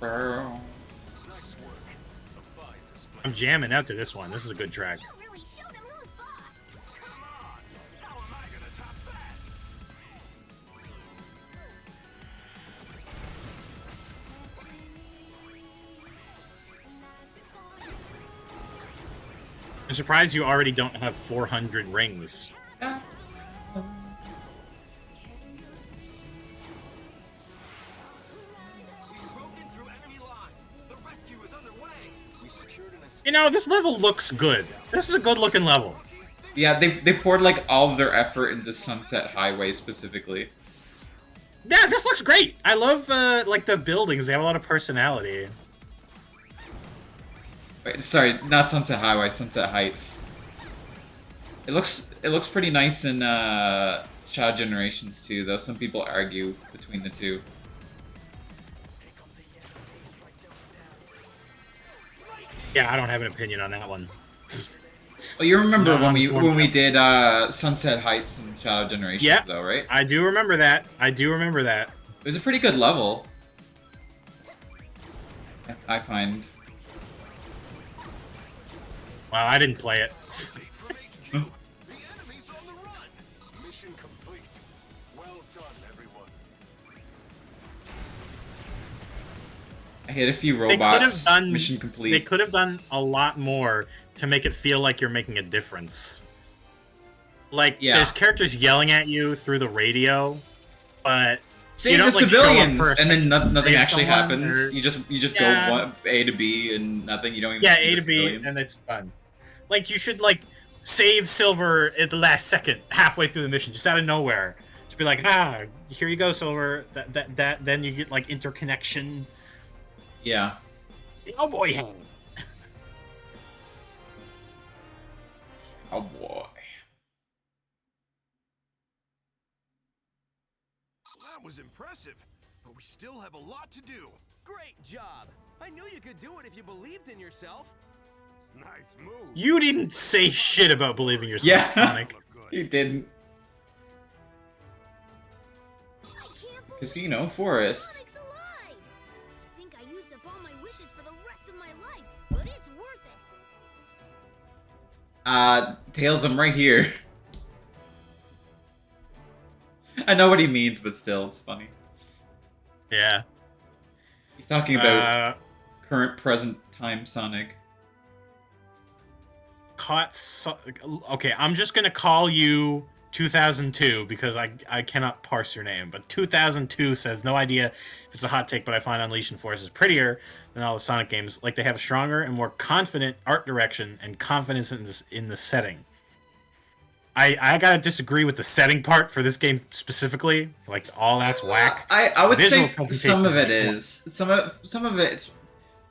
[SPEAKER 6] Nice work. The fight is
[SPEAKER 2] I'm jamming out to this one. This is a good track.
[SPEAKER 4] You really showed him who's boss.
[SPEAKER 3] Come on. How am I gonna top that?
[SPEAKER 2] I'm surprised you already don't have 400 rings.
[SPEAKER 7] We've broken through enemy lines. The rescue is underway.
[SPEAKER 6] We secured an escape.
[SPEAKER 2] You know, this level looks good. This is a good looking level.
[SPEAKER 1] Yeah, they poured, like, all of their effort into Sunset Highway specifically.
[SPEAKER 2] Yeah, this looks great. I love, like, the buildings. They have a lot of personality.
[SPEAKER 1] Wait, sorry, not Sunset Highway, Sunset Heights. It looks pretty nice in Shadow Generations too, though some people argue between the two.
[SPEAKER 2] Yeah, I don't have an opinion on that one.
[SPEAKER 1] Well, you remember
[SPEAKER 2] Not
[SPEAKER 1] when we
[SPEAKER 2] uninformed.
[SPEAKER 1] did Sunset Heights and Shadow Generations,
[SPEAKER 2] Yeah.
[SPEAKER 1] though, right?
[SPEAKER 2] I do remember that. I do remember that.
[SPEAKER 1] It was a pretty good level. I find.
[SPEAKER 2] Well, I didn't play it.
[SPEAKER 8] Update from HQ. The enemy's on the run.
[SPEAKER 6] Mission complete. Well done, everyone.
[SPEAKER 1] I hit a few
[SPEAKER 2] They could
[SPEAKER 1] robots.
[SPEAKER 2] have done
[SPEAKER 1] Mission complete.
[SPEAKER 2] They could have done a lot more to make it feel like you're making a difference. Like,
[SPEAKER 1] Yeah.
[SPEAKER 2] there's characters yelling at you through the radio, but
[SPEAKER 1] Save
[SPEAKER 2] you
[SPEAKER 1] the
[SPEAKER 2] don't, like, show up
[SPEAKER 1] civilians,
[SPEAKER 2] first.
[SPEAKER 1] and then nothing
[SPEAKER 2] Save
[SPEAKER 1] actually
[SPEAKER 2] someone,
[SPEAKER 1] happens.
[SPEAKER 2] or-
[SPEAKER 1] You just
[SPEAKER 2] Yeah.
[SPEAKER 1] go A to B and nothing. You don't even
[SPEAKER 2] Yeah,
[SPEAKER 1] see
[SPEAKER 2] A
[SPEAKER 1] the
[SPEAKER 2] to B,
[SPEAKER 1] civilians.
[SPEAKER 2] and it's done. Like, you should, like, save Silver at the last second, halfway through the mission, just out of nowhere. Just be like, here you go, Silver. Then you get, like, interconnection.
[SPEAKER 1] Yeah.
[SPEAKER 2] Oh boy, hand.
[SPEAKER 1] Oh boy.
[SPEAKER 8] That was impressive, but we still have a lot to do.
[SPEAKER 5] Great job. I knew you could do it if you believed in yourself.
[SPEAKER 6] Nice move.
[SPEAKER 2] You didn't say shit about believing yourself,
[SPEAKER 1] Yeah.
[SPEAKER 2] Sonic.
[SPEAKER 6] Look good.
[SPEAKER 1] He didn't.
[SPEAKER 4] I can't believe
[SPEAKER 1] Casino Forest.
[SPEAKER 4] Sonic's alive! I think I used up all my wishes for the rest of my life, but it's worth it.
[SPEAKER 1] Tails, I'm right here. I know what he means, but still, it's funny.
[SPEAKER 2] Yeah.
[SPEAKER 1] He's talking about
[SPEAKER 2] Uh,
[SPEAKER 1] current, present time Sonic.
[SPEAKER 2] Okay, I'm just gonna call you 2002 because I cannot parse your name. But 2002 says no idea if it's a hot take, but I find Unleashed Force is prettier than all the Sonic games. Like, they have a stronger and more confident art direction and confidence in the setting. I gotta disagree with the setting part for this game specifically. Like, all that's whack.
[SPEAKER 1] I would
[SPEAKER 2] Visual
[SPEAKER 1] say
[SPEAKER 2] presentation
[SPEAKER 1] some of it
[SPEAKER 2] is
[SPEAKER 1] is. Some of it's.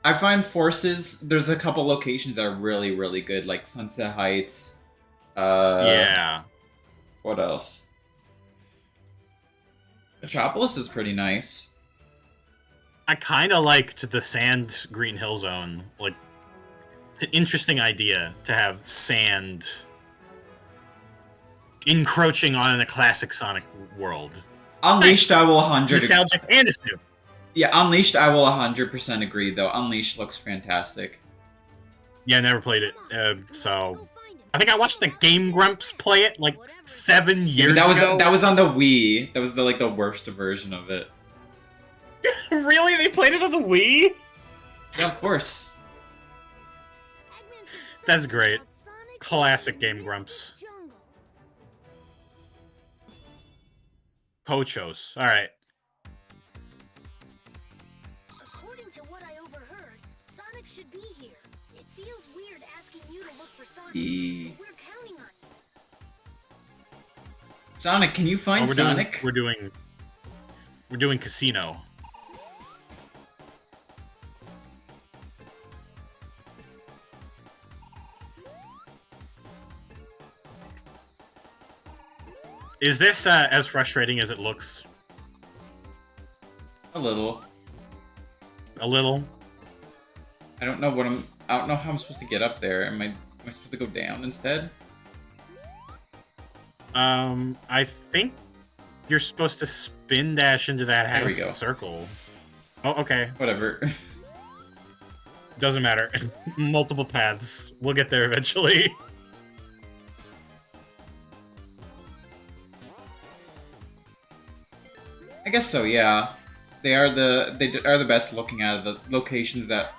[SPEAKER 1] I find Forces. There's a couple locations that are really really good, like Sunset Heights.
[SPEAKER 2] Yeah.
[SPEAKER 1] What else? Metropolis is pretty nice.
[SPEAKER 2] I kind of liked the Sand Green Hill Zone. Like, it's an interesting idea to have sand encroaching on a classic Sonic world.
[SPEAKER 1] Unleashed, I will
[SPEAKER 2] It's
[SPEAKER 1] 100.
[SPEAKER 2] nostalgic and it's new.
[SPEAKER 1] Yeah, Unleashed, I will 100% agree though. Unleashed looks fantastic.
[SPEAKER 2] Yeah, I never played it, so
[SPEAKER 4] Go find him.
[SPEAKER 2] I think I watched the Game Grumps play it like 7
[SPEAKER 1] Yeah,
[SPEAKER 2] years
[SPEAKER 1] but
[SPEAKER 2] ago.
[SPEAKER 1] that was on the Wii. That was the worst version of it.
[SPEAKER 2] Really? They played it on the Wii?
[SPEAKER 1] Yeah, of course.
[SPEAKER 4] Eggman said
[SPEAKER 2] That's
[SPEAKER 4] something
[SPEAKER 2] great.
[SPEAKER 4] about Sonic
[SPEAKER 2] Classic
[SPEAKER 4] in
[SPEAKER 2] Game
[SPEAKER 4] the
[SPEAKER 2] Grumps.
[SPEAKER 4] jungle.
[SPEAKER 2] Pochos. All right.
[SPEAKER 4] According to what I overheard, Sonic should be here. It feels weird asking you to look for Sonic.
[SPEAKER 1] E-
[SPEAKER 4] but we're counting on you.
[SPEAKER 1] Sonic, can you find
[SPEAKER 2] Oh,
[SPEAKER 1] Sonic?
[SPEAKER 2] We're doing Casino. Is this as frustrating as it looks?
[SPEAKER 1] A little.
[SPEAKER 2] A little.
[SPEAKER 1] I don't know how I'm supposed to get up there. Am I supposed to go down instead?
[SPEAKER 2] I think you're supposed to spin dash into that
[SPEAKER 1] There we go.
[SPEAKER 2] half circle. Oh, okay.
[SPEAKER 1] Whatever.
[SPEAKER 2] Doesn't matter. Multiple paths. We'll get there eventually.
[SPEAKER 1] I guess so, yeah. They are the best looking out of the locations that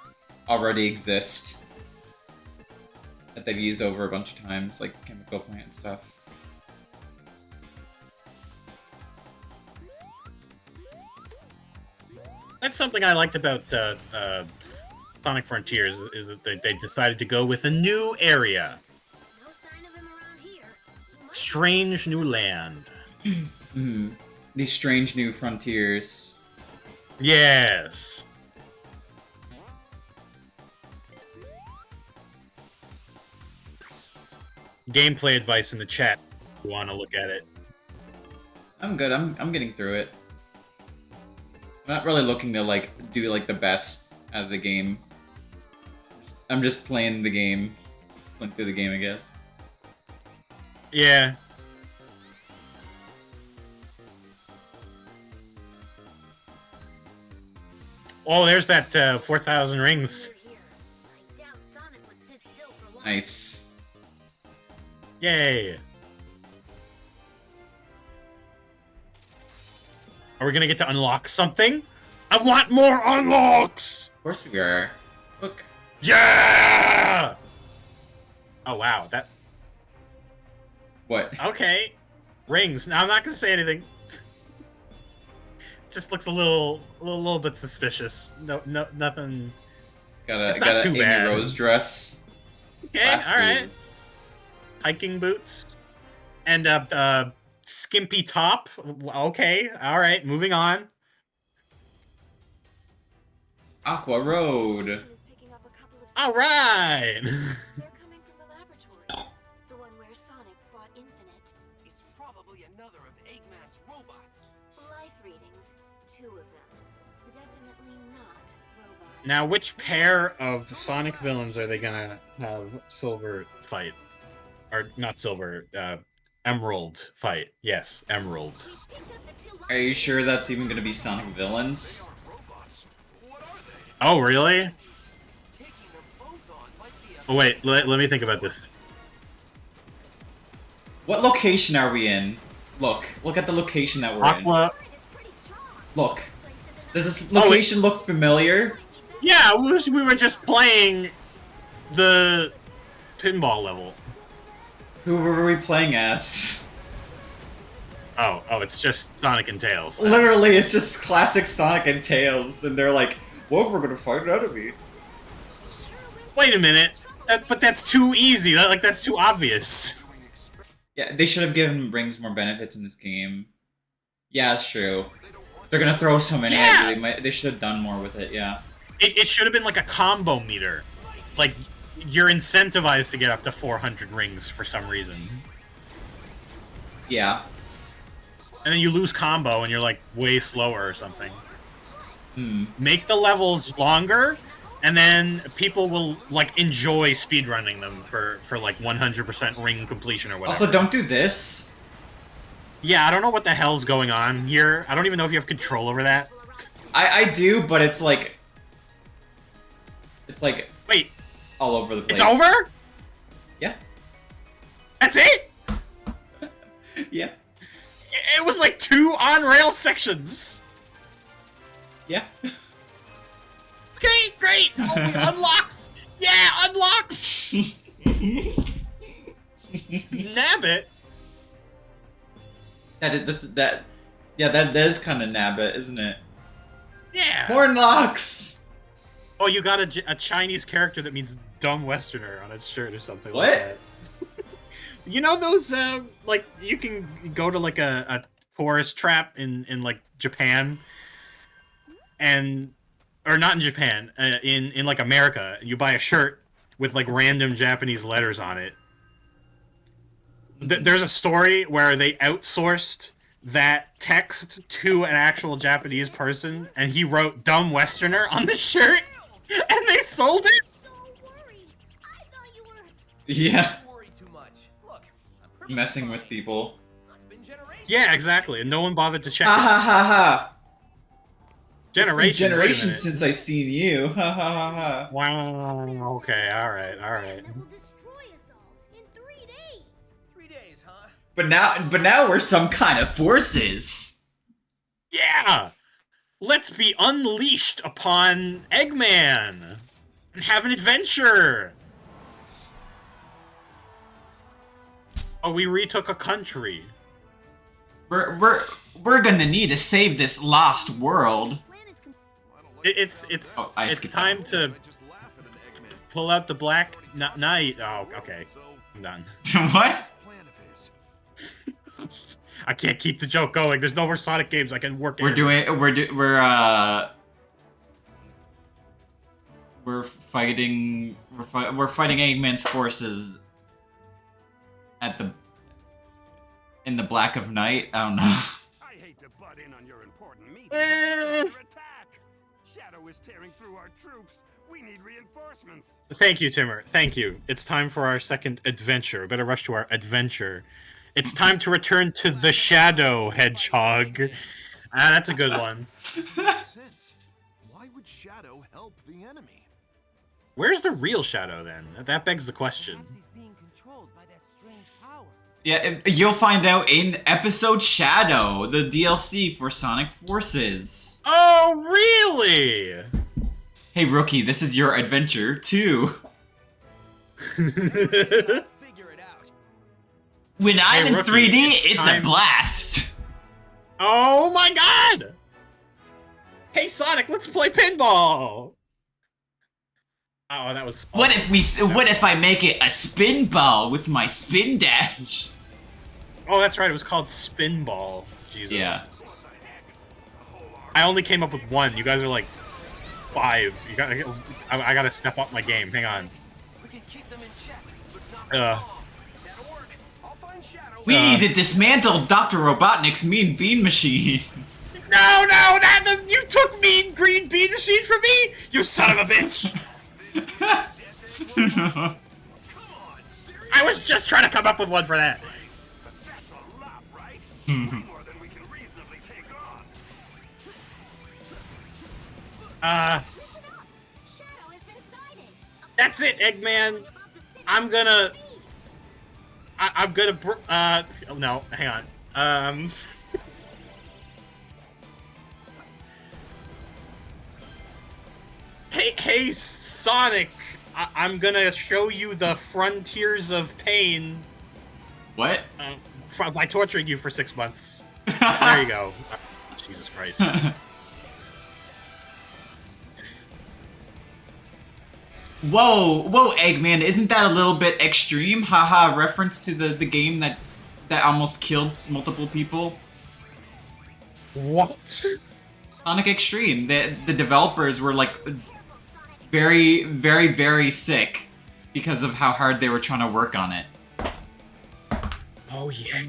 [SPEAKER 1] already exist. That they've used over a bunch of times, like Chemical Plant and stuff.
[SPEAKER 2] That's something I liked about Sonic Frontiers, is that they decided to go with a new area.
[SPEAKER 4] No sign of him around here. He must
[SPEAKER 2] Strange new land.
[SPEAKER 1] These strange new frontiers.
[SPEAKER 2] Yes. Gameplay advice in the chat if you want to look at it.
[SPEAKER 1] I'm good. I'm getting through it. I'm not really looking to do the best out of the game. I'm just playing the game. Went through the game, I guess.
[SPEAKER 2] Yeah. Oh, there's that 4,000 rings.
[SPEAKER 4] You're here. I doubt Sonic would sit still for long.
[SPEAKER 1] Nice.
[SPEAKER 2] Yay. Are we gonna get to unlock something? I want more unlocks!
[SPEAKER 1] Of course we are. Look.
[SPEAKER 2] Yeah! Oh wow, that
[SPEAKER 1] What?
[SPEAKER 2] okay. Rings. Now I'm not gonna say anything. Just looks a little bit suspicious. No, nothing. It's not
[SPEAKER 1] Got a
[SPEAKER 2] too
[SPEAKER 1] Amy
[SPEAKER 2] bad.
[SPEAKER 1] Rose dress.
[SPEAKER 2] Okay, all right.
[SPEAKER 1] Glasses.
[SPEAKER 2] Hiking boots, and skimpy top. Okay, all right. Moving on.
[SPEAKER 1] Aqua Road.
[SPEAKER 4] She was picking up a couple of
[SPEAKER 2] All right.
[SPEAKER 4] They're coming from the laboratory. The one where Sonic fought Infinite.
[SPEAKER 5] It's probably another of Eggman's robots.
[SPEAKER 4] Life readings. 2 of them. Definitely not robots.
[SPEAKER 2] Now, which pair of Sonic villains are they gonna have Silver fight? Or not Silver, Emerald fight. Yes, Emerald.
[SPEAKER 4] We picked up the 2
[SPEAKER 1] Are you sure that's even gonna be Sonic villains?
[SPEAKER 8] Robots. What are they?
[SPEAKER 2] Oh, really?
[SPEAKER 5] Taking them both on might be a
[SPEAKER 2] Oh, wait, let me think about this.
[SPEAKER 1] What location are we in? Look at the location that we're in.
[SPEAKER 2] Aqua.
[SPEAKER 4] Spirit is pretty strong.
[SPEAKER 1] Look.
[SPEAKER 4] This place is enough.
[SPEAKER 1] Does this location look familiar?
[SPEAKER 2] Yeah, we were just playing the pinball level.
[SPEAKER 1] Who were we playing as?
[SPEAKER 2] Oh, it's just Sonic and Tails.
[SPEAKER 1] Literally, it's just classic Sonic and Tails, and they're like, "Well, we're gonna fight an enemy."
[SPEAKER 2] Wait a minute. But that's too easy. That's too obvious.
[SPEAKER 1] Yeah, they should have given rings more benefits in this game. Yeah, it's true. They're gonna throw so many
[SPEAKER 2] Yeah!
[SPEAKER 1] at you. They should have done more with it. Yeah.
[SPEAKER 2] It should have been like a combo meter. Like, you're incentivized to get up to 400 rings for some reason.
[SPEAKER 1] Yeah.
[SPEAKER 2] And then you lose combo and you're like way slower or something.
[SPEAKER 1] Hmm.
[SPEAKER 2] Make the levels longer, and then people will like enjoy speedrunning them for like 100% ring completion or whatever.
[SPEAKER 1] Also, don't do this.
[SPEAKER 2] Yeah, I don't know what the hell's going on here. I don't even know if you have control over that.
[SPEAKER 1] I do, but it's like
[SPEAKER 2] Wait,
[SPEAKER 1] all over the place.
[SPEAKER 2] it's over?
[SPEAKER 1] Yeah.
[SPEAKER 2] That's it?
[SPEAKER 1] Yeah.
[SPEAKER 2] It was like 2 on-rail sections.
[SPEAKER 1] Yeah.
[SPEAKER 2] Okay, great. Oh, we unlocks. Yeah, unlocks. Nabbit.
[SPEAKER 1] That is kind of Nabbit, isn't it?
[SPEAKER 2] Yeah.
[SPEAKER 1] More unlocks.
[SPEAKER 2] Oh, you got a Chinese character that means dumb Westerner on its shirt or something
[SPEAKER 1] What?
[SPEAKER 2] like that. You know those, like, you can go to, like, a tourist trap in like, Japan, and, or not in Japan, in like, America, you buy a shirt with, like, random Japanese letters on it. There's a story where they outsourced that text to an actual Japanese person, and he wrote "dumb Westerner" on the shirt, and they sold it.
[SPEAKER 4] So worried. I thought you were.
[SPEAKER 1] Yeah.
[SPEAKER 5] Don't worry too much. Look, I'm perfectly
[SPEAKER 1] Messing with
[SPEAKER 5] fine.
[SPEAKER 1] people.
[SPEAKER 5] It's been generations.
[SPEAKER 2] Yeah, exactly, and no one bothered to check
[SPEAKER 1] Ha
[SPEAKER 2] it.
[SPEAKER 1] ha ha ha.
[SPEAKER 2] Generations. wait a
[SPEAKER 1] Generations
[SPEAKER 2] minute.
[SPEAKER 1] since I seen you. Ha ha ha ha.
[SPEAKER 2] Wow. Okay. All right.
[SPEAKER 4] That will destroy us all in 3 days.
[SPEAKER 5] 3 days, huh?
[SPEAKER 1] But now we're some kind of forces.
[SPEAKER 2] Yeah. Let's be unleashed upon Eggman and have an adventure. Oh, we retook a country.
[SPEAKER 1] We're gonna need to save this lost world.
[SPEAKER 4] Plan is
[SPEAKER 2] It's
[SPEAKER 1] Oh, I
[SPEAKER 2] it's
[SPEAKER 1] skipped
[SPEAKER 2] time
[SPEAKER 1] that
[SPEAKER 2] to
[SPEAKER 8] I just laugh at an Eggman.
[SPEAKER 2] pull out the Black Knight. Oh, okay.
[SPEAKER 8] So,
[SPEAKER 2] I'm done.
[SPEAKER 1] What?
[SPEAKER 8] plan of his.
[SPEAKER 2] I can't keep the joke going. There's no more Sonic games I can work in.
[SPEAKER 1] We're fighting Eggman's forces in the Black of Night. I don't know.
[SPEAKER 3] I hate to butt in on your important meeting. but you're under attack. Shadow is tearing through our troops. We need reinforcements.
[SPEAKER 2] Thank you, Timur. Thank you. It's time for our second adventure. Better rush to our adventure. It's time to return to the Shadow, Hedgehog. Ah, that's a good one.
[SPEAKER 8] Makes sense. Why would Shadow help the enemy?
[SPEAKER 2] Where's the real Shadow, then? That begs the question.
[SPEAKER 7] Perhaps he's being controlled by that strange power.
[SPEAKER 1] Yeah, you'll find out in episode Shadow, the DLC for Sonic Forces.
[SPEAKER 2] Oh, really?
[SPEAKER 1] Hey, Rookie, this is your adventure, too.
[SPEAKER 5] Figure it out.
[SPEAKER 1] When I'm
[SPEAKER 2] Hey,
[SPEAKER 1] in
[SPEAKER 2] Rookie,
[SPEAKER 1] 3D,
[SPEAKER 2] it's
[SPEAKER 1] it's a
[SPEAKER 2] time-
[SPEAKER 1] blast.
[SPEAKER 2] Oh my god! Hey, Sonic, let's play pinball! Oh, that was...
[SPEAKER 1] What if I make it a spin ball with my spin dash?
[SPEAKER 2] Oh, that's right, it was called Spinball. Jesus.
[SPEAKER 1] Yeah.
[SPEAKER 2] I only came up with one. You guys are like 5. I gotta step up my game. Hang on.
[SPEAKER 5] We can keep them in check, but not for long. That'll work. I'll find Shadow.
[SPEAKER 1] We need to dismantle Dr. Robotnik's Mean Bean Machine.
[SPEAKER 2] No, you took Mean Green Bean Machine from me, you son of a bitch! I was just trying to come up with one for that.
[SPEAKER 3] That's a lot, right? Way more than we can reasonably take on.
[SPEAKER 4] Listen up! Shadow has been sighted.
[SPEAKER 2] That's it, Eggman. I'm gonna... oh no, hang on. Hey, Sonic. I'm gonna show you the frontiers of pain
[SPEAKER 1] What?
[SPEAKER 2] by torturing you for 6 months. There you go. Jesus Christ.
[SPEAKER 1] Whoa, Eggman, isn't that a little bit extreme? Haha, reference to the game that almost killed multiple people.
[SPEAKER 2] What?
[SPEAKER 1] Sonic Extreme. The developers were like very, very, very sick because of how hard they were trying to work on it.
[SPEAKER 2] Oh, yeah.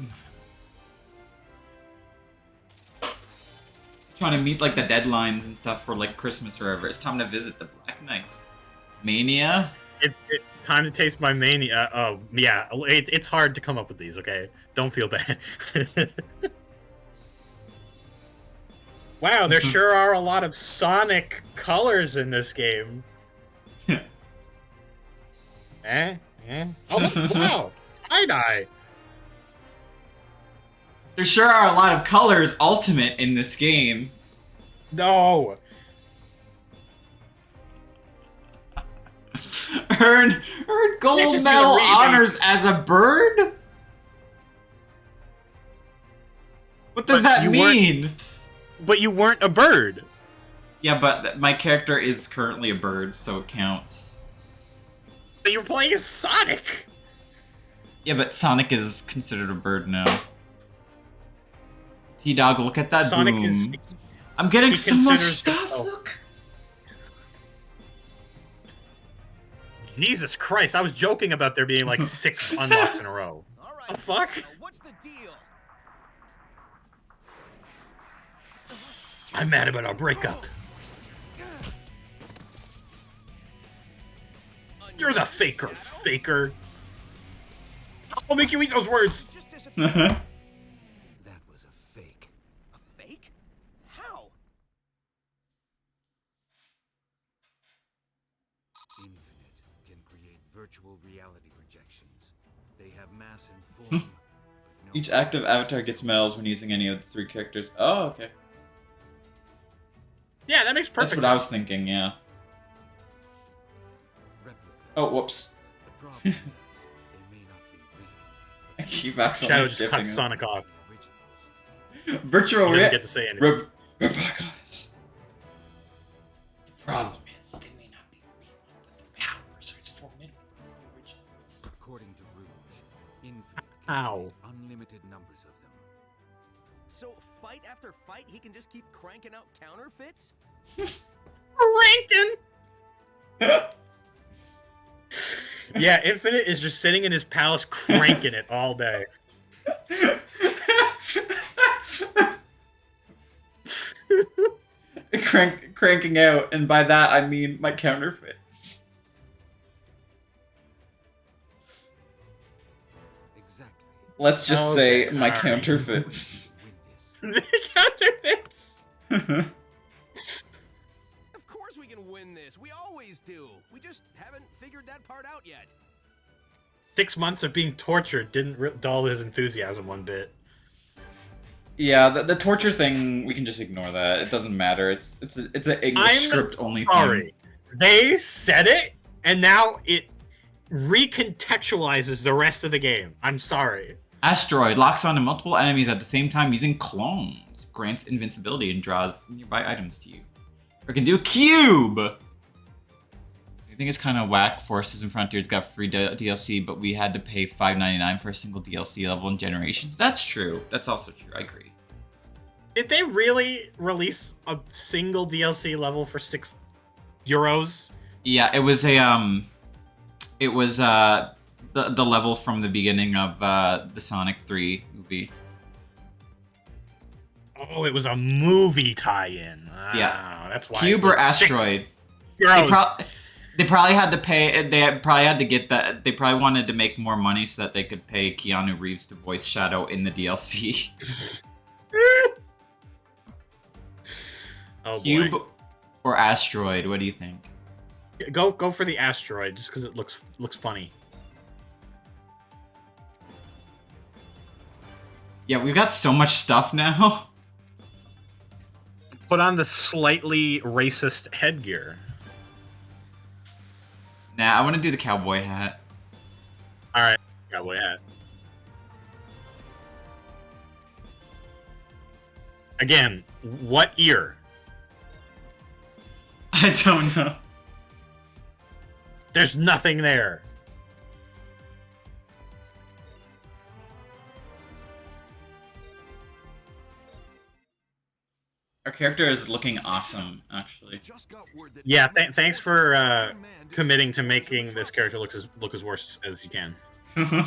[SPEAKER 1] Trying to meet like the deadlines and stuff for like Christmas or whatever. It's time to visit the Black Knight. Mania?
[SPEAKER 2] It's time to taste my mania. Oh, yeah. It's hard to come up with these, okay? Don't feel bad. Wow, there sure are a lot of Sonic colors in this game. Oh, wow. Tie-dye.
[SPEAKER 1] There sure are a lot of colors ultimate in this game.
[SPEAKER 2] No.
[SPEAKER 1] Earn gold
[SPEAKER 2] This is
[SPEAKER 1] medal
[SPEAKER 2] a remake.
[SPEAKER 1] honors as a bird? What does
[SPEAKER 2] But
[SPEAKER 1] that
[SPEAKER 2] you weren't-
[SPEAKER 1] mean?
[SPEAKER 2] But you weren't a bird.
[SPEAKER 1] Yeah, but my character is currently a bird, so it counts.
[SPEAKER 2] But you were playing as Sonic.
[SPEAKER 1] Yeah, but Sonic is considered a bird now. T-Dog, look at that
[SPEAKER 2] Sonic
[SPEAKER 1] boom.
[SPEAKER 2] is...
[SPEAKER 1] I'm getting
[SPEAKER 2] he
[SPEAKER 1] so much
[SPEAKER 2] considers
[SPEAKER 1] stuff,
[SPEAKER 2] himself-
[SPEAKER 1] look!
[SPEAKER 2] Jesus Christ, I was joking about there being like 6 unlocks in a row.
[SPEAKER 5] All right.
[SPEAKER 2] The fuck?
[SPEAKER 5] Now, what's the deal?
[SPEAKER 2] I'm mad about our breakup. You're the faker. I'll make you eat those words.
[SPEAKER 5] Just disappear.
[SPEAKER 3] That was a fake.
[SPEAKER 5] A fake? How?
[SPEAKER 3] Infinite can create virtual reality projections. They have mass and form, but no
[SPEAKER 1] Each active avatar gets medals when using any of the 3 characters. Oh, okay.
[SPEAKER 2] Yeah, that makes perfect
[SPEAKER 1] That's what
[SPEAKER 2] sense.
[SPEAKER 1] I was thinking, yeah.
[SPEAKER 3] replicas.
[SPEAKER 1] Oh, whoops.
[SPEAKER 3] The problem is, they may not be real,
[SPEAKER 1] I
[SPEAKER 3] but
[SPEAKER 1] keep
[SPEAKER 2] Shadow
[SPEAKER 1] accidentally
[SPEAKER 2] just
[SPEAKER 1] skipping
[SPEAKER 2] cut
[SPEAKER 1] it.
[SPEAKER 2] Sonic off.
[SPEAKER 3] the originals.
[SPEAKER 1] Virtual
[SPEAKER 2] He doesn't
[SPEAKER 1] reality.
[SPEAKER 2] get to say anything.
[SPEAKER 1] Replicas. The problem is, they may not be real, but their powers are as formidable as the originals.
[SPEAKER 3] According to Rouge, infinite
[SPEAKER 2] Ow.
[SPEAKER 3] unlimited numbers of them.
[SPEAKER 5] So fight after fight, he can just keep cranking out counterfeits?
[SPEAKER 2] Rankin. Yeah, Infinite is just sitting in his palace cranking it all day.
[SPEAKER 1] cranking out, and by that I mean my counterfeits.
[SPEAKER 3] Exactly.
[SPEAKER 1] Let's just
[SPEAKER 2] Okay,
[SPEAKER 1] say my
[SPEAKER 2] alright.
[SPEAKER 1] counterfeits.
[SPEAKER 3] Win this.
[SPEAKER 2] The counterfeits.
[SPEAKER 5] Of course we can win this. We always do. We just haven't figured that part out yet.
[SPEAKER 2] 6 months of being tortured didn't dull his enthusiasm one bit.
[SPEAKER 1] Yeah, the torture thing, we can just ignore that. It doesn't matter. It's an English script only thing.
[SPEAKER 2] Sorry. They said it, and now it recontextualizes the rest of the game. I'm sorry.
[SPEAKER 1] Asteroid locks onto multiple enemies at the same time using clones. Grants invincibility and draws nearby items to you. Or can do a cube! I think it's kind of whack. Forces and Frontiers got free DLC, but we had to pay $5.99 for a single DLC level in Generations. That's true. That's also true. I agree.
[SPEAKER 2] Did they really release a single DLC level for €6?
[SPEAKER 1] Yeah, it was a it was the level from the beginning of the Sonic 3 movie.
[SPEAKER 2] Oh, it was a movie tie-in.
[SPEAKER 1] Yeah.
[SPEAKER 2] That's why.
[SPEAKER 1] Cube
[SPEAKER 2] it was
[SPEAKER 1] or Asteroid?
[SPEAKER 2] €6.
[SPEAKER 1] They probably had to pay. They probably had to get that. They probably wanted to make more money so that they could pay Keanu Reeves to voice Shadow in the DLC.
[SPEAKER 2] Oh boy.
[SPEAKER 1] Cube or Asteroid? What do you think?
[SPEAKER 2] Go for the Asteroid just because it looks funny.
[SPEAKER 1] Yeah, we've got so much stuff now.
[SPEAKER 2] Put on the slightly racist headgear.
[SPEAKER 1] Nah, I want to do the cowboy hat.
[SPEAKER 2] All right, cowboy hat. Again, what ear?
[SPEAKER 1] I don't know.
[SPEAKER 2] There's nothing there.
[SPEAKER 1] Our character is looking awesome, actually.
[SPEAKER 8] Just got word that
[SPEAKER 2] Yeah,
[SPEAKER 8] Iron
[SPEAKER 2] thanks
[SPEAKER 8] Forces
[SPEAKER 2] for
[SPEAKER 8] are commanded
[SPEAKER 2] committing to
[SPEAKER 8] by
[SPEAKER 2] making this
[SPEAKER 8] Metropolis.
[SPEAKER 2] character look as worse as you can.
[SPEAKER 6] They're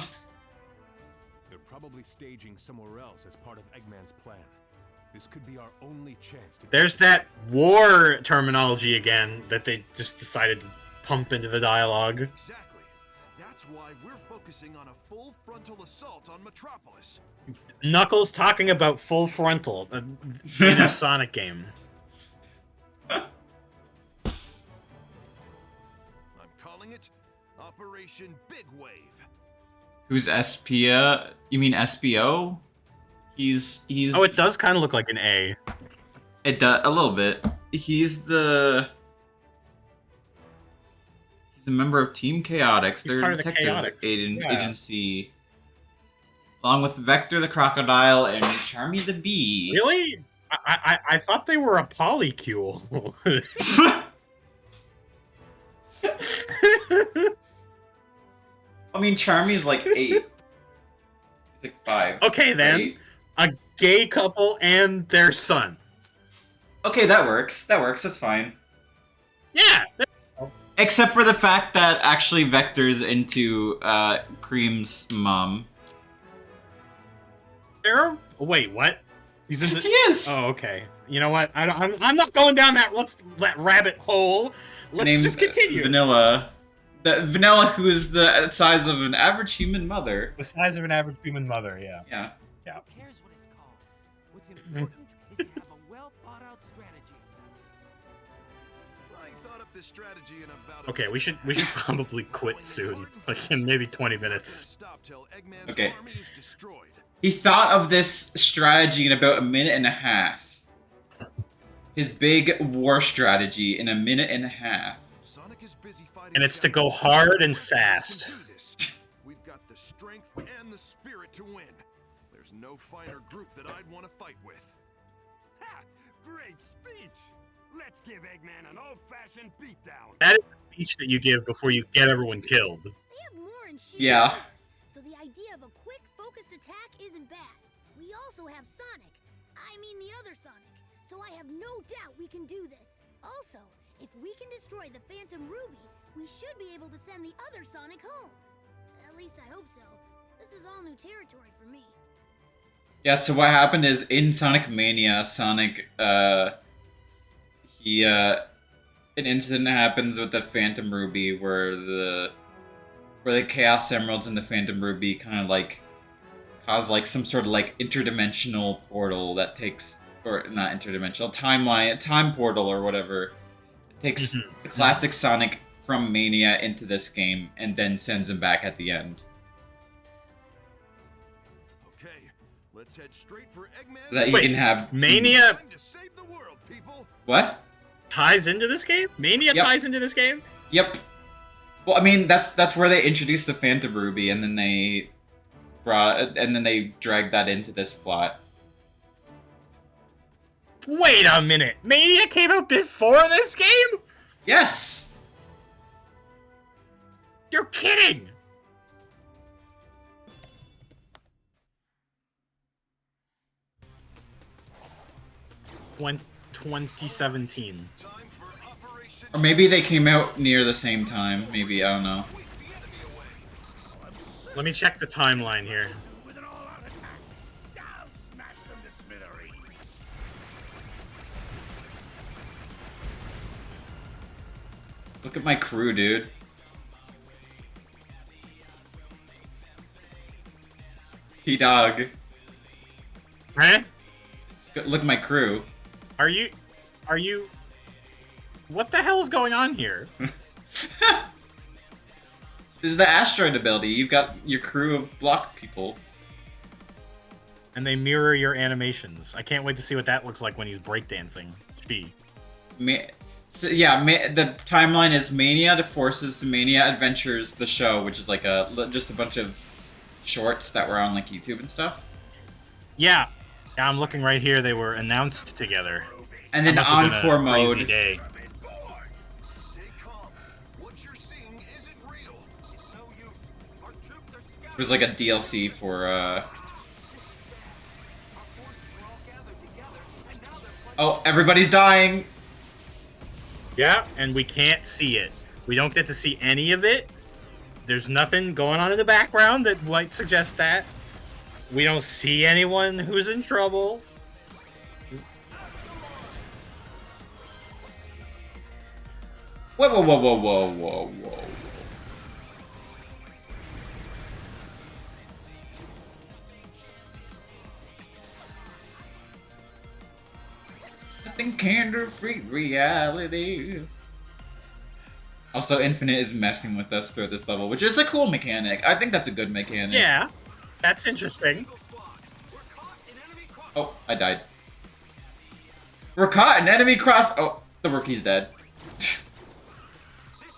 [SPEAKER 6] probably staging somewhere else as part of Eggman's plan. This could be our only chance to.
[SPEAKER 2] There's that war terminology again that they just decided to pump into the dialogue.
[SPEAKER 8] Exactly. That's why we're focusing on a full frontal assault on Metropolis.
[SPEAKER 2] Knuckles talking about full frontal in a Sonic game.
[SPEAKER 8] I'm calling it Operation Big Wave.
[SPEAKER 1] Who's Espia? You mean SBO? He's.
[SPEAKER 2] Oh, it does kind of look like an A.
[SPEAKER 1] It does a little bit. He's a member of Team Chaotix.
[SPEAKER 2] He's
[SPEAKER 1] They're
[SPEAKER 2] part
[SPEAKER 1] a
[SPEAKER 2] of the
[SPEAKER 1] detective
[SPEAKER 2] Chaotix. Yeah.
[SPEAKER 1] agency, along with Vector the crocodile and Charmy the bee.
[SPEAKER 2] Really? I thought they were a polycule.
[SPEAKER 1] I mean, Charmy's like 8. He's like 5.
[SPEAKER 2] Okay,
[SPEAKER 1] or
[SPEAKER 2] then.
[SPEAKER 1] 8.
[SPEAKER 2] A gay couple and their son.
[SPEAKER 1] Okay, that works. That works. That's fine.
[SPEAKER 2] Yeah.
[SPEAKER 1] Except for the fact that actually Vector's into Cream's mom.
[SPEAKER 2] They're, wait, what? He's in
[SPEAKER 1] He
[SPEAKER 2] the,
[SPEAKER 1] is.
[SPEAKER 2] oh, okay. You know what? I'm not going down that rabbit hole. Let's
[SPEAKER 1] Named
[SPEAKER 2] just continue.
[SPEAKER 1] Vanilla. Vanilla, who is the size of an average human mother.
[SPEAKER 2] The size of an average human mother, yeah.
[SPEAKER 1] Yeah.
[SPEAKER 7] Who cares what it's called? What's important is to have a well thought out strategy.
[SPEAKER 8] I thought up this strategy in about.
[SPEAKER 2] Okay, we should probably quit soon. Like in maybe 20 minutes.
[SPEAKER 8] Stop till Eggman's
[SPEAKER 1] Okay.
[SPEAKER 8] army is destroyed.
[SPEAKER 1] He thought of this strategy in about a minute and a half. His big war strategy in a minute and a half.
[SPEAKER 8] Sonic is busy fighting.
[SPEAKER 2] And it's to go
[SPEAKER 8] Scoundrels.
[SPEAKER 2] hard and
[SPEAKER 8] We can
[SPEAKER 2] fast.
[SPEAKER 8] do this. We've got the strength and the spirit to win. There's no finer group that I'd want to fight with.
[SPEAKER 3] Ha! Great speech! Let's give Eggman an old-fashioned beatdown.
[SPEAKER 2] That is the speech that you give before you get everyone killed.
[SPEAKER 4] They have more in sheer
[SPEAKER 1] Yeah.
[SPEAKER 4] numbers, so the idea of a quick, focused attack isn't bad. We also have Sonic. I mean the other Sonic. So I have no doubt we can do this. Also, if we can destroy the Phantom Ruby, we should be able to send the other Sonic home. At least I hope so. This is all new territory for me.
[SPEAKER 1] Yeah, so what happened is in Sonic Mania, Sonic, he an incident happens with the Phantom Ruby where the Chaos Emeralds and the Phantom Ruby kind of like cause like some sort of like interdimensional portal that takes, or not interdimensional, time portal or whatever. It takes the classic Sonic from Mania into this game and then sends him back at the end.
[SPEAKER 8] Okay, let's head straight for Eggman.
[SPEAKER 1] So that you
[SPEAKER 2] Wait,
[SPEAKER 1] can have
[SPEAKER 2] Mania
[SPEAKER 8] Time to save the world, people.
[SPEAKER 1] What?
[SPEAKER 2] ties into this game? Mania
[SPEAKER 1] Yep.
[SPEAKER 2] ties into this game?
[SPEAKER 1] Yep. Well, I mean that's where they introduced the Phantom Ruby, and then they dragged that into this plot.
[SPEAKER 2] Wait a minute. Mania came out before this game?
[SPEAKER 1] Yes.
[SPEAKER 2] You're kidding. When 2017.
[SPEAKER 8] Time for Operation.
[SPEAKER 1] Or maybe they came out near the same time. Maybe, I don't know.
[SPEAKER 8] Sweep the enemy away.
[SPEAKER 2] Let me check the timeline here.
[SPEAKER 3] With an all-out attack, I'll smash them to smithereens.
[SPEAKER 1] Look at my crew, dude. T-Dog.
[SPEAKER 2] Huh?
[SPEAKER 1] Look at my crew.
[SPEAKER 2] Are you... What the hell is going on here?
[SPEAKER 1] This is the asteroid ability. You've got your crew of block people.
[SPEAKER 2] And they mirror your animations. I can't wait to see what that looks like when he's breakdancing. Gee.
[SPEAKER 1] The timeline is Mania to Forces to Mania Adventures, the show, which is like just a bunch of shorts that were on like YouTube and stuff.
[SPEAKER 2] Yeah. Yeah, I'm looking right here. They were announced together.
[SPEAKER 1] And then
[SPEAKER 2] That must have been a
[SPEAKER 1] Encore
[SPEAKER 2] crazy
[SPEAKER 1] mode.
[SPEAKER 2] day.
[SPEAKER 8] Stay calm. What you're seeing isn't real.
[SPEAKER 7] It's no use. Our troops are scattered.
[SPEAKER 1] It was like a DLC for
[SPEAKER 7] Our forces were all gathered together, and now they're fighting.
[SPEAKER 1] Oh, everybody's dying.
[SPEAKER 2] Yeah, and we can't see it. We don't get to see any of it. There's nothing going on in the background that might suggest that. We don't see anyone who's in trouble.
[SPEAKER 1] Whoa. Nothing can defeat reality. Also, Infinite is messing with us through this level, which is a cool mechanic. I think that's a good mechanic.
[SPEAKER 2] Yeah, that's interesting.
[SPEAKER 1] Oh, I died. We're caught in enemy cross. Oh, the rookie's dead.
[SPEAKER 7] This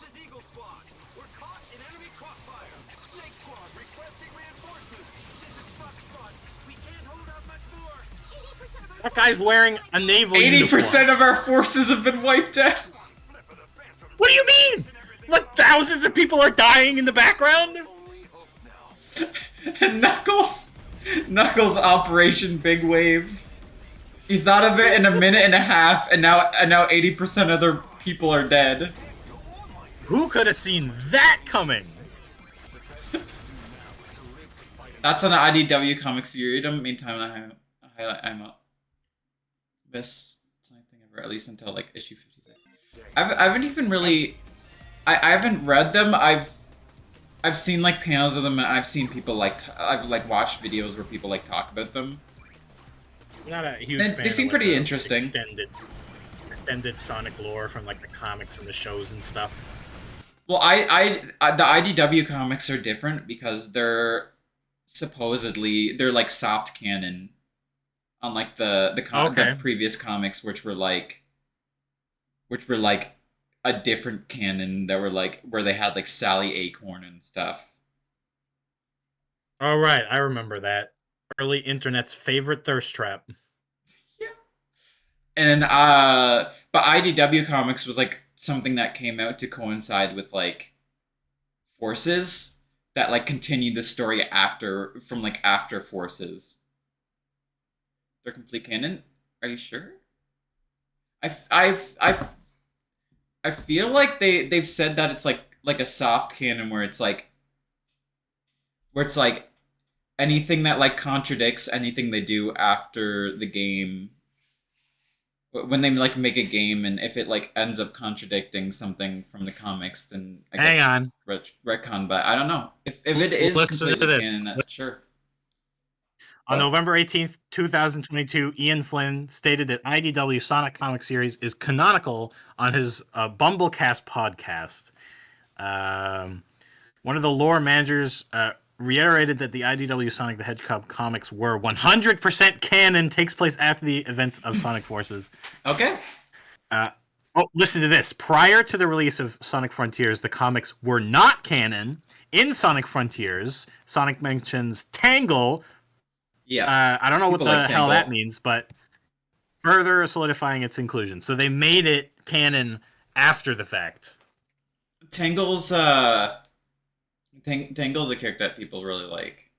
[SPEAKER 7] is Eagle Squad. We're caught in enemy crossfire. Snake Squad requesting reinforcements. This is Fox Squad. We can't hold out much more.
[SPEAKER 4] 80% of our
[SPEAKER 2] That guy's wearing a naval
[SPEAKER 1] 80%
[SPEAKER 2] uniform.
[SPEAKER 1] of our forces have been wiped out.
[SPEAKER 2] What do you mean? Like thousands of people are dying in the background?
[SPEAKER 8] Only hope now.
[SPEAKER 1] And Knuckles Operation Big Wave. He thought of it in a minute and a half, and now 80% of their people are dead.
[SPEAKER 2] Who could have seen that coming?
[SPEAKER 1] That's on the IDW Comics Viridium. Meantime, I'm up. Best thing ever, at least until like issue 56. I haven't even really. I haven't read them. I've seen like panels of them. And I've seen people like I've like watched videos where people like talk about them.
[SPEAKER 2] Not a huge
[SPEAKER 1] They
[SPEAKER 2] fan.
[SPEAKER 1] seem
[SPEAKER 2] of, like,
[SPEAKER 1] pretty
[SPEAKER 2] the
[SPEAKER 1] interesting.
[SPEAKER 2] Extended Sonic lore from like the comics and the shows and stuff.
[SPEAKER 1] Well, the IDW comics are different because they're like soft canon, unlike the previous comics, which were like a different canon that were like where they had like Sally Acorn and stuff.
[SPEAKER 2] All right, I remember that. Early internet's favorite thirst trap.
[SPEAKER 1] And but IDW comics was like something that came out to coincide with like Forces that like continued the story after Forces. They're complete canon. Are you sure? I feel like they've said that it's like a soft canon where it's like anything that like contradicts anything they do after the game When they like make a game, and if it like ends up contradicting something from the comics, then I guess
[SPEAKER 2] Hang on.
[SPEAKER 1] it's retcon. But I don't know if it is
[SPEAKER 2] Listen to
[SPEAKER 1] completely
[SPEAKER 2] this.
[SPEAKER 1] canon. That's sure.
[SPEAKER 2] On
[SPEAKER 1] What?
[SPEAKER 2] November 18th, 2022, Ian Flynn stated that IDW Sonic comic series is canonical on his Bumblecast podcast. One of the lore managers reiterated that the IDW Sonic the Hedgehog comics were 100% canon, takes place after the events of Sonic Forces.
[SPEAKER 1] Okay.
[SPEAKER 2] Listen to this. Prior to the release of Sonic Frontiers, the comics were not canon. In Sonic Frontiers, Sonic mentions Tangle.
[SPEAKER 1] Yeah.
[SPEAKER 2] I don't know
[SPEAKER 1] People
[SPEAKER 2] what the
[SPEAKER 1] like
[SPEAKER 2] hell
[SPEAKER 1] Tangle.
[SPEAKER 2] that means, but further solidifying its inclusion. So they made it canon after the fact.
[SPEAKER 1] Tangle's Tangle's a character that people really like.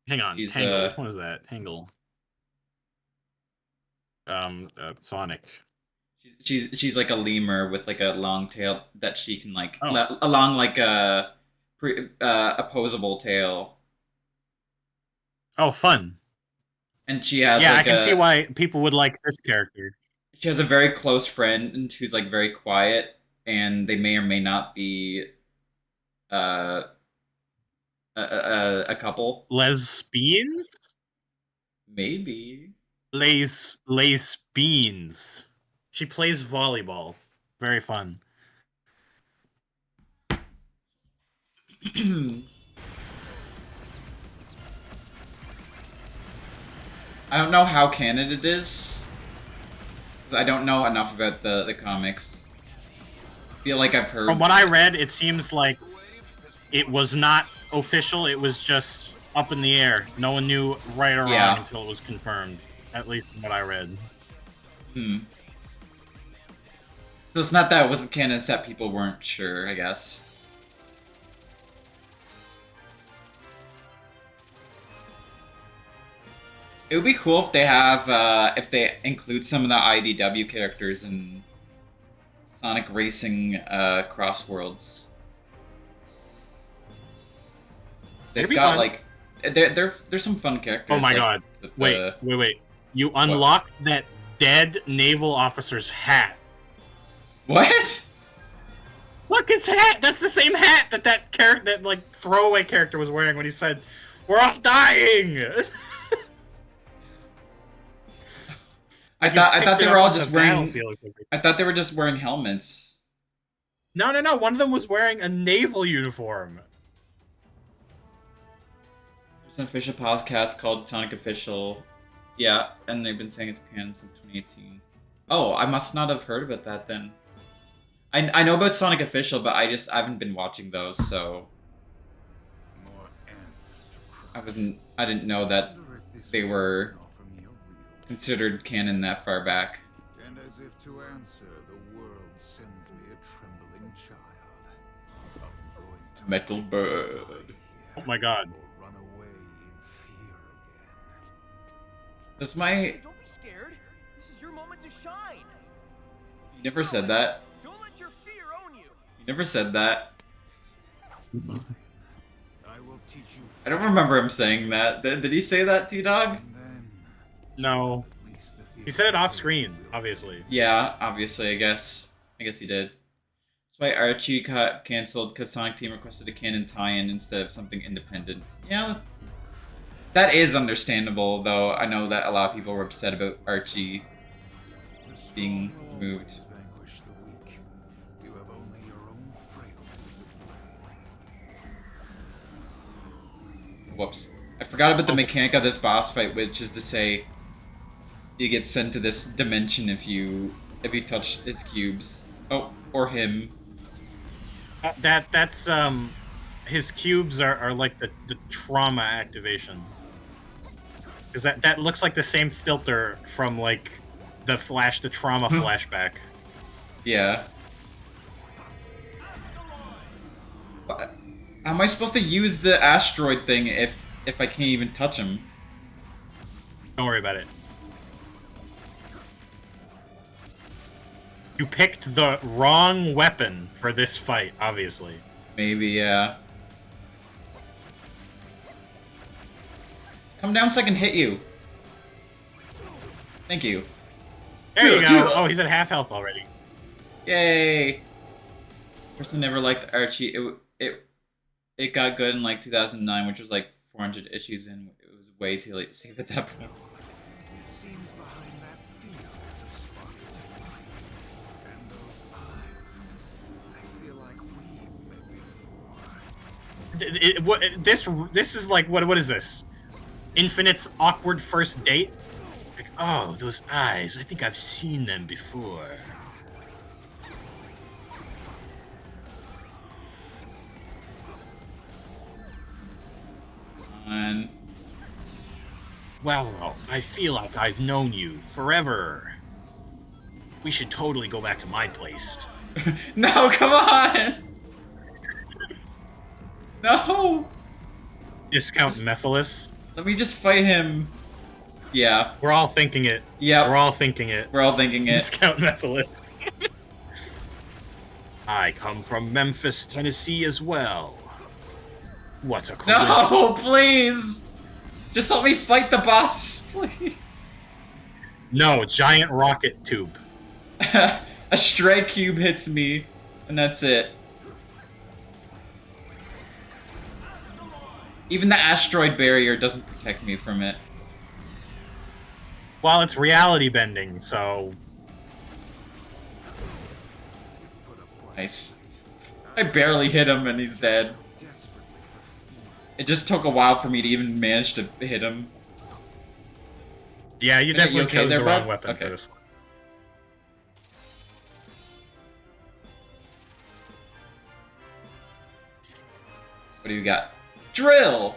[SPEAKER 2] Hang on,
[SPEAKER 1] He's,
[SPEAKER 2] Tangle. Which one is that? Tangle. Sonic.
[SPEAKER 1] She's like a lemur with like a long tail that she can like
[SPEAKER 2] Oh.
[SPEAKER 1] along like a opposable tail,
[SPEAKER 2] Oh, fun.
[SPEAKER 1] and she has
[SPEAKER 2] Yeah,
[SPEAKER 1] like
[SPEAKER 2] I can see why people would like this character.
[SPEAKER 1] she has a very close friend who's like very quiet, and they may or may not be a couple.
[SPEAKER 2] Lesbians?
[SPEAKER 1] Maybe.
[SPEAKER 2] Lesbians. She plays volleyball. Very fun.
[SPEAKER 1] I don't know how canon it is. I don't know enough about the comics. I feel like I've heard.
[SPEAKER 2] From what I read, it seems like it was not official. It was just up in the air. No one knew right or wrong
[SPEAKER 1] Yeah.
[SPEAKER 2] until it was confirmed. At least from what I read.
[SPEAKER 1] So it's not that it wasn't canon, it's that people weren't sure, I guess. It would be cool if they have, if they include some of the IDW characters in Sonic Racing Cross Worlds. They've
[SPEAKER 2] It'd be
[SPEAKER 1] got
[SPEAKER 2] fun.
[SPEAKER 1] like, there's some fun characters.
[SPEAKER 2] Oh my
[SPEAKER 1] like
[SPEAKER 2] god.
[SPEAKER 1] the-
[SPEAKER 2] Wait. You unlocked that dead naval officer's hat.
[SPEAKER 1] What?
[SPEAKER 2] Look, his hat! That's the same hat that character, that like throwaway character was wearing when he said, "We're all dying."
[SPEAKER 1] I thought they were all just wearing.
[SPEAKER 2] Battlefield or something.
[SPEAKER 1] I thought they were just wearing helmets.
[SPEAKER 2] No. One of them was wearing a naval uniform.
[SPEAKER 1] There's an official podcast called Sonic Official. Yeah, and they've been saying it's canon since 2018. Oh, I must not have heard about that then. I know about Sonic Official, but I haven't been watching those, so
[SPEAKER 3] More ants to crush.
[SPEAKER 1] I didn't know that
[SPEAKER 3] Wonder if this
[SPEAKER 1] they
[SPEAKER 3] one
[SPEAKER 1] were
[SPEAKER 3] can offer me a real
[SPEAKER 1] considered canon that far back.
[SPEAKER 3] And as if to answer, the world sends me a trembling child. I'm going to
[SPEAKER 1] Metal
[SPEAKER 3] fight
[SPEAKER 1] Bird.
[SPEAKER 3] to die here,
[SPEAKER 2] Oh my god.
[SPEAKER 3] or run away in fear again.
[SPEAKER 1] That's my.
[SPEAKER 5] Hey, don't be scared. This is your moment to shine.
[SPEAKER 1] You never said that.
[SPEAKER 5] Don't let your fear own you.
[SPEAKER 1] You never said that.
[SPEAKER 3] I will teach you.
[SPEAKER 1] I don't remember him saying that. Did he say that, T-Dog?
[SPEAKER 3] And then,
[SPEAKER 2] No.
[SPEAKER 3] at least the
[SPEAKER 2] He said it
[SPEAKER 3] fear
[SPEAKER 2] off screen,
[SPEAKER 3] will
[SPEAKER 2] obviously.
[SPEAKER 1] Yeah, obviously, I guess. I guess he did. That's why Archie got cancelled, because Sonic Team requested a canon tie-in instead of something independent. Yeah, that is understandable, though. I know that a lot of people were upset about Archie
[SPEAKER 3] The strong
[SPEAKER 1] being
[SPEAKER 3] will
[SPEAKER 1] moved.
[SPEAKER 3] always vanquish the weak. You have only your own frailty to blame.
[SPEAKER 1] Whoops. I forgot about the mechanic of this boss fight, which is to say, you get sent to this dimension if you touch his cubes. Oh, or him.
[SPEAKER 2] That's his cubes are like the trauma activation. Because that looks like the same filter from like the trauma flashback.
[SPEAKER 1] Yeah. But how am I supposed to use the asteroid thing if I can't even touch him?
[SPEAKER 2] Don't worry about it. You picked the wrong weapon for this fight, obviously.
[SPEAKER 1] Maybe, yeah. Come down so I can hit you. Thank you.
[SPEAKER 2] There you
[SPEAKER 1] Do
[SPEAKER 2] go.
[SPEAKER 1] it.
[SPEAKER 2] Oh, he's at half health already.
[SPEAKER 1] Yay! Person never liked Archie. It got good in like 2009, which was like 400 issues in. It was way too late to save at that point.
[SPEAKER 3] It seems behind that field is a spark of defiance. And those eyes, I feel like we've met before.
[SPEAKER 2] This is like what is this? Infinite's awkward first date? Like, oh, those eyes. I think I've seen them before.
[SPEAKER 1] And
[SPEAKER 2] Well, I feel like I've known you forever. We should totally go back to my place.
[SPEAKER 1] no, come on! No!
[SPEAKER 2] Discount Mephiles.
[SPEAKER 1] Let me just fight him. Yeah.
[SPEAKER 2] We're all thinking it.
[SPEAKER 1] Yep.
[SPEAKER 2] We're all thinking it.
[SPEAKER 1] We're all thinking it.
[SPEAKER 2] Discount Mephiles. I come from Memphis, Tennessee as well. What a coincidence.
[SPEAKER 1] No, please! Just let me fight the boss, please.
[SPEAKER 2] No, giant rocket tube.
[SPEAKER 1] A stray cube hits me, and that's it. Even the asteroid barrier doesn't protect me from it.
[SPEAKER 2] Well, it's reality bending, so...
[SPEAKER 1] Nice. I barely hit him and he's dead. It just took a while for me to even manage to hit him.
[SPEAKER 2] Yeah, you
[SPEAKER 1] Okay,
[SPEAKER 2] definitely
[SPEAKER 1] you okay
[SPEAKER 2] chose
[SPEAKER 1] there,
[SPEAKER 2] the wrong
[SPEAKER 1] bud?
[SPEAKER 2] weapon
[SPEAKER 1] Okay.
[SPEAKER 2] for this one.
[SPEAKER 1] What do you got? Drill!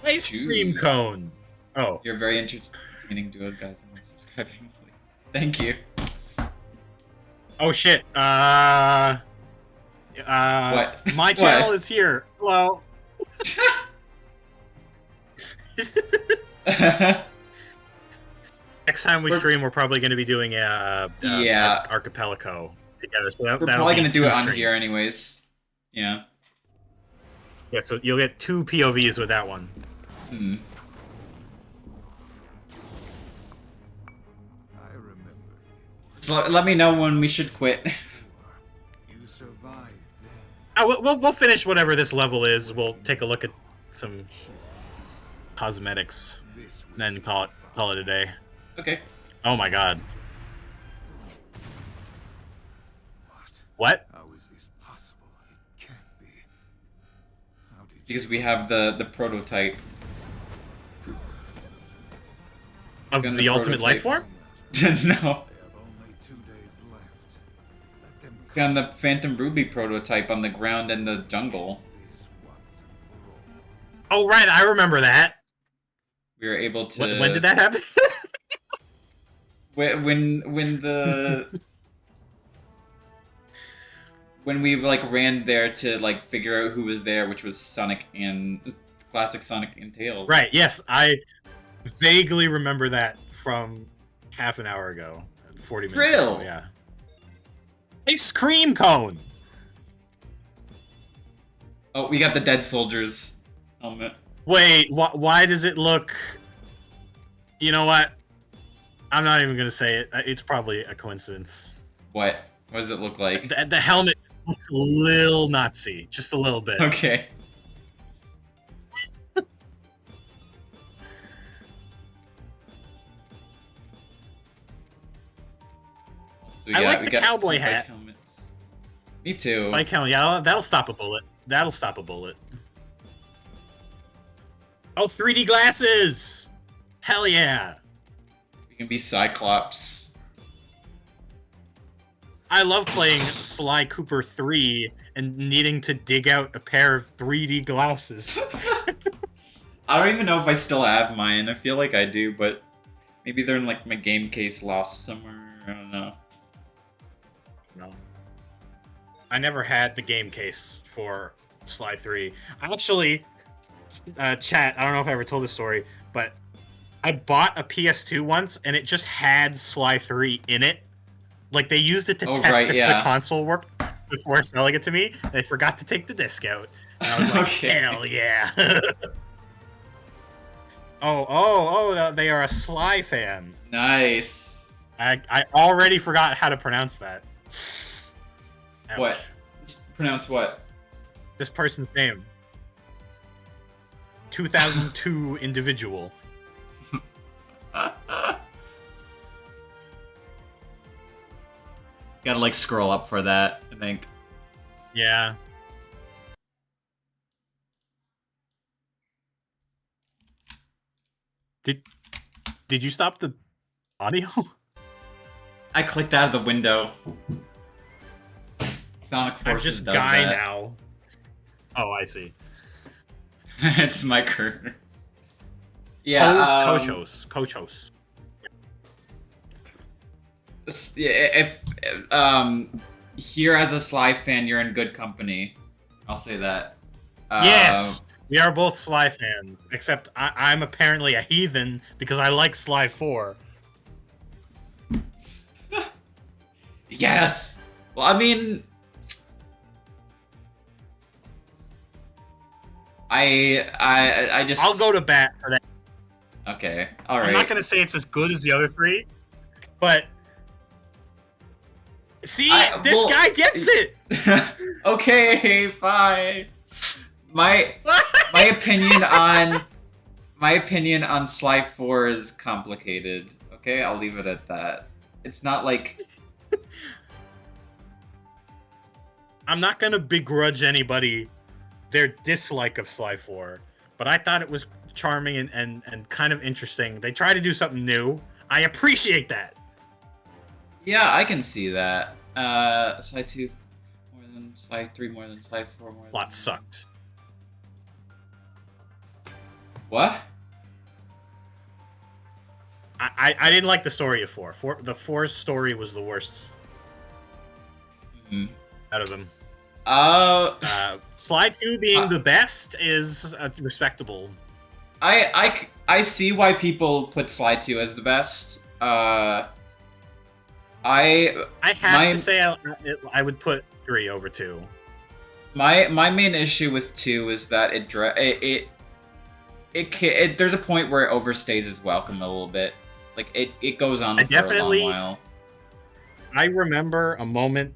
[SPEAKER 2] Ice cream
[SPEAKER 1] Choose.
[SPEAKER 2] cone. Oh.
[SPEAKER 1] You're very entertaining duo, guys. I'm subscribing. Thank you.
[SPEAKER 2] Oh shit.
[SPEAKER 1] What?
[SPEAKER 2] My channel
[SPEAKER 1] What?
[SPEAKER 2] is here. Hello. Next time we stream, we're probably going to be doing
[SPEAKER 1] Yeah.
[SPEAKER 2] Archipelago together. So that,
[SPEAKER 1] We're
[SPEAKER 2] that'll
[SPEAKER 1] probably
[SPEAKER 2] be
[SPEAKER 1] gonna do
[SPEAKER 2] 2
[SPEAKER 1] it on
[SPEAKER 2] streams.
[SPEAKER 1] here anyways. Yeah.
[SPEAKER 2] Yeah, so you'll get 2 POVs with that one.
[SPEAKER 1] Hmm.
[SPEAKER 3] I remember
[SPEAKER 1] So let me know when we should quit.
[SPEAKER 3] you survived then.
[SPEAKER 2] We'll finish whatever this level is. We'll take a look at some cosmetics,
[SPEAKER 3] This
[SPEAKER 2] and then call it a day.
[SPEAKER 1] Okay.
[SPEAKER 2] Oh my god.
[SPEAKER 3] what?
[SPEAKER 2] What?
[SPEAKER 3] How is this possible? It can't be. How did
[SPEAKER 1] Because
[SPEAKER 3] you...
[SPEAKER 1] we have the prototype.
[SPEAKER 2] Of
[SPEAKER 1] Gun
[SPEAKER 2] the
[SPEAKER 1] the
[SPEAKER 2] ultimate life form?
[SPEAKER 1] No.
[SPEAKER 3] They have only 2 days left. Let them
[SPEAKER 1] Found the Phantom Ruby prototype on the ground in the jungle.
[SPEAKER 3] this once and for all.
[SPEAKER 2] Oh right, I remember that.
[SPEAKER 1] We were able to.
[SPEAKER 2] When did that happen?
[SPEAKER 1] When the when we like ran there to like figure out who was there, which was Sonic and classic Sonic and Tails.
[SPEAKER 2] Right, yes, I vaguely remember that from half an hour ago. 40 minutes
[SPEAKER 1] Drill!
[SPEAKER 2] ago, yeah. Ice cream cone!
[SPEAKER 1] Oh, we got the dead soldiers helmet.
[SPEAKER 2] Wait, why does it look... You know what? I'm not even gonna say it. It's probably a coincidence.
[SPEAKER 1] What? What does it look like?
[SPEAKER 2] The helmet looks a little Nazi. Just a little bit.
[SPEAKER 1] Okay. So
[SPEAKER 2] I like
[SPEAKER 1] we
[SPEAKER 2] the
[SPEAKER 1] got
[SPEAKER 2] cowboy
[SPEAKER 1] some bike
[SPEAKER 2] hat.
[SPEAKER 1] helmets. Me too.
[SPEAKER 2] Like hell, yeah, that'll stop a bullet. That'll stop a bullet. Oh, 3D glasses! Hell yeah!
[SPEAKER 1] We can be Cyclops.
[SPEAKER 2] I love playing Sly Cooper 3 and needing to dig out a pair of 3D glasses.
[SPEAKER 1] I don't even know if I still have mine. I feel like I do, but maybe they're in like my game case lost somewhere. I don't know.
[SPEAKER 2] No. I never had the game case for Sly 3. Actually, chat, I don't know if I ever told this story, but I bought a PS2 once and it just had Sly 3 in it. Like they used it to
[SPEAKER 1] Oh,
[SPEAKER 2] test
[SPEAKER 1] right,
[SPEAKER 2] if
[SPEAKER 1] yeah.
[SPEAKER 2] the console worked before selling it to me. They forgot to take the disc out. And I was like,
[SPEAKER 1] Okay.
[SPEAKER 2] hell yeah. Oh, they are a Sly fan.
[SPEAKER 1] Nice.
[SPEAKER 2] I already forgot how to pronounce that. Ouch.
[SPEAKER 1] What? Pronounce what?
[SPEAKER 2] This person's name. 2002 individual.
[SPEAKER 1] Gotta like scroll up for that, I think.
[SPEAKER 2] Yeah. Did you stop the audio?
[SPEAKER 1] I clicked out of the window. Sonic
[SPEAKER 2] I'm
[SPEAKER 1] Forces
[SPEAKER 2] just
[SPEAKER 1] does
[SPEAKER 2] Guy
[SPEAKER 1] that.
[SPEAKER 2] now. Oh, I see.
[SPEAKER 1] It's my curse. Yeah.
[SPEAKER 2] Kochos.
[SPEAKER 1] If here as a Sly fan, you're in good company. I'll say that.
[SPEAKER 2] Yes, we are both Sly fans. Except I'm apparently a heathen because I like Sly 4.
[SPEAKER 1] Yes. Well, I mean, I just.
[SPEAKER 2] I'll go to bat for that.
[SPEAKER 1] Okay. All right.
[SPEAKER 2] I'm not gonna say it's as good as the other three, but see, this guy gets it.
[SPEAKER 1] Okay. Bye. My opinion on Sly 4 is complicated. Okay, I'll leave it at that. It's not like
[SPEAKER 2] I'm not gonna begrudge anybody their dislike of Sly 4, but I thought it was charming and kind of interesting. They try to do something new. I appreciate that.
[SPEAKER 1] yeah, I can see that. Sly 2 more than Sly 3 more than Sly 4 more than...
[SPEAKER 2] Plot sucked.
[SPEAKER 1] What?
[SPEAKER 2] I didn't like the story of 4. The 4's story was the worst out of them. Sly 2 being the best is respectable.
[SPEAKER 1] I see why people put Sly 2 as the best. I
[SPEAKER 2] have to say I would put 3 over 2.
[SPEAKER 1] My main issue with 2 is that there's a point where it overstays its welcome a little bit. Like it goes on for a long while.
[SPEAKER 2] I remember a moment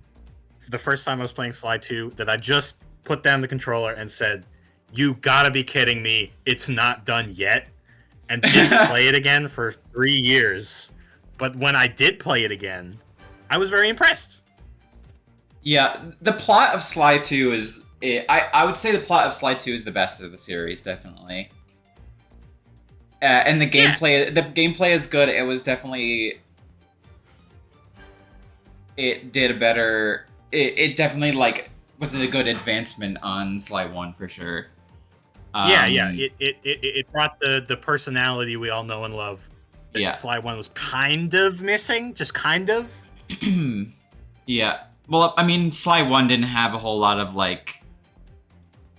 [SPEAKER 2] the first time I was playing Sly 2 that I just put down the controller and said, "You gotta be kidding me, it's not done yet," and didn't play it again for 3 years. But when I did play it again, I was very impressed.
[SPEAKER 1] Yeah, the plot of Sly 2 is... I would say the plot of Sly 2 is the best of the series, definitely. And the gameplay is good. It was definitely... It did a better... It definitely, like, was a good advancement on Sly 1, for sure.
[SPEAKER 2] It brought the personality we all know and love. That Sly 1 was kind of missing, just kind of.
[SPEAKER 1] Yeah. Well, I mean, Sly 1 didn't have a whole lot of, like,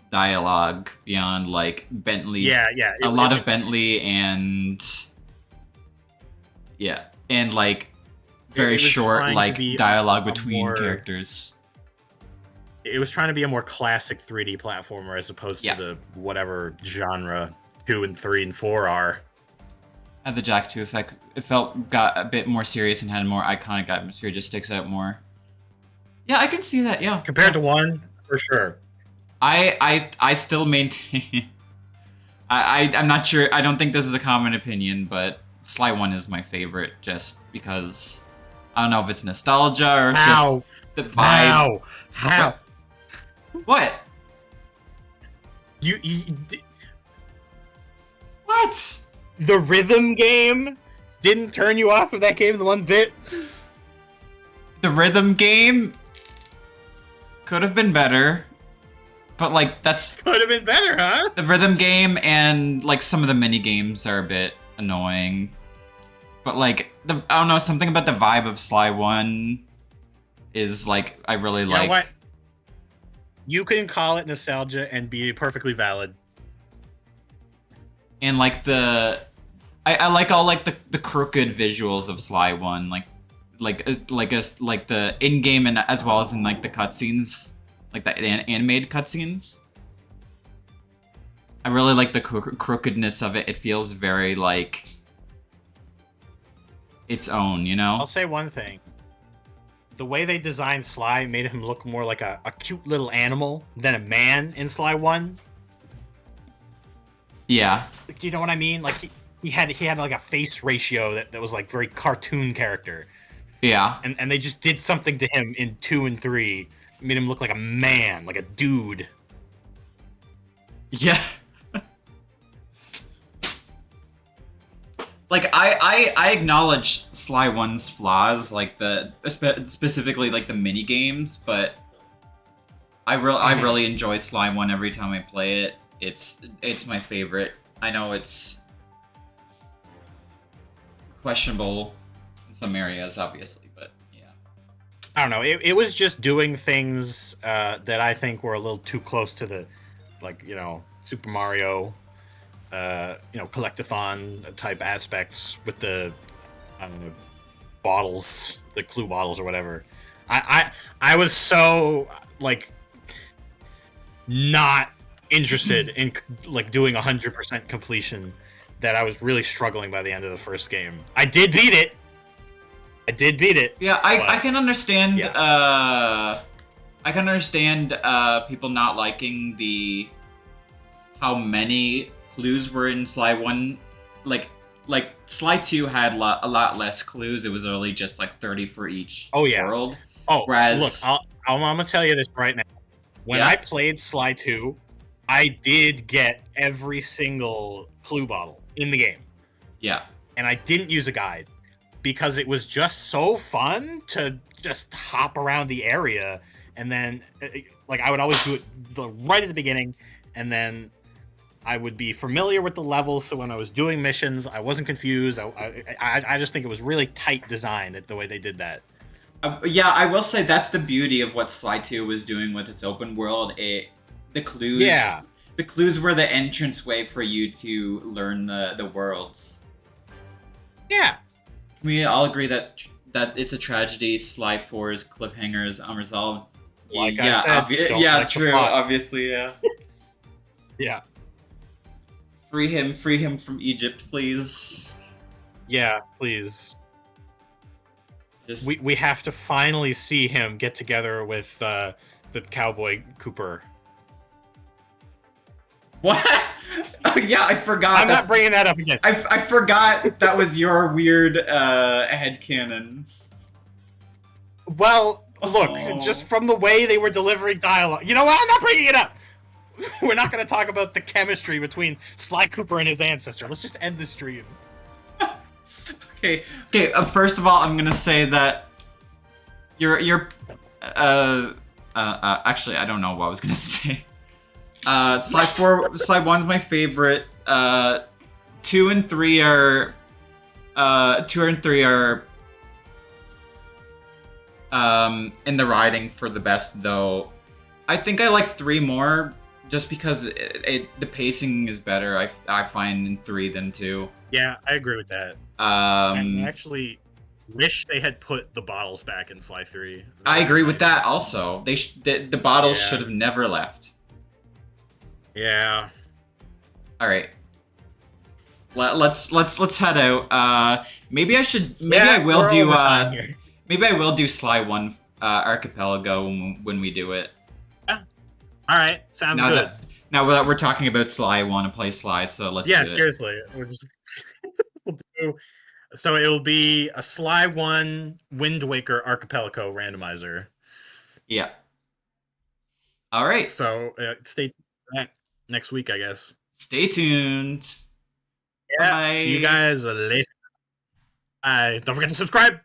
[SPEAKER 1] dialogue beyond, like, Bentley. A lot of Bentley and... Yeah. And, like, very short, like, dialogue between characters.
[SPEAKER 2] It was trying to be a more classic 3D platformer as opposed to the whatever genre 2 and 3 and 4 are.
[SPEAKER 1] Had the Jack 2 effect. It got a bit more serious and had a more iconic atmosphere. Just sticks out more. Yeah, I can see that. Yeah,
[SPEAKER 2] compared to 1, for sure.
[SPEAKER 1] I still maintain. I'm not sure. I don't think this is a common opinion, but Sly 1 is my favorite, just because I don't know if it's nostalgia or just the vibe.
[SPEAKER 2] How?
[SPEAKER 1] What?
[SPEAKER 2] You
[SPEAKER 1] What?
[SPEAKER 2] The rhythm game didn't turn you off of that game the one bit?
[SPEAKER 1] The rhythm game could have been better, but like that's
[SPEAKER 2] could have been better, huh?
[SPEAKER 1] The rhythm game and like some of the mini games are a bit annoying, but like I don't know, something about the vibe of Sly 1 is like I really like.
[SPEAKER 2] You know what? You can call it nostalgia and be perfectly valid.
[SPEAKER 1] And like I like all like the crooked visuals of Sly 1, like the in-game and as well as in like the cutscenes, like the animated cutscenes. I really like the crookedness of it. It feels very like its own, you know?
[SPEAKER 2] I'll say one thing. The way they designed Sly made him look more like a cute little animal than a man in Sly 1.
[SPEAKER 1] Yeah.
[SPEAKER 2] Do you know what I mean? Like he had like a face ratio that was like very cartoon character.
[SPEAKER 1] Yeah.
[SPEAKER 2] And they just did something to him in 2 and 3. Made him look like a man, like a dude.
[SPEAKER 1] Yeah. Like I acknowledge Sly 1's flaws, like specifically like the mini games, but I really enjoy Sly 1 every time I play it. It's my favorite. I know it's questionable in some areas, obviously, but yeah.
[SPEAKER 2] I don't know. It was just doing things that I think were a little too close to the, like, you know, Super Mario, you know, collectathon type aspects with the, I don't know, bottles, the clue bottles or whatever. I was so like not interested in like doing 100% completion that I was really struggling by the end of the first game. I did beat it.
[SPEAKER 1] Yeah, I can understand.
[SPEAKER 2] Yeah.
[SPEAKER 1] I can understand people not liking how many clues were in Sly 1. Like Sly 2 had a lot less clues. It was only just like 30 for each world.
[SPEAKER 2] Oh,
[SPEAKER 1] whereas
[SPEAKER 2] look, I'm gonna tell you this right now. When I played Sly 2, I did get every single clue bottle in the game.
[SPEAKER 1] Yeah.
[SPEAKER 2] And I didn't use a guide because it was just so fun to just hop around the area. And then, like, I would always do it right at the beginning, and then I would be familiar with the levels, so when I was doing missions, I wasn't confused. I just think it was really tight design, the way they did that.
[SPEAKER 1] Yeah, I will say that's the beauty of what Sly 2 was doing with its open world. The clues.
[SPEAKER 2] Yeah.
[SPEAKER 1] The clues were the entranceway for you to learn the worlds.
[SPEAKER 2] Yeah.
[SPEAKER 1] Can we all agree that it's a tragedy? Sly 4's cliffhanger is unresolved.
[SPEAKER 2] Like I said, don't
[SPEAKER 1] yeah,
[SPEAKER 2] like the
[SPEAKER 1] true.
[SPEAKER 2] plot.
[SPEAKER 1] Obviously, yeah.
[SPEAKER 2] Yeah.
[SPEAKER 1] Free him from Egypt, please.
[SPEAKER 2] Yeah, please.
[SPEAKER 1] Just
[SPEAKER 2] We have to finally see him get together with the Cowboy Cooper.
[SPEAKER 1] What? Oh, yeah, I forgot.
[SPEAKER 2] I'm not bringing that up again.
[SPEAKER 1] I forgot that was your weird headcanon.
[SPEAKER 2] Well, look,
[SPEAKER 1] Oh.
[SPEAKER 2] just from the way they were delivering dialogue. You know what? I'm not bringing it up. We're not going to talk about the chemistry between Sly Cooper and his ancestor. Let's just end the stream.
[SPEAKER 1] Okay. First of all, I'm gonna say that you're actually, I don't know what I was gonna say. Sly 1's my favorite. 2 and 3 are in the riding for the best, though. I think I like 3 more just because the pacing is better. I find in 3 than 2.
[SPEAKER 2] Yeah, I agree with that. I actually wish they had put the bottles back in Sly 3.
[SPEAKER 1] I agree with that also. The bottles
[SPEAKER 2] Yeah.
[SPEAKER 1] should have never left.
[SPEAKER 2] Yeah.
[SPEAKER 1] All right. Let's head out. Maybe I will do Sly 1 Archipelago when we do it.
[SPEAKER 2] All right, sounds good.
[SPEAKER 1] Now that we're talking about Sly, I want to play Sly, so let's do it.
[SPEAKER 2] Seriously. So it'll be a Sly 1 Wind Waker Archipelago randomizer.
[SPEAKER 1] Yeah. All right.
[SPEAKER 2] So stay tuned for that next week, I guess.
[SPEAKER 1] Stay tuned.
[SPEAKER 2] Yeah.
[SPEAKER 1] Bye.
[SPEAKER 2] See you guys later. Bye. Don't forget to subscribe.